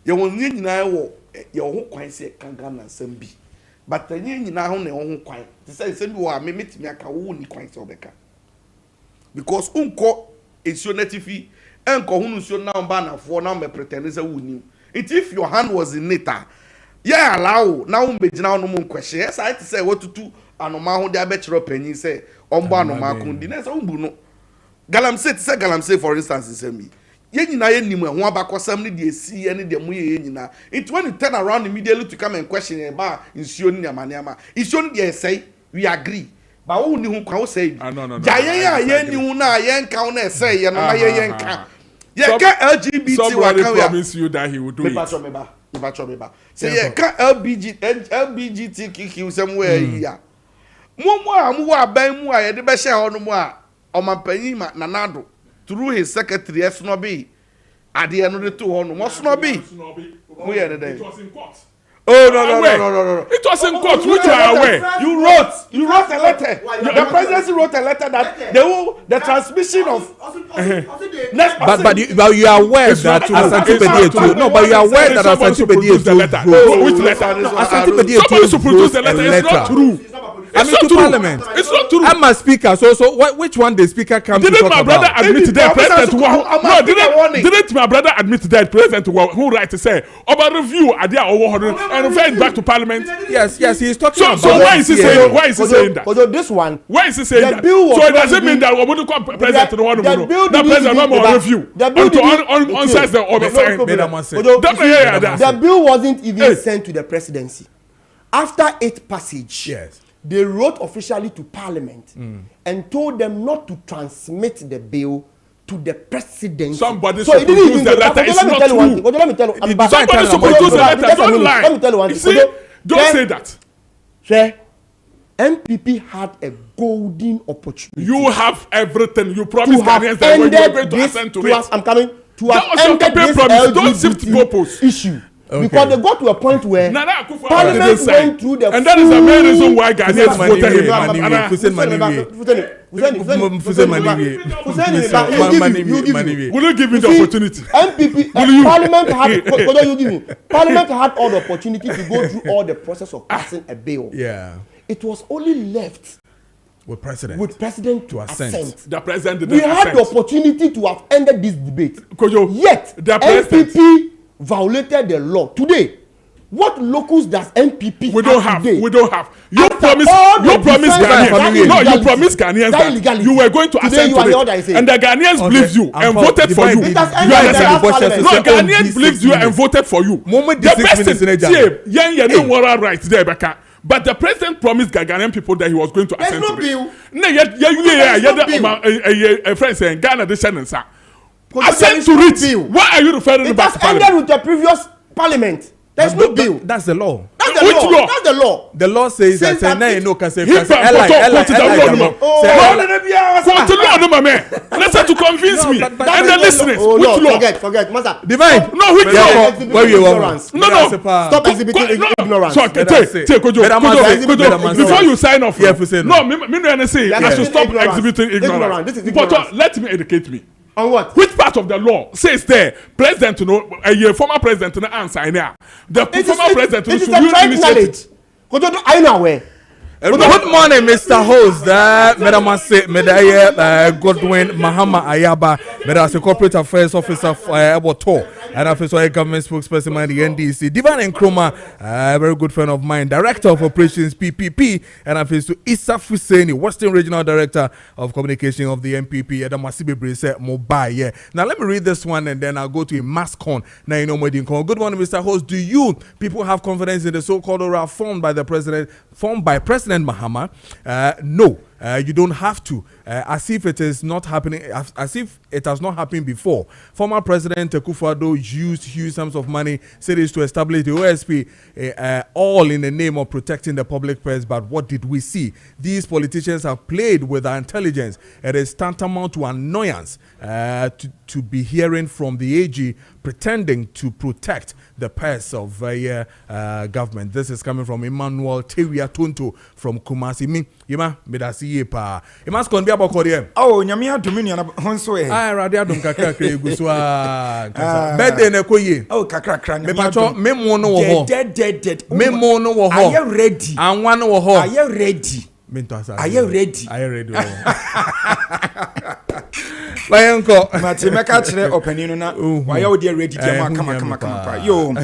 You won ni nyina wo your ho kwan say kankan na sam bi. But any nyina ho na ho kwan. They say say bi wo me metimi aka wo ni kwan say obeka. Because unko esio natifi enko hunu sio na mba na fo na me pretend say wo ni. If your hand was in it, yeah, allow now me now no more question. Yes, I say what to do. Anoma ho dia be chiro panyin say ombo anoma kundi na say ombu no galamsey for instance say me ye nyina ye nim ho abakosam ne de esi ne de mu ye nyina it when you turn around immediately to come and question about insuo ni amaniama insuo ni de say we agree but wo ni ho kwa wo say jaye ya ye ni hu na ye nka na say ye no na ye nka ye ka LGBT wa kan ya promise you that he would do it say ye ka LGBTQ somewhere here Mumu aban mu a ye de be hye ho no mu a omampanyin ma nanado through his secretary Esnobi ade no de to ho no mo Snobi mu ye de it was in court. Oh no. It was in court, which you are aware. You wrote a letter. The presidency wrote a letter that the transmission of. But you are aware that Asante Bedi Etu. No, but you are aware that Asante Bedi Etu. Which letter? Asante Bedi Etu. Somebody should produce the letter. It's not true. It's not true. Parliament. It's not true. I'm a speaker. So which one the speaker comes to talk about? Didn't my brother admit that President? No, didn't my brother admit that President who right to say about review idea over and refer it back to Parliament? Yes, he is talking about. So why is he saying? Why is he saying that? This one. Why is he saying that? So it doesn't mean that we wouldn't call President to the one who the President no more review. The bill wasn't even sent to the presidency. After its passage, yes, they wrote officially to Parliament and told them not to transmit the bill to the presidency. Somebody should produce the letter. It's not true. Let me tell you. Somebody should produce the letter. Don't lie. Let me tell you one thing. Don't say that. MPP had a golden opportunity. You have everything. You promised Ghanaians that you were going to assent to it. I'm coming to have ended this LGBT issue. Okay. Because they got to a point where Parliament went through the and that is the main reason why Ghanaians voted him. Will you give me the opportunity? MPP, Parliament had all the opportunity to go through all the process of passing a bill. Yeah. It was only left with president to assent. The president didn't We had the opportunity to have ended this debate. Kojo, yet MPP violated the law. Today, what locals does MPP we don't have? Today? We don't have. You promised Ghanaians. No, you promised Ghanaians that you were going to assent to it. And the Ghanaians believed you and voted for you. You understand? No, Ghanaians believed you and voted for you. The person, moral rights there, Becca. But the president promised Ghanaian people that he was going to assent to it. No bill. A friend saying Ghana the sentence. Assent to it. Why are you referring back to Parliament? It has ended with the previous Parliament. There's no bill. That's the law. That's the law. That's the law. The law says that listen to convince me. And the listeners. Which law? Forget. Master. Divine. No, which law? No. Stop exhibiting ignorance. So, take Kojo. Before you sign off. No, me say I should stop exhibiting ignorance. But let me educate me. On what? Which part of the law says there, President, a former president, no answer in there. The former president should use initiative. Are you not aware? Good morning, Mr. Host. Godwin Mahama Ayaba, Medase Corporate Affairs Officer for Eboto, and Officer Government Spokesperson at the NDC. Divine Nkrumah, a very good friend of mine, Director of Operations PPP, and Officer Issa Fuseni, Western Regional Director of Communication of the MPP. Adamasibe Brese Mobile. Yeah. Now let me read this one, and then I'll go to a MASCON. Now you know what you call. Good morning, Mr. Host. Do you people have confidence in the so-called aura formed by President Mahama? No, you don't have to. As if it is not happening, as if it has not happened before. Former President Akufo-Addo used huge sums of money, cities to establish the OSP, all in the name of protecting the public purse. But what did we see? These politicians have played with our intelligence. It is tantamount to annoyance to be hearing from the AG pretending to protect the purse of government. This is coming from Emmanuel Tewia Tonto from Kumasi. Yima, medasi yepa. Imas kon bia boko de. Oh, nyame dominion honso e. Ah, radio adom kakra egu so a. Birthday na koye. Oh, kakra kra. Me pacho memo no wo ho. Dead. Memo no wo ho. Are you ready? Anwa no wo ho. Are you ready? Mento asa. Are you ready? Are you ready? Lion ko. Mate meka kire opaninu na waya wo dey ready dey kama. Yo.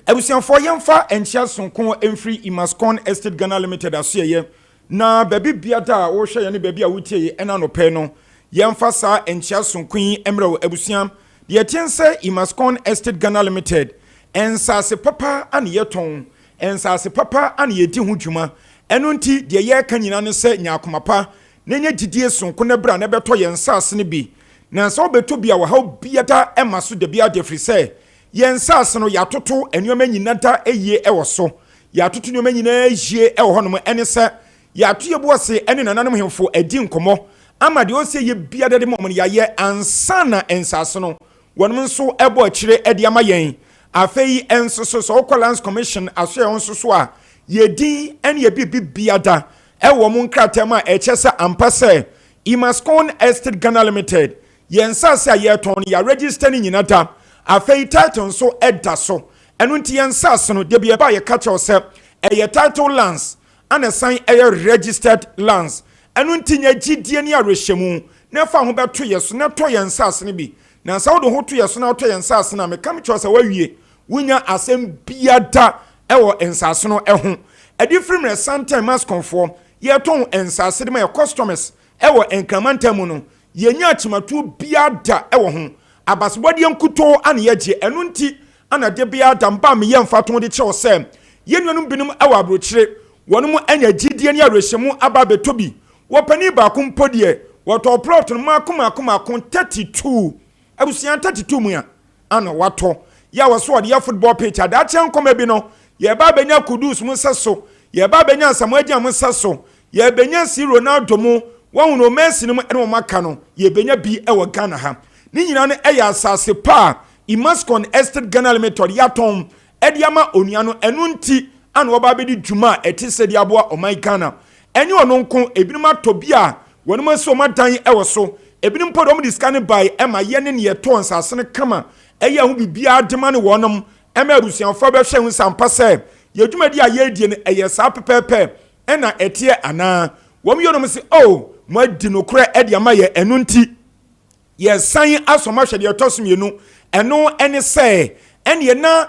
Ebusianfo yemfa enchia sonko emfree Imascon Estate Ghana Limited asoye na baby biada wo hwe ye ne baby a wutie ena no pe no yemfa sa enchia sonko yi emre wo ebusiam de tiense Imascon Estate Ghana Limited ensase papa ane yeton ensase papa ane yedi ho dwuma eno nti de ye ka nyina ne se nyakomapa nenye didie sonko ne bra ne beto ye nsase ne bi na so beto bia wa ha biada emaso de bia de fri se ye nsase no yatoto enuoma nyina da eyie ewo so yatoto enuoma nyina eyie ewo honom ene se yato ye boase ene nananom hemfo adi nkomo ama de ose ye biada de momon ya ye ansana ensase no wonum nso ebo akire edi ama yen afei ensoso so Okolands Commission aso ye nsoso a yedin ene ye bibiada ewo mu nkratem a echesa ampase Imascon Estate Ghana Limited yensase a yeton ya register ni nyina da afei title so edda so eno nti yensase no de bia ba ye ka che se eye title lands ana san eye registered lands eno nti nya gidie ni arehwemu na fa ho beto ye so na to yensase ne bi na sa wo do ho to ye so na to yensase na me kam che se wawie wunya asem biada ewo ensase no eho edi frimre sometime mas conform ye ton ensase de my customers ewo enkramantamu no ye nya chimatu biada ewo ho abasbodi enkuto ane ye je eno nti ana de biada mba me ye mfato de che o se ye nuanum binum ewo abrochire wonum anya gidie ne arehwemu aba betobi wo pani ba ko mpodie woto plot no makoma 32 abusian 32 mu ya ana wato ya waso de ya football pitch ada chen koma bi no ye ba benya kudus mu seso ye ba benya samuagia mu seso ye benya si Ronaldo mu won no Messi no ene maka no ye benya bi ewo Ghana ha ni nyina no eya asase pa Imascon Estate Ghana Limited ya tom ediama onua no enu nti ana wo ba be di dwuma etise di aboa o my Ghana enye ono nko ebinum atobia wonum aso madan ewo so ebinum podom diskane by ema ye ne ye to nsase ne kama eya hu bibia adema ne wonom ema arusianfo be hwe hu sampa se ye dwumadi a ye die ne eye sa pepepe ena etie ana wom yonom se oh mo di no kra ediama ye enu nti ye san asoma hwe de tosom yenu eno ene se ene na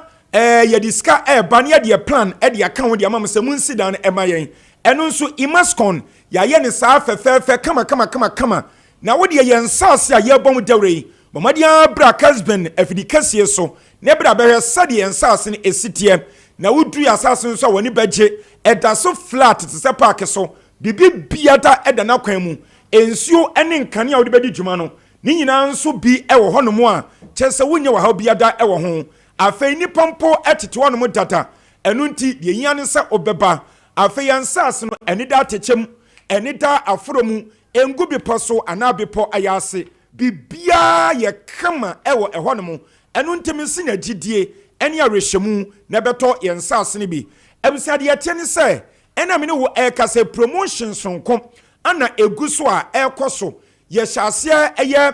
ye diska ba ne de plan de aka ho de amam se mun sidan ema yen eno nso Imascon ya ye ne sa fefefe kama na wo de ye nsase a ye bom dawrei Mamadia bra Kessben afidi kase so ne bra be sade ensase ne esitie na wudu asase so woni beje eda so flat to se park so bibi biada eda na kwan mu ensuo ene nkane a wodi bedi dwuma no ni nyina nso bi ewo honomo a chese wonye wa ha biada ewo ho afei ni pompo etete honomo data enu nti de yia ne se obeba afei ensase no ene da techem ene da aforomu engu bi poso anabi po ayase bibia ye kama ewo ehonom enu ntemi sinya gidie ene arehwemu na beto ye nsase ne bi ebusade ye tie ne se ena me ne wo ekase promotion sonko ana eguso a ekoso ye hyase eye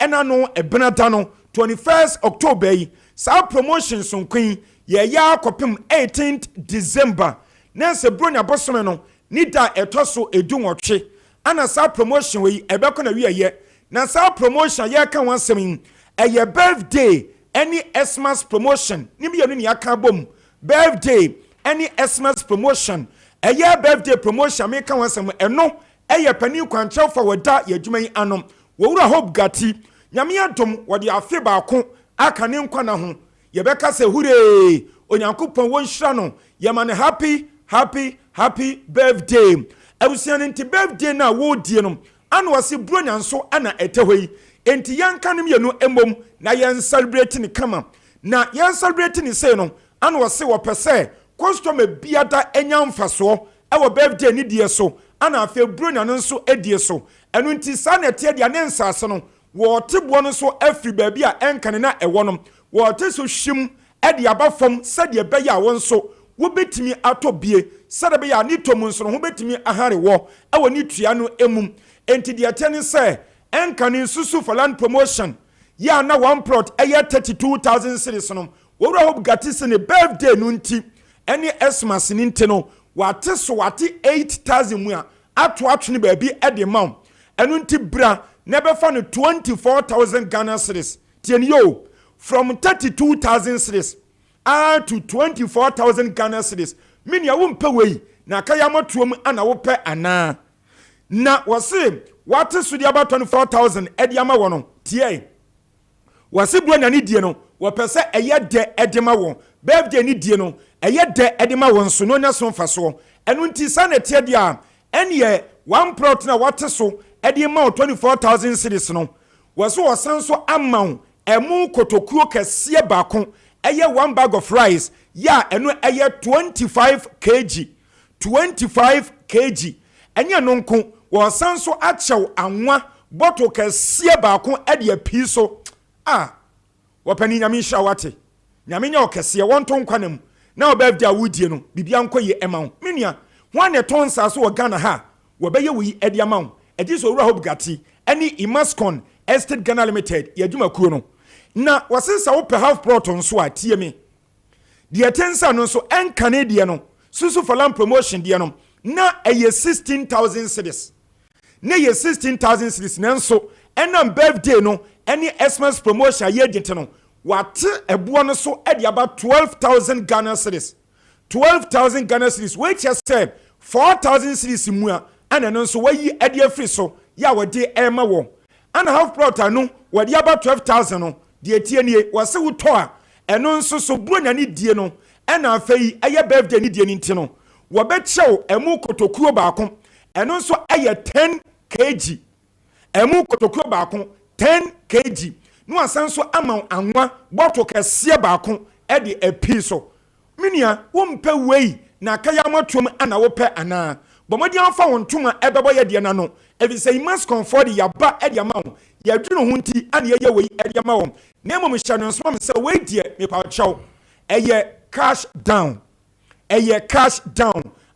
ena no ebenata no 21st October yi sa promotion sonko ye ya kopim 18th December na se bronya bosome no nida etoso edunwotwe ana sa promotion we ebeko na wiye na sa promotion ye kan wansem eye birthday any Xmas promotion ni bi yenu ni aka bom birthday any Xmas promotion eye birthday promotion me kan wansem eno eye pani kwanche for wada ye dwuman anom wo wura hope gati nyame adom wode afe ba ko aka ne nkwa na ho ye beka se hure onyankopon won hira no ye man happy birthday abusian nti birthday na wo die no ana wase bronya nso ana etehoi enti yanka nim yenu embom na yen celebrate ni kama na yen celebrate ni say no ana wase wo pese customer biada enya mfaso ewo birthday ni die so ana afi bronya nso edie so enu nti sa na tie dia ne nsase no wo tebo no so afri ba bia enkane na ewo no wo te so hwim ede abafom sade be ya won so wo betimi atobie sade be ya ni tomu nso no ho betimi ahare wo ewo ni tua no emum enti de atene se enkane susu for land promotion ya na one plot eye 32,000 cedis no wo hope gatisi ne birthday no nti ene Xmas ni nti no wate so wate 8,000 mu a ato atwene ba bi ede maw enu nti bra never found 24,000 Ghana cedis. Yo, from 32,000 cedis to 24,000 Ghana cedis. Mini I won't pay way. Na kayama tuom ana wo pe ana. Na wase what is the about 24,000 ediama wono tie. Wase bro na ni die no wo pese eye de edema won. Birthday ni die no eye de edema won so no nya so mfa so. Enu nti sa na tie dia enye one plot na what so edema 24,000 cedis no. Wase wasan so amount emu kotokuo kese baako eye one bag of rice ya enu eye 25 kg 25 kg enya nonko wasan so achew anwa bottle kese baako ede api so wapani nyame hya wate nyame nya okese wonto nkwanam na obabdi awudie no bibia nkoye emaw menia wane tonsa so Ghana ha wobeye wi ede amaw edi so wura hobgati any Imascon Estate Ghana Limited yadwuma kuo no na wasensa wo pe half proton so atie me de tensa no so en Canadian no susu for promotion de no na eye 16,000 cedis na ye 16,000 cedis nanso enam birthday no any Xmas promotion ye gente no wate eboa no so e de about 12,000 Ghana cedis 12,000 Ghana cedis which has said 4,000 cedis mua ana no so wayi e de free so ya wode ema wo ana half proton no wade about 12,000 no de tie nie wase wo to a eno nso so bronya ni die no ena afei eye birthday ni die ni ntino wo be chew emu kotokuo baako eno nso eye 10 kg emu kotokuo baako 10 kg no asan so ama anwa bottle kese baako e de api so minia wo mpe wei na kaya matom ana wo pe ana bomodi anfa wontuma ebebo ye de na no ebi say must comfort ya ba e de ma wo ya dwunu hunti ana ye wei e de ma wo na mo mhya no so me say wei de me pa chaw eye cash down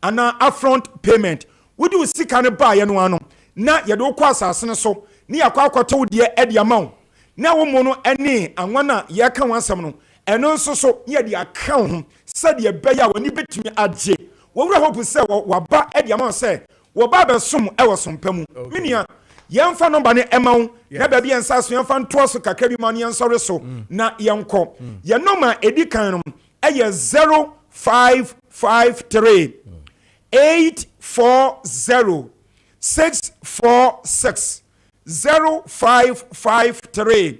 ana upfront payment would you see can buy no ano na ye do kwa asase so ni yakwa akoto de e de ma wo na wo mo no ene anwana ye ka wansam no eno nso so ye de aka ho se de be ya woni betumi agye wo wura hope se wo ba e de ma se wo ba be som e wo sompamu minia yemfa number ne emaw na ba bi ensa so yemfa nto so kakra bi ma ne ensore so na yenko ye number edikan no eye 0553 840 646 0553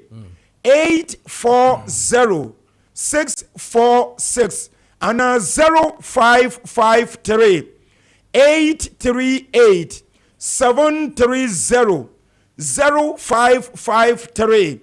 840 646 and 0553 838 730 0553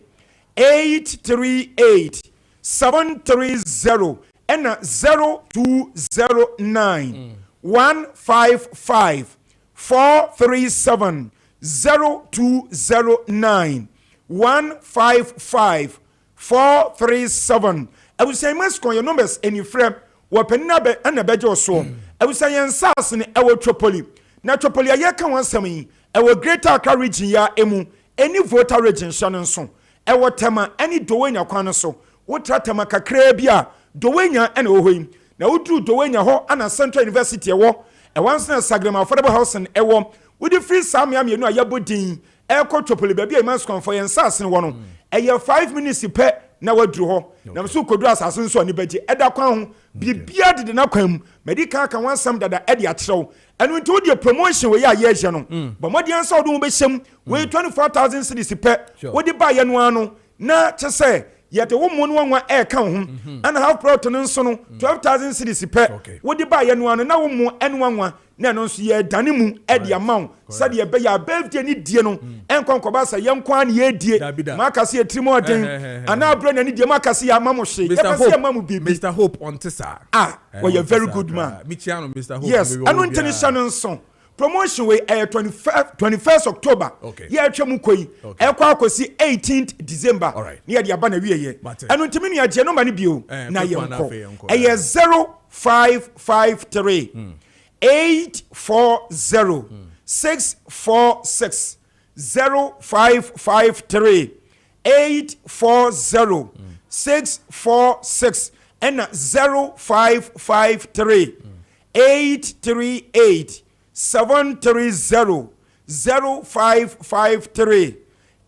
838 730 and 0209 155 437 0209 155 437. I will say must call your numbers any frame weapon nabe and a bejo so. I will say ansas in our Tripoli. Na Tripoli a yaka one semi, our greater Accra region ya emu, any voter region shannon so. Our tema any doenya kwana so. What tema kakrebia, doenya and ohoim. Na udru doenya ho ana Central University wo. A once na Sagrama affordable house and ewo. With the free Samyam you know yabudin. Eko Tripoli baby a man's con for ansas in one. A year 5 minutes pe. Na wadru ho na so kodu asase so ani baje eda kwan ho bibia de na kwam medical kan wansam dada e de akyerɛw enu nti wodi promotion we ya ye hye no but modi ansa wodi wo be hyem we 24,000 cedis pe wodi ba ye no ano na kyese yete wo mu no wanwa e kan ho and half proton nso no 12,000 cedis pe wodi ba ye no ano na wo mu enu wanwa na no nso ye dane mu e de amount said ye be ya birthday ni die no enkonkoba sa ye nkwa na ye die maka se etrimo den ana bro na ni die maka se ya mamu hye ye be se mamu bibi Mr. Hope on tisa well you're very good man Michiano Mr. Hope yes anu international song promotion we 21st October ye atwam koi ekwa akosi 18th December ni ye de aba na wiye anu ntimi ni agye no ma ni bio na ye nko 0553 840 646 0553 840 646 and 0553 838 730 0553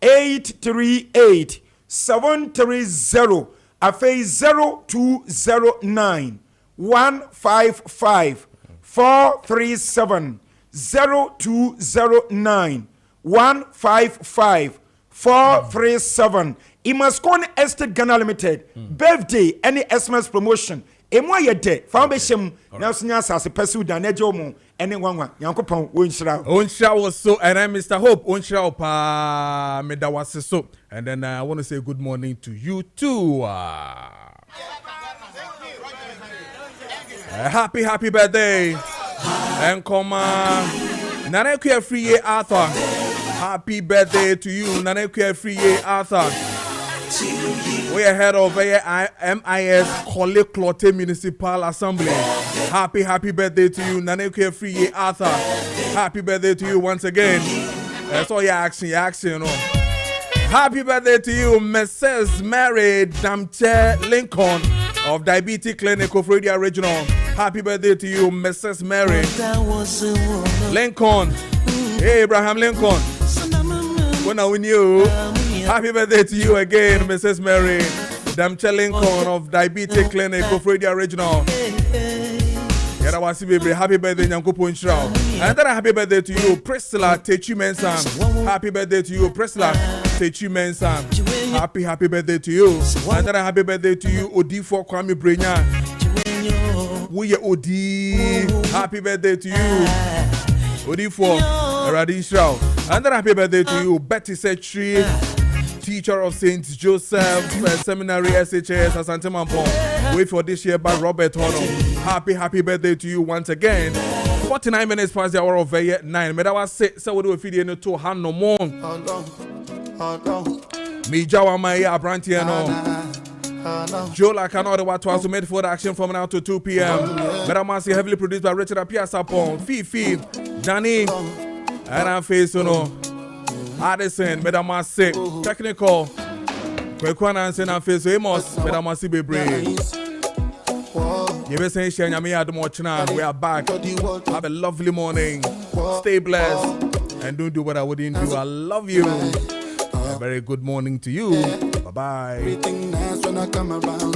838 730 afei 0209 155 437 0209 155 437 Imascon Estate Ghana Limited birthday any Xmas promotion emo yede fa be shem na so nya asase pesu da na ejomo ene nwanwa yankopon onshira was so and I'm Mr. Hope onshira pa medawase so and then I want to say good morning to you too. Happy birthday and come Nanekuya Free Arthur. Happy birthday to you, Nanekuya Free Arthur. We are head of MIS Kole Klote Municipal Assembly. Happy birthday to you, Nanekuya Free Arthur. Happy birthday to you once again. That's all your action, you know. Happy birthday to you, Mrs. Mary Damche Lincoln of Diabetes Clinic of Radio Regional. Happy birthday to you, Mrs. Mary Lincoln. Hey, Abraham Lincoln. When I win you, happy birthday to you again, Mrs. Mary Damche Lincoln of Diabetes Clinic of Radio Regional. Happy birthday, Nyankopo Nshirao. And then happy birthday to you, Priscilla Techi Mensam. Happy birthday to you, Priscilla Techi Mensam. Happy birthday to you. And then happy birthday to you, Odi4 Kwame Brenya. We are Odi. Happy birthday to you, Odi4 Radin Nshirao. And then happy birthday to you, Betty Setri, teacher of St. Joseph Seminary SHS Asante Mampong. Wait for this year by Robert Hono. Happy birthday to you once again. 49 minutes past the hour of 9. Medawa say we do a video to hand no more. Me jawa my abrantiano. Jola cannot what was made for the action from now to 2 p.m. Medawa say heavily produced by Richard Apia Sapon, Fifi, Danny, and I'm facing Addison, Medawa say technical. Kwekwana and Sena face Amos, Medawa say be brave. We are back. Have a lovely morning. Stay blessed. And don't do what I wouldn't do. I love you. A very good morning to you. Bye-bye. Everything nice when I come around.